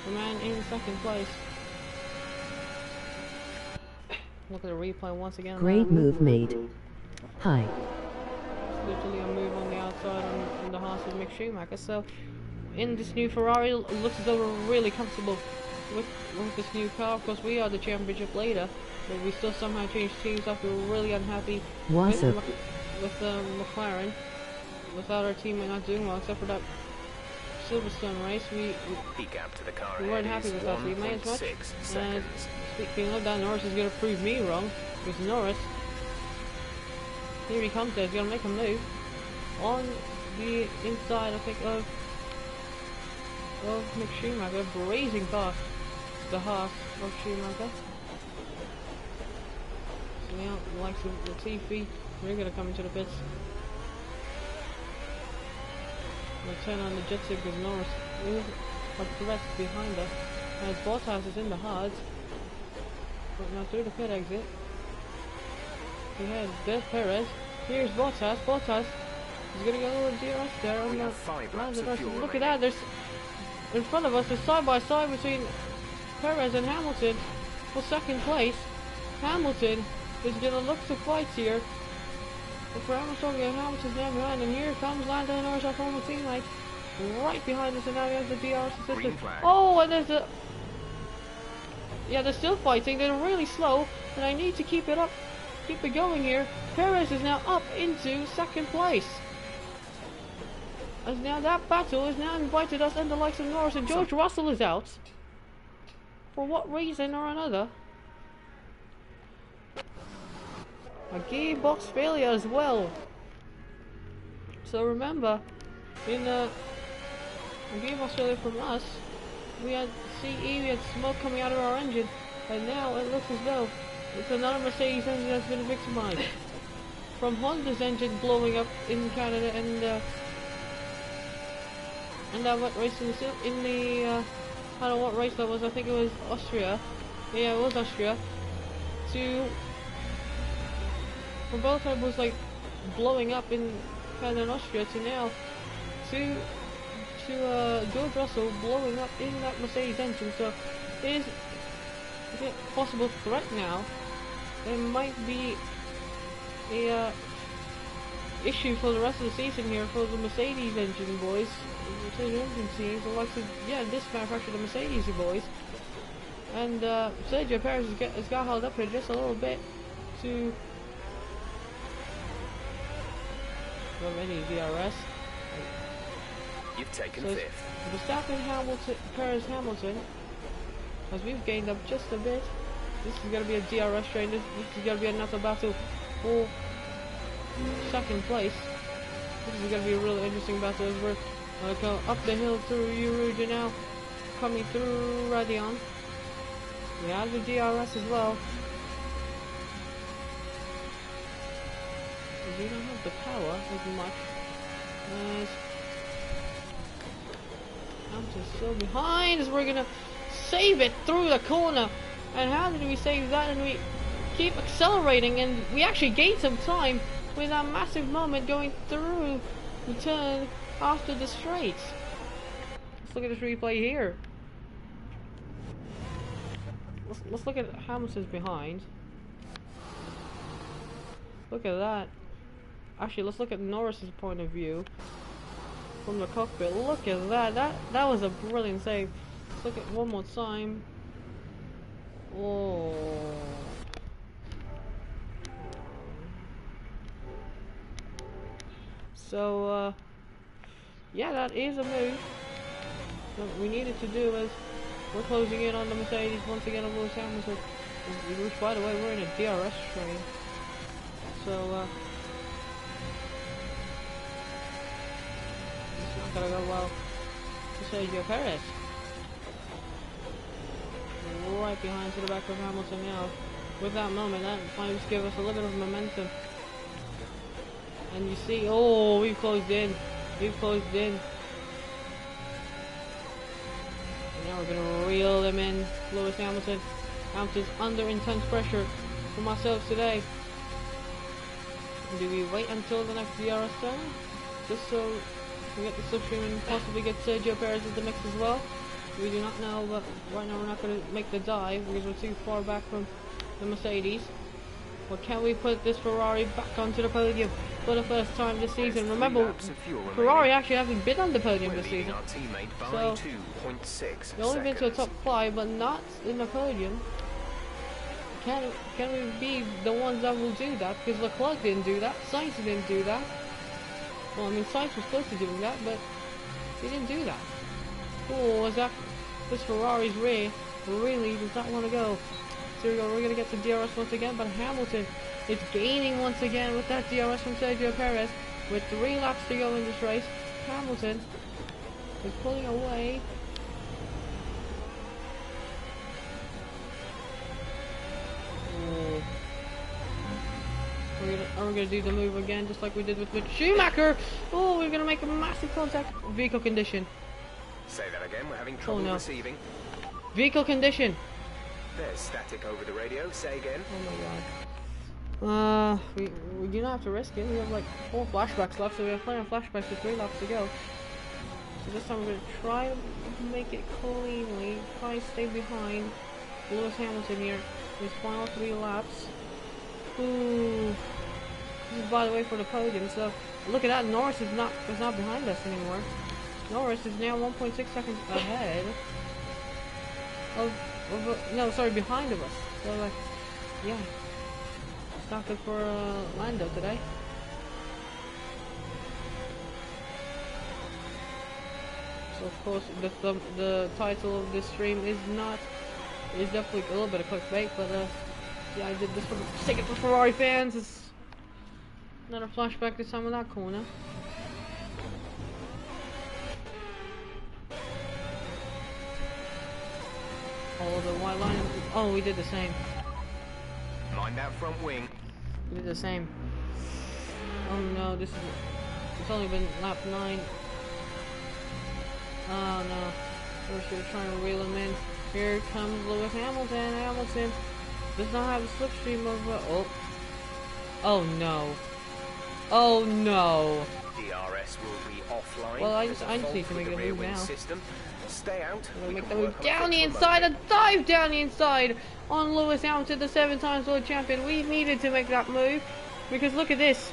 the man in second place. Look at the replay once again. Great move made. Hi. It's literally a move on the outside on the Haas of Mick Schumacher. So, in this new Ferrari, it looks as though we're really comfortable with this new car. Of course, we are the championship leader, but we still somehow changed teams after we were really unhappy with McLaren. Without our teammate not doing well, except for that Silverstone race, we weren't happy with that teammate as much. And speaking of that, Norris is going to prove me wrong, because Norris, here he comes there, he's going to make a move on the inside, I think, of Mick Schumacher, blazing past the Haas of Schumacher. So now, the likes of Latifi, we're going to come into the pits. We'll turn on the jet suit because Norris is a threat behind us. As Bottas is in the hards. But now through the pit exit. There's Perez. Here's Bottas. Bottas is going to get a little DRS there. Look at that. There's in front of us. There's side by side between Perez and Hamilton for second place. Hamilton is going to look to fight here. But for Hamilton's now behind, and here comes Lando Norris, our former teammate, right behind us, and now we have the DRS assistant. Oh, and there's a... Yeah, they're still fighting, they're really slow, and I need to keep it up, keep it going here. Perez is now up into second place. As now that battle is now invited us and the likes of Norris, and George Russell is out. For what reason or another. A gearbox failure as well. So remember, in a gearbox failure from us, we had CE, we had smoke coming out of our engine, and now it looks as though it's another Mercedes engine that's been victimized. From Honda's engine blowing up in Canada and that what race in the I don't know what race that was. I think it was Austria. Yeah, it was Austria. From both sides was like blowing up in Canada and Austria to now to George Russell blowing up in that Mercedes engine. So is it a possible threat now? There might be a issue for the rest of the season here for the Mercedes engine boys. The Mercedes engine teams, the likes of this manufacturer, the Mercedes boys, and Sergio Perez has got held up here just a little bit to. Already DRS. You've taken fifth. Verstappen, Hamilton, Perez, Hamilton. As we've gained up just a bit. This is going to be a DRS train. This is going to be another battle for second place. This is going to be a really interesting battle as we're going to go up the hill through Rouge now, coming through Radion. We have the DRS as well. We don't have the power as much as Hamilton's still behind as we're gonna save it through the corner. And how did we save that? And we keep accelerating, and we actually gained some time with that massive moment going through the turn after the straights. Let's look at this replay here. Let's look at Hamilton's behind. Look at that. Actually, let's look at Norris's point of view from the cockpit. Look at that. That was a brilliant save. Let's look at one more time. Oh. So, yeah, that is a move. What we needed to do is we're closing in on the Mercedes once again on Lewis Hamilton. Which, by the way, we're in a DRS train. So, gotta go well to Sergio Perez. Right behind to the back of Hamilton now. With that moment, that might just give us a little bit of momentum. And you see, oh, we've closed in. We've closed in. And now we're gonna reel them in. Lewis Hamilton. Hamilton's under intense pressure from ourselves today. Do we wait until the next DRS turn? Just so we get the slipstream and possibly get Sergio Perez in the mix as well. We do not know, but right now we're not going to make the dive because we're too far back from the Mercedes. But can we put this Ferrari back onto the podium for the first time this season? Remember, Ferrari actually hasn't been on the podium this season. So, they've only been to a top 5, but not in the podium. Can we be the ones that will do that? Because Leclerc didn't do that, Sainz didn't do that. Well, I mean, Sainz was close to doing that, but he didn't do that. Oh, is that this Ferrari's rear really does not want to go. So here we go, we're gonna get the DRS once again, but Hamilton is gaining once again with that DRS from Sergio Perez with 3 laps to go in this race. Hamilton is pulling away. Oh. We're gonna do the move again, just like we did with Schumacher. Oh, we're gonna make a massive contact. Vehicle condition. Say that again. We're having trouble receiving. Vehicle condition. There's static over the radio. Say again. Oh my god. We do not have to risk it. We have like 4 flashbacks left, so we have plenty of flashbacks with 3 laps to go. So this time we're gonna try to make it cleanly. Try to stay behind Lewis Hamilton here. His final 3 laps. Ooh. This is, by the way, for the podium. So look at that. Norris is not behind us anymore. Norris is now 1.6 seconds ahead behind of us. So like, yeah, it's not good for Lando today. So of course the title of this stream is definitely a little bit of clickbait, but yeah, I did this for the sake of the Ferrari fans. It's another flashback this time with that corner. Oh, the white line. Oh, we did the same. Mind that front wing. We did the same. Oh no, it's only been lap 9. Oh no. We're still trying to reel him in. Here comes Lewis Hamilton. Hamilton does not have a slipstream of oh no. Oh no. DRS will be offline. Well, I just need to make a move now. System. Stay out. We'll make the move down the inside, a dive down the inside on Lewis Hamilton, the 7 times world champion. We needed to make that move because look at this.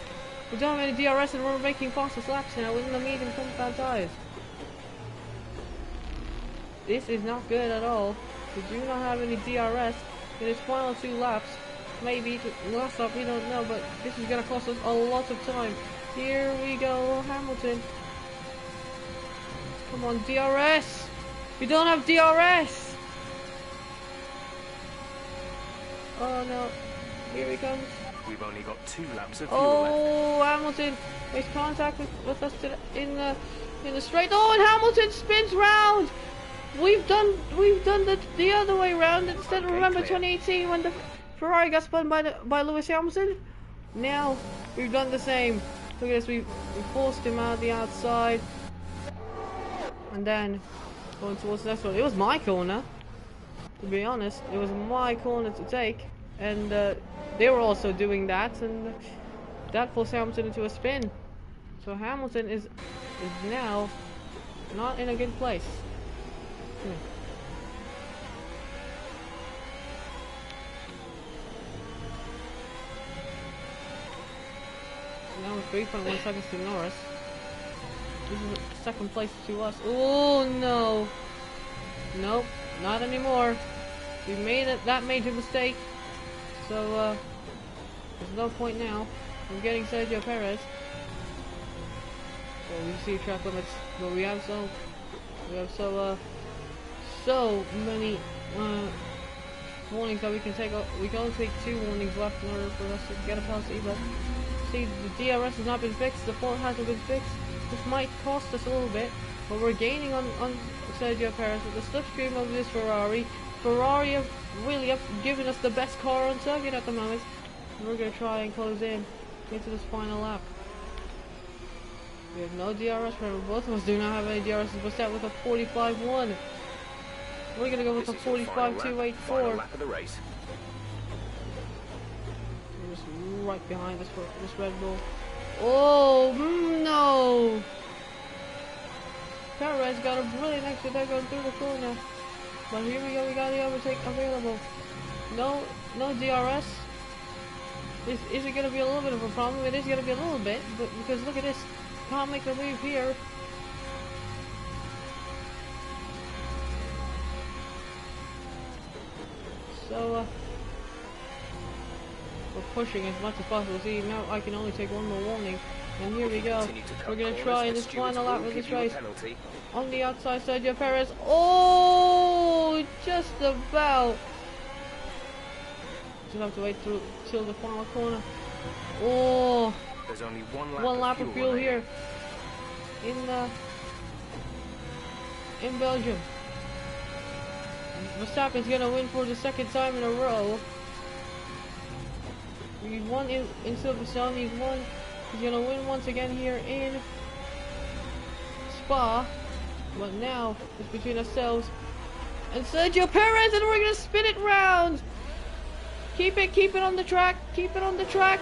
We don't have any DRS and we're making fastest laps now with the medium compound tires. This is not good at all. We do not have any DRS in his final 2 laps. Maybe last lap, we don't know, but this is gonna cost us a lot of time. Here we go, Hamilton. Come on, DRS! We don't have DRS! Oh no, here he comes. We've only got 2 laps of fuel left. Oh, Hamilton makes contact with us in the straight. Oh, and Hamilton spins round! We've done the other way round instead of, remember, 2018 when the Ferrari got spun by Lewis Hamilton? Now we've done the same. Look at this, we forced him out the outside. And then going towards the next one. It was my corner, to be honest. It was my corner to take, and they were also doing that, and that forced Hamilton into a spin. So Hamilton is now not in a good place. Now with 3.1 seconds to Norris. This is second place to us. Oh no! Nope, not anymore. We made that major mistake. So there's no point now. I'm getting Sergio Perez. Well, we see track limits, but we have so many warnings that we can take. We can only take 2 warnings left in order for us to get a penalty. But see, the DRS has not been fixed. The fault hasn't been fixed. This might cost us a little bit, but we're gaining on Sergio Perez with the slipstream of this Ferrari. Ferrari have really given us the best car on circuit at the moment. And we're going to try and close in into this final lap. We have no DRS, remember, both of us do not have any DRS, but set with a 45.1. We're going to go with a 45.284. Final lap of the race. We're just right behind this Red Bull. Oh, no! Perez got a brilliant exit there going through the corner. But here we go, we got the overtake available. No DRS. Is it going to be a little bit of a problem? It is going to be a little bit, but because look at this. Can't make a move here. So, we're pushing as much as possible. See, now I can only take 1 more warning. And here we go. We're gonna try this final lap of this race. On the outside, Sergio Perez. Oh, just about. Just have to wait till the final corner. Oh, there's only one lap of fuel here in Belgium. Verstappen's gonna win for the second time in a row. He won in Silverstone. He's gonna win once again here in Spa. But now it's between ourselves and Sergio Perez, and we're gonna spin it round. Keep it on the track. Keep it on the track.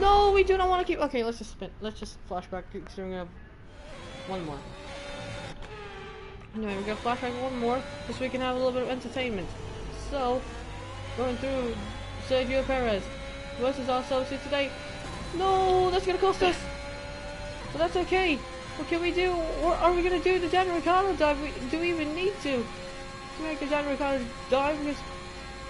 No, we do not want to keep. Okay, let's just spin. Let's just flashback. Because we're gonna have one more. Anyway, we're gonna flashback one more, just so we can have a little bit of entertainment. So, going through Sergio Perez versus ourselves here today. No, that's gonna cost us. But that's okay. What can we do? Or are we gonna do the Dan Ricciardo dive? Do we even need to make the Dan Ricciardo dive? Because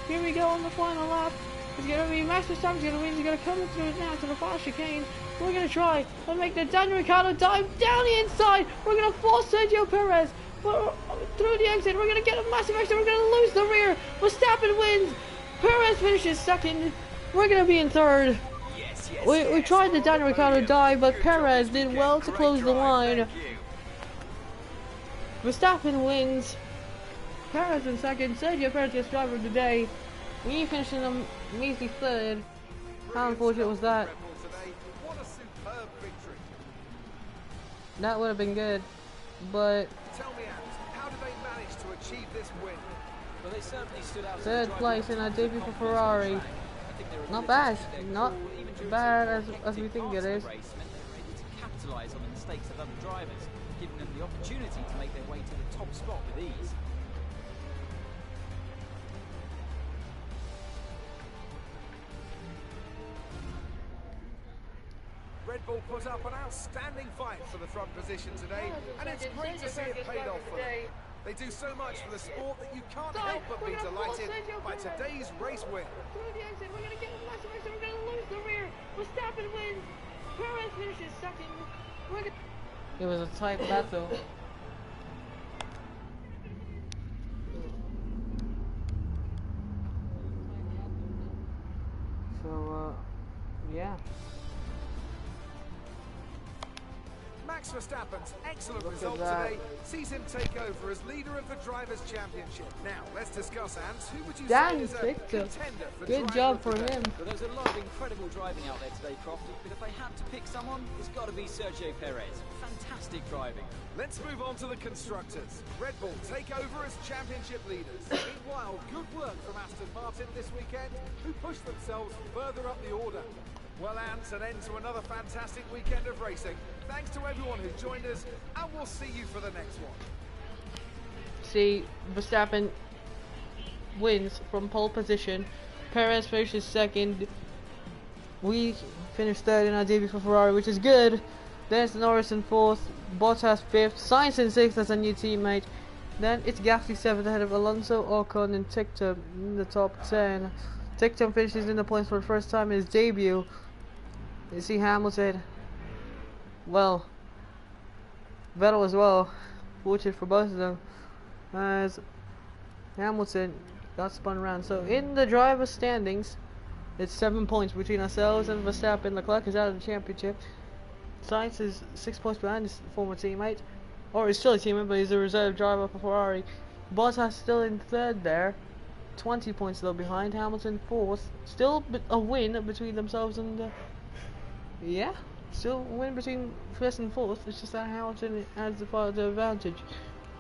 here we go on the final lap. It's gonna be Max Verstappen's gonna win. He's gonna come through it now to the far chicane. We're gonna try and make the Dan Ricciardo dive down the inside. We're gonna force Sergio Perez through the exit. We're gonna get a massive exit. We're gonna lose the rear. Verstappen wins. Perez finishes second. We're gonna be in third. We tried the Dan Ricciardo dive, but Perez did well to close the line. Verstappen wins. Perez in second. Sergio Perez gets driver of the day. We finished in a measly third. How unfortunate was that? That would have been good, but tell me, how did they manage to achieve this win? Well, they certainly stood out. Third place in our debut for Ferrari. Not bad. Not bad as we think it is. Capitalize on the mistakes of other drivers, giving them the opportunity to make their way to the top spot with ease. Red Bull put up an outstanding fight for the front position today, and it's great to see it paid off for them. They do so much for the sport that you can't help but be delighted by today's race win. Through the exit, we're gonna get a massive exit, we're gonna lose the rear. Verstappen wins. Perez finishes second. It was a tight battle. So, yeah. Max Verstappen's excellent result today sees him take over as leader of the Drivers' Championship. Now, let's discuss, Ants. Who would you say is a contender for good job for him. Well, there's a lot of incredible driving out there today, Crofty, but if they had to pick someone, it's got to be Sergio Perez. Fantastic driving. Let's move on to the constructors. Red Bull take over as championship leaders. Meanwhile, good work from Aston Martin this weekend, who pushed themselves further up the order. Well, Ants, an end to another fantastic weekend of racing. Thanks to everyone who joined us, and we'll see you for the next one. See, Verstappen wins from pole position. Perez finishes second. We finished third in our debut for Ferrari, which is good. There's Norris in fourth, Bottas fifth, Sainz in sixth as a new teammate. Then it's Gasly seventh ahead of Alonso, Ocon, and Ticktum in the top 10. Ticktum finishes in the points for the first time in his debut. You see Hamilton, well, Vettel as well, fortunate for both of them, as Hamilton got spun around. So in the driver's standings, it's 7 points between ourselves and Verstappen. Leclerc is out of the championship. Sainz is 6 points behind his former teammate, or he's still a teammate, but he's a reserve driver for Ferrari. Bottas still in third there, 20 points though behind. Hamilton fourth, still a win between themselves and yeah, still a win between first and fourth. It's just that Hamilton has the advantage.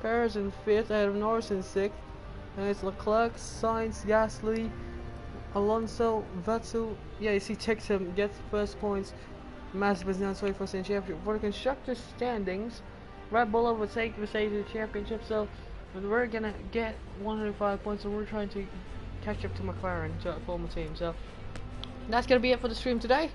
Perez in fifth ahead of Norris in sixth, and it's Leclerc, Sainz, Gasly, Alonso, Vettel. Yeah, you see Ticktum gets first points. Mazepin's now 21st in the championship. For the constructors standings, Red Bull overtake Mercedes in the championship, so we're gonna get 105 points, and we're trying to catch up to McLaren, to our former team. So that's gonna be it for the stream today.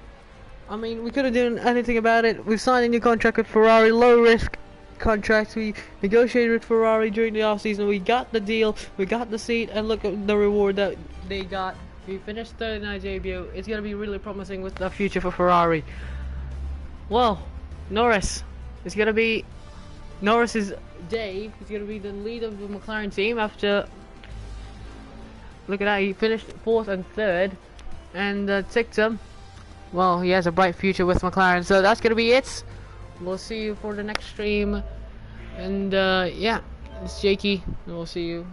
I mean, we couldn't do anything about it. We've signed a new contract with Ferrari, low risk contract. We negotiated with Ferrari during the off season. We got the deal, we got the seat, and look at the reward that they got. We finished third in our debut. It's gonna be really promising with the future for Ferrari. well, Norris is gonna be Norris's day. He's gonna be the lead of the McLaren team after. Look at that, he finished 4th and 3rd, and Tictum, well, he has a bright future with McLaren. So that's gonna be it. We'll see you for the next stream, and yeah, it's Jakey, and we'll see you.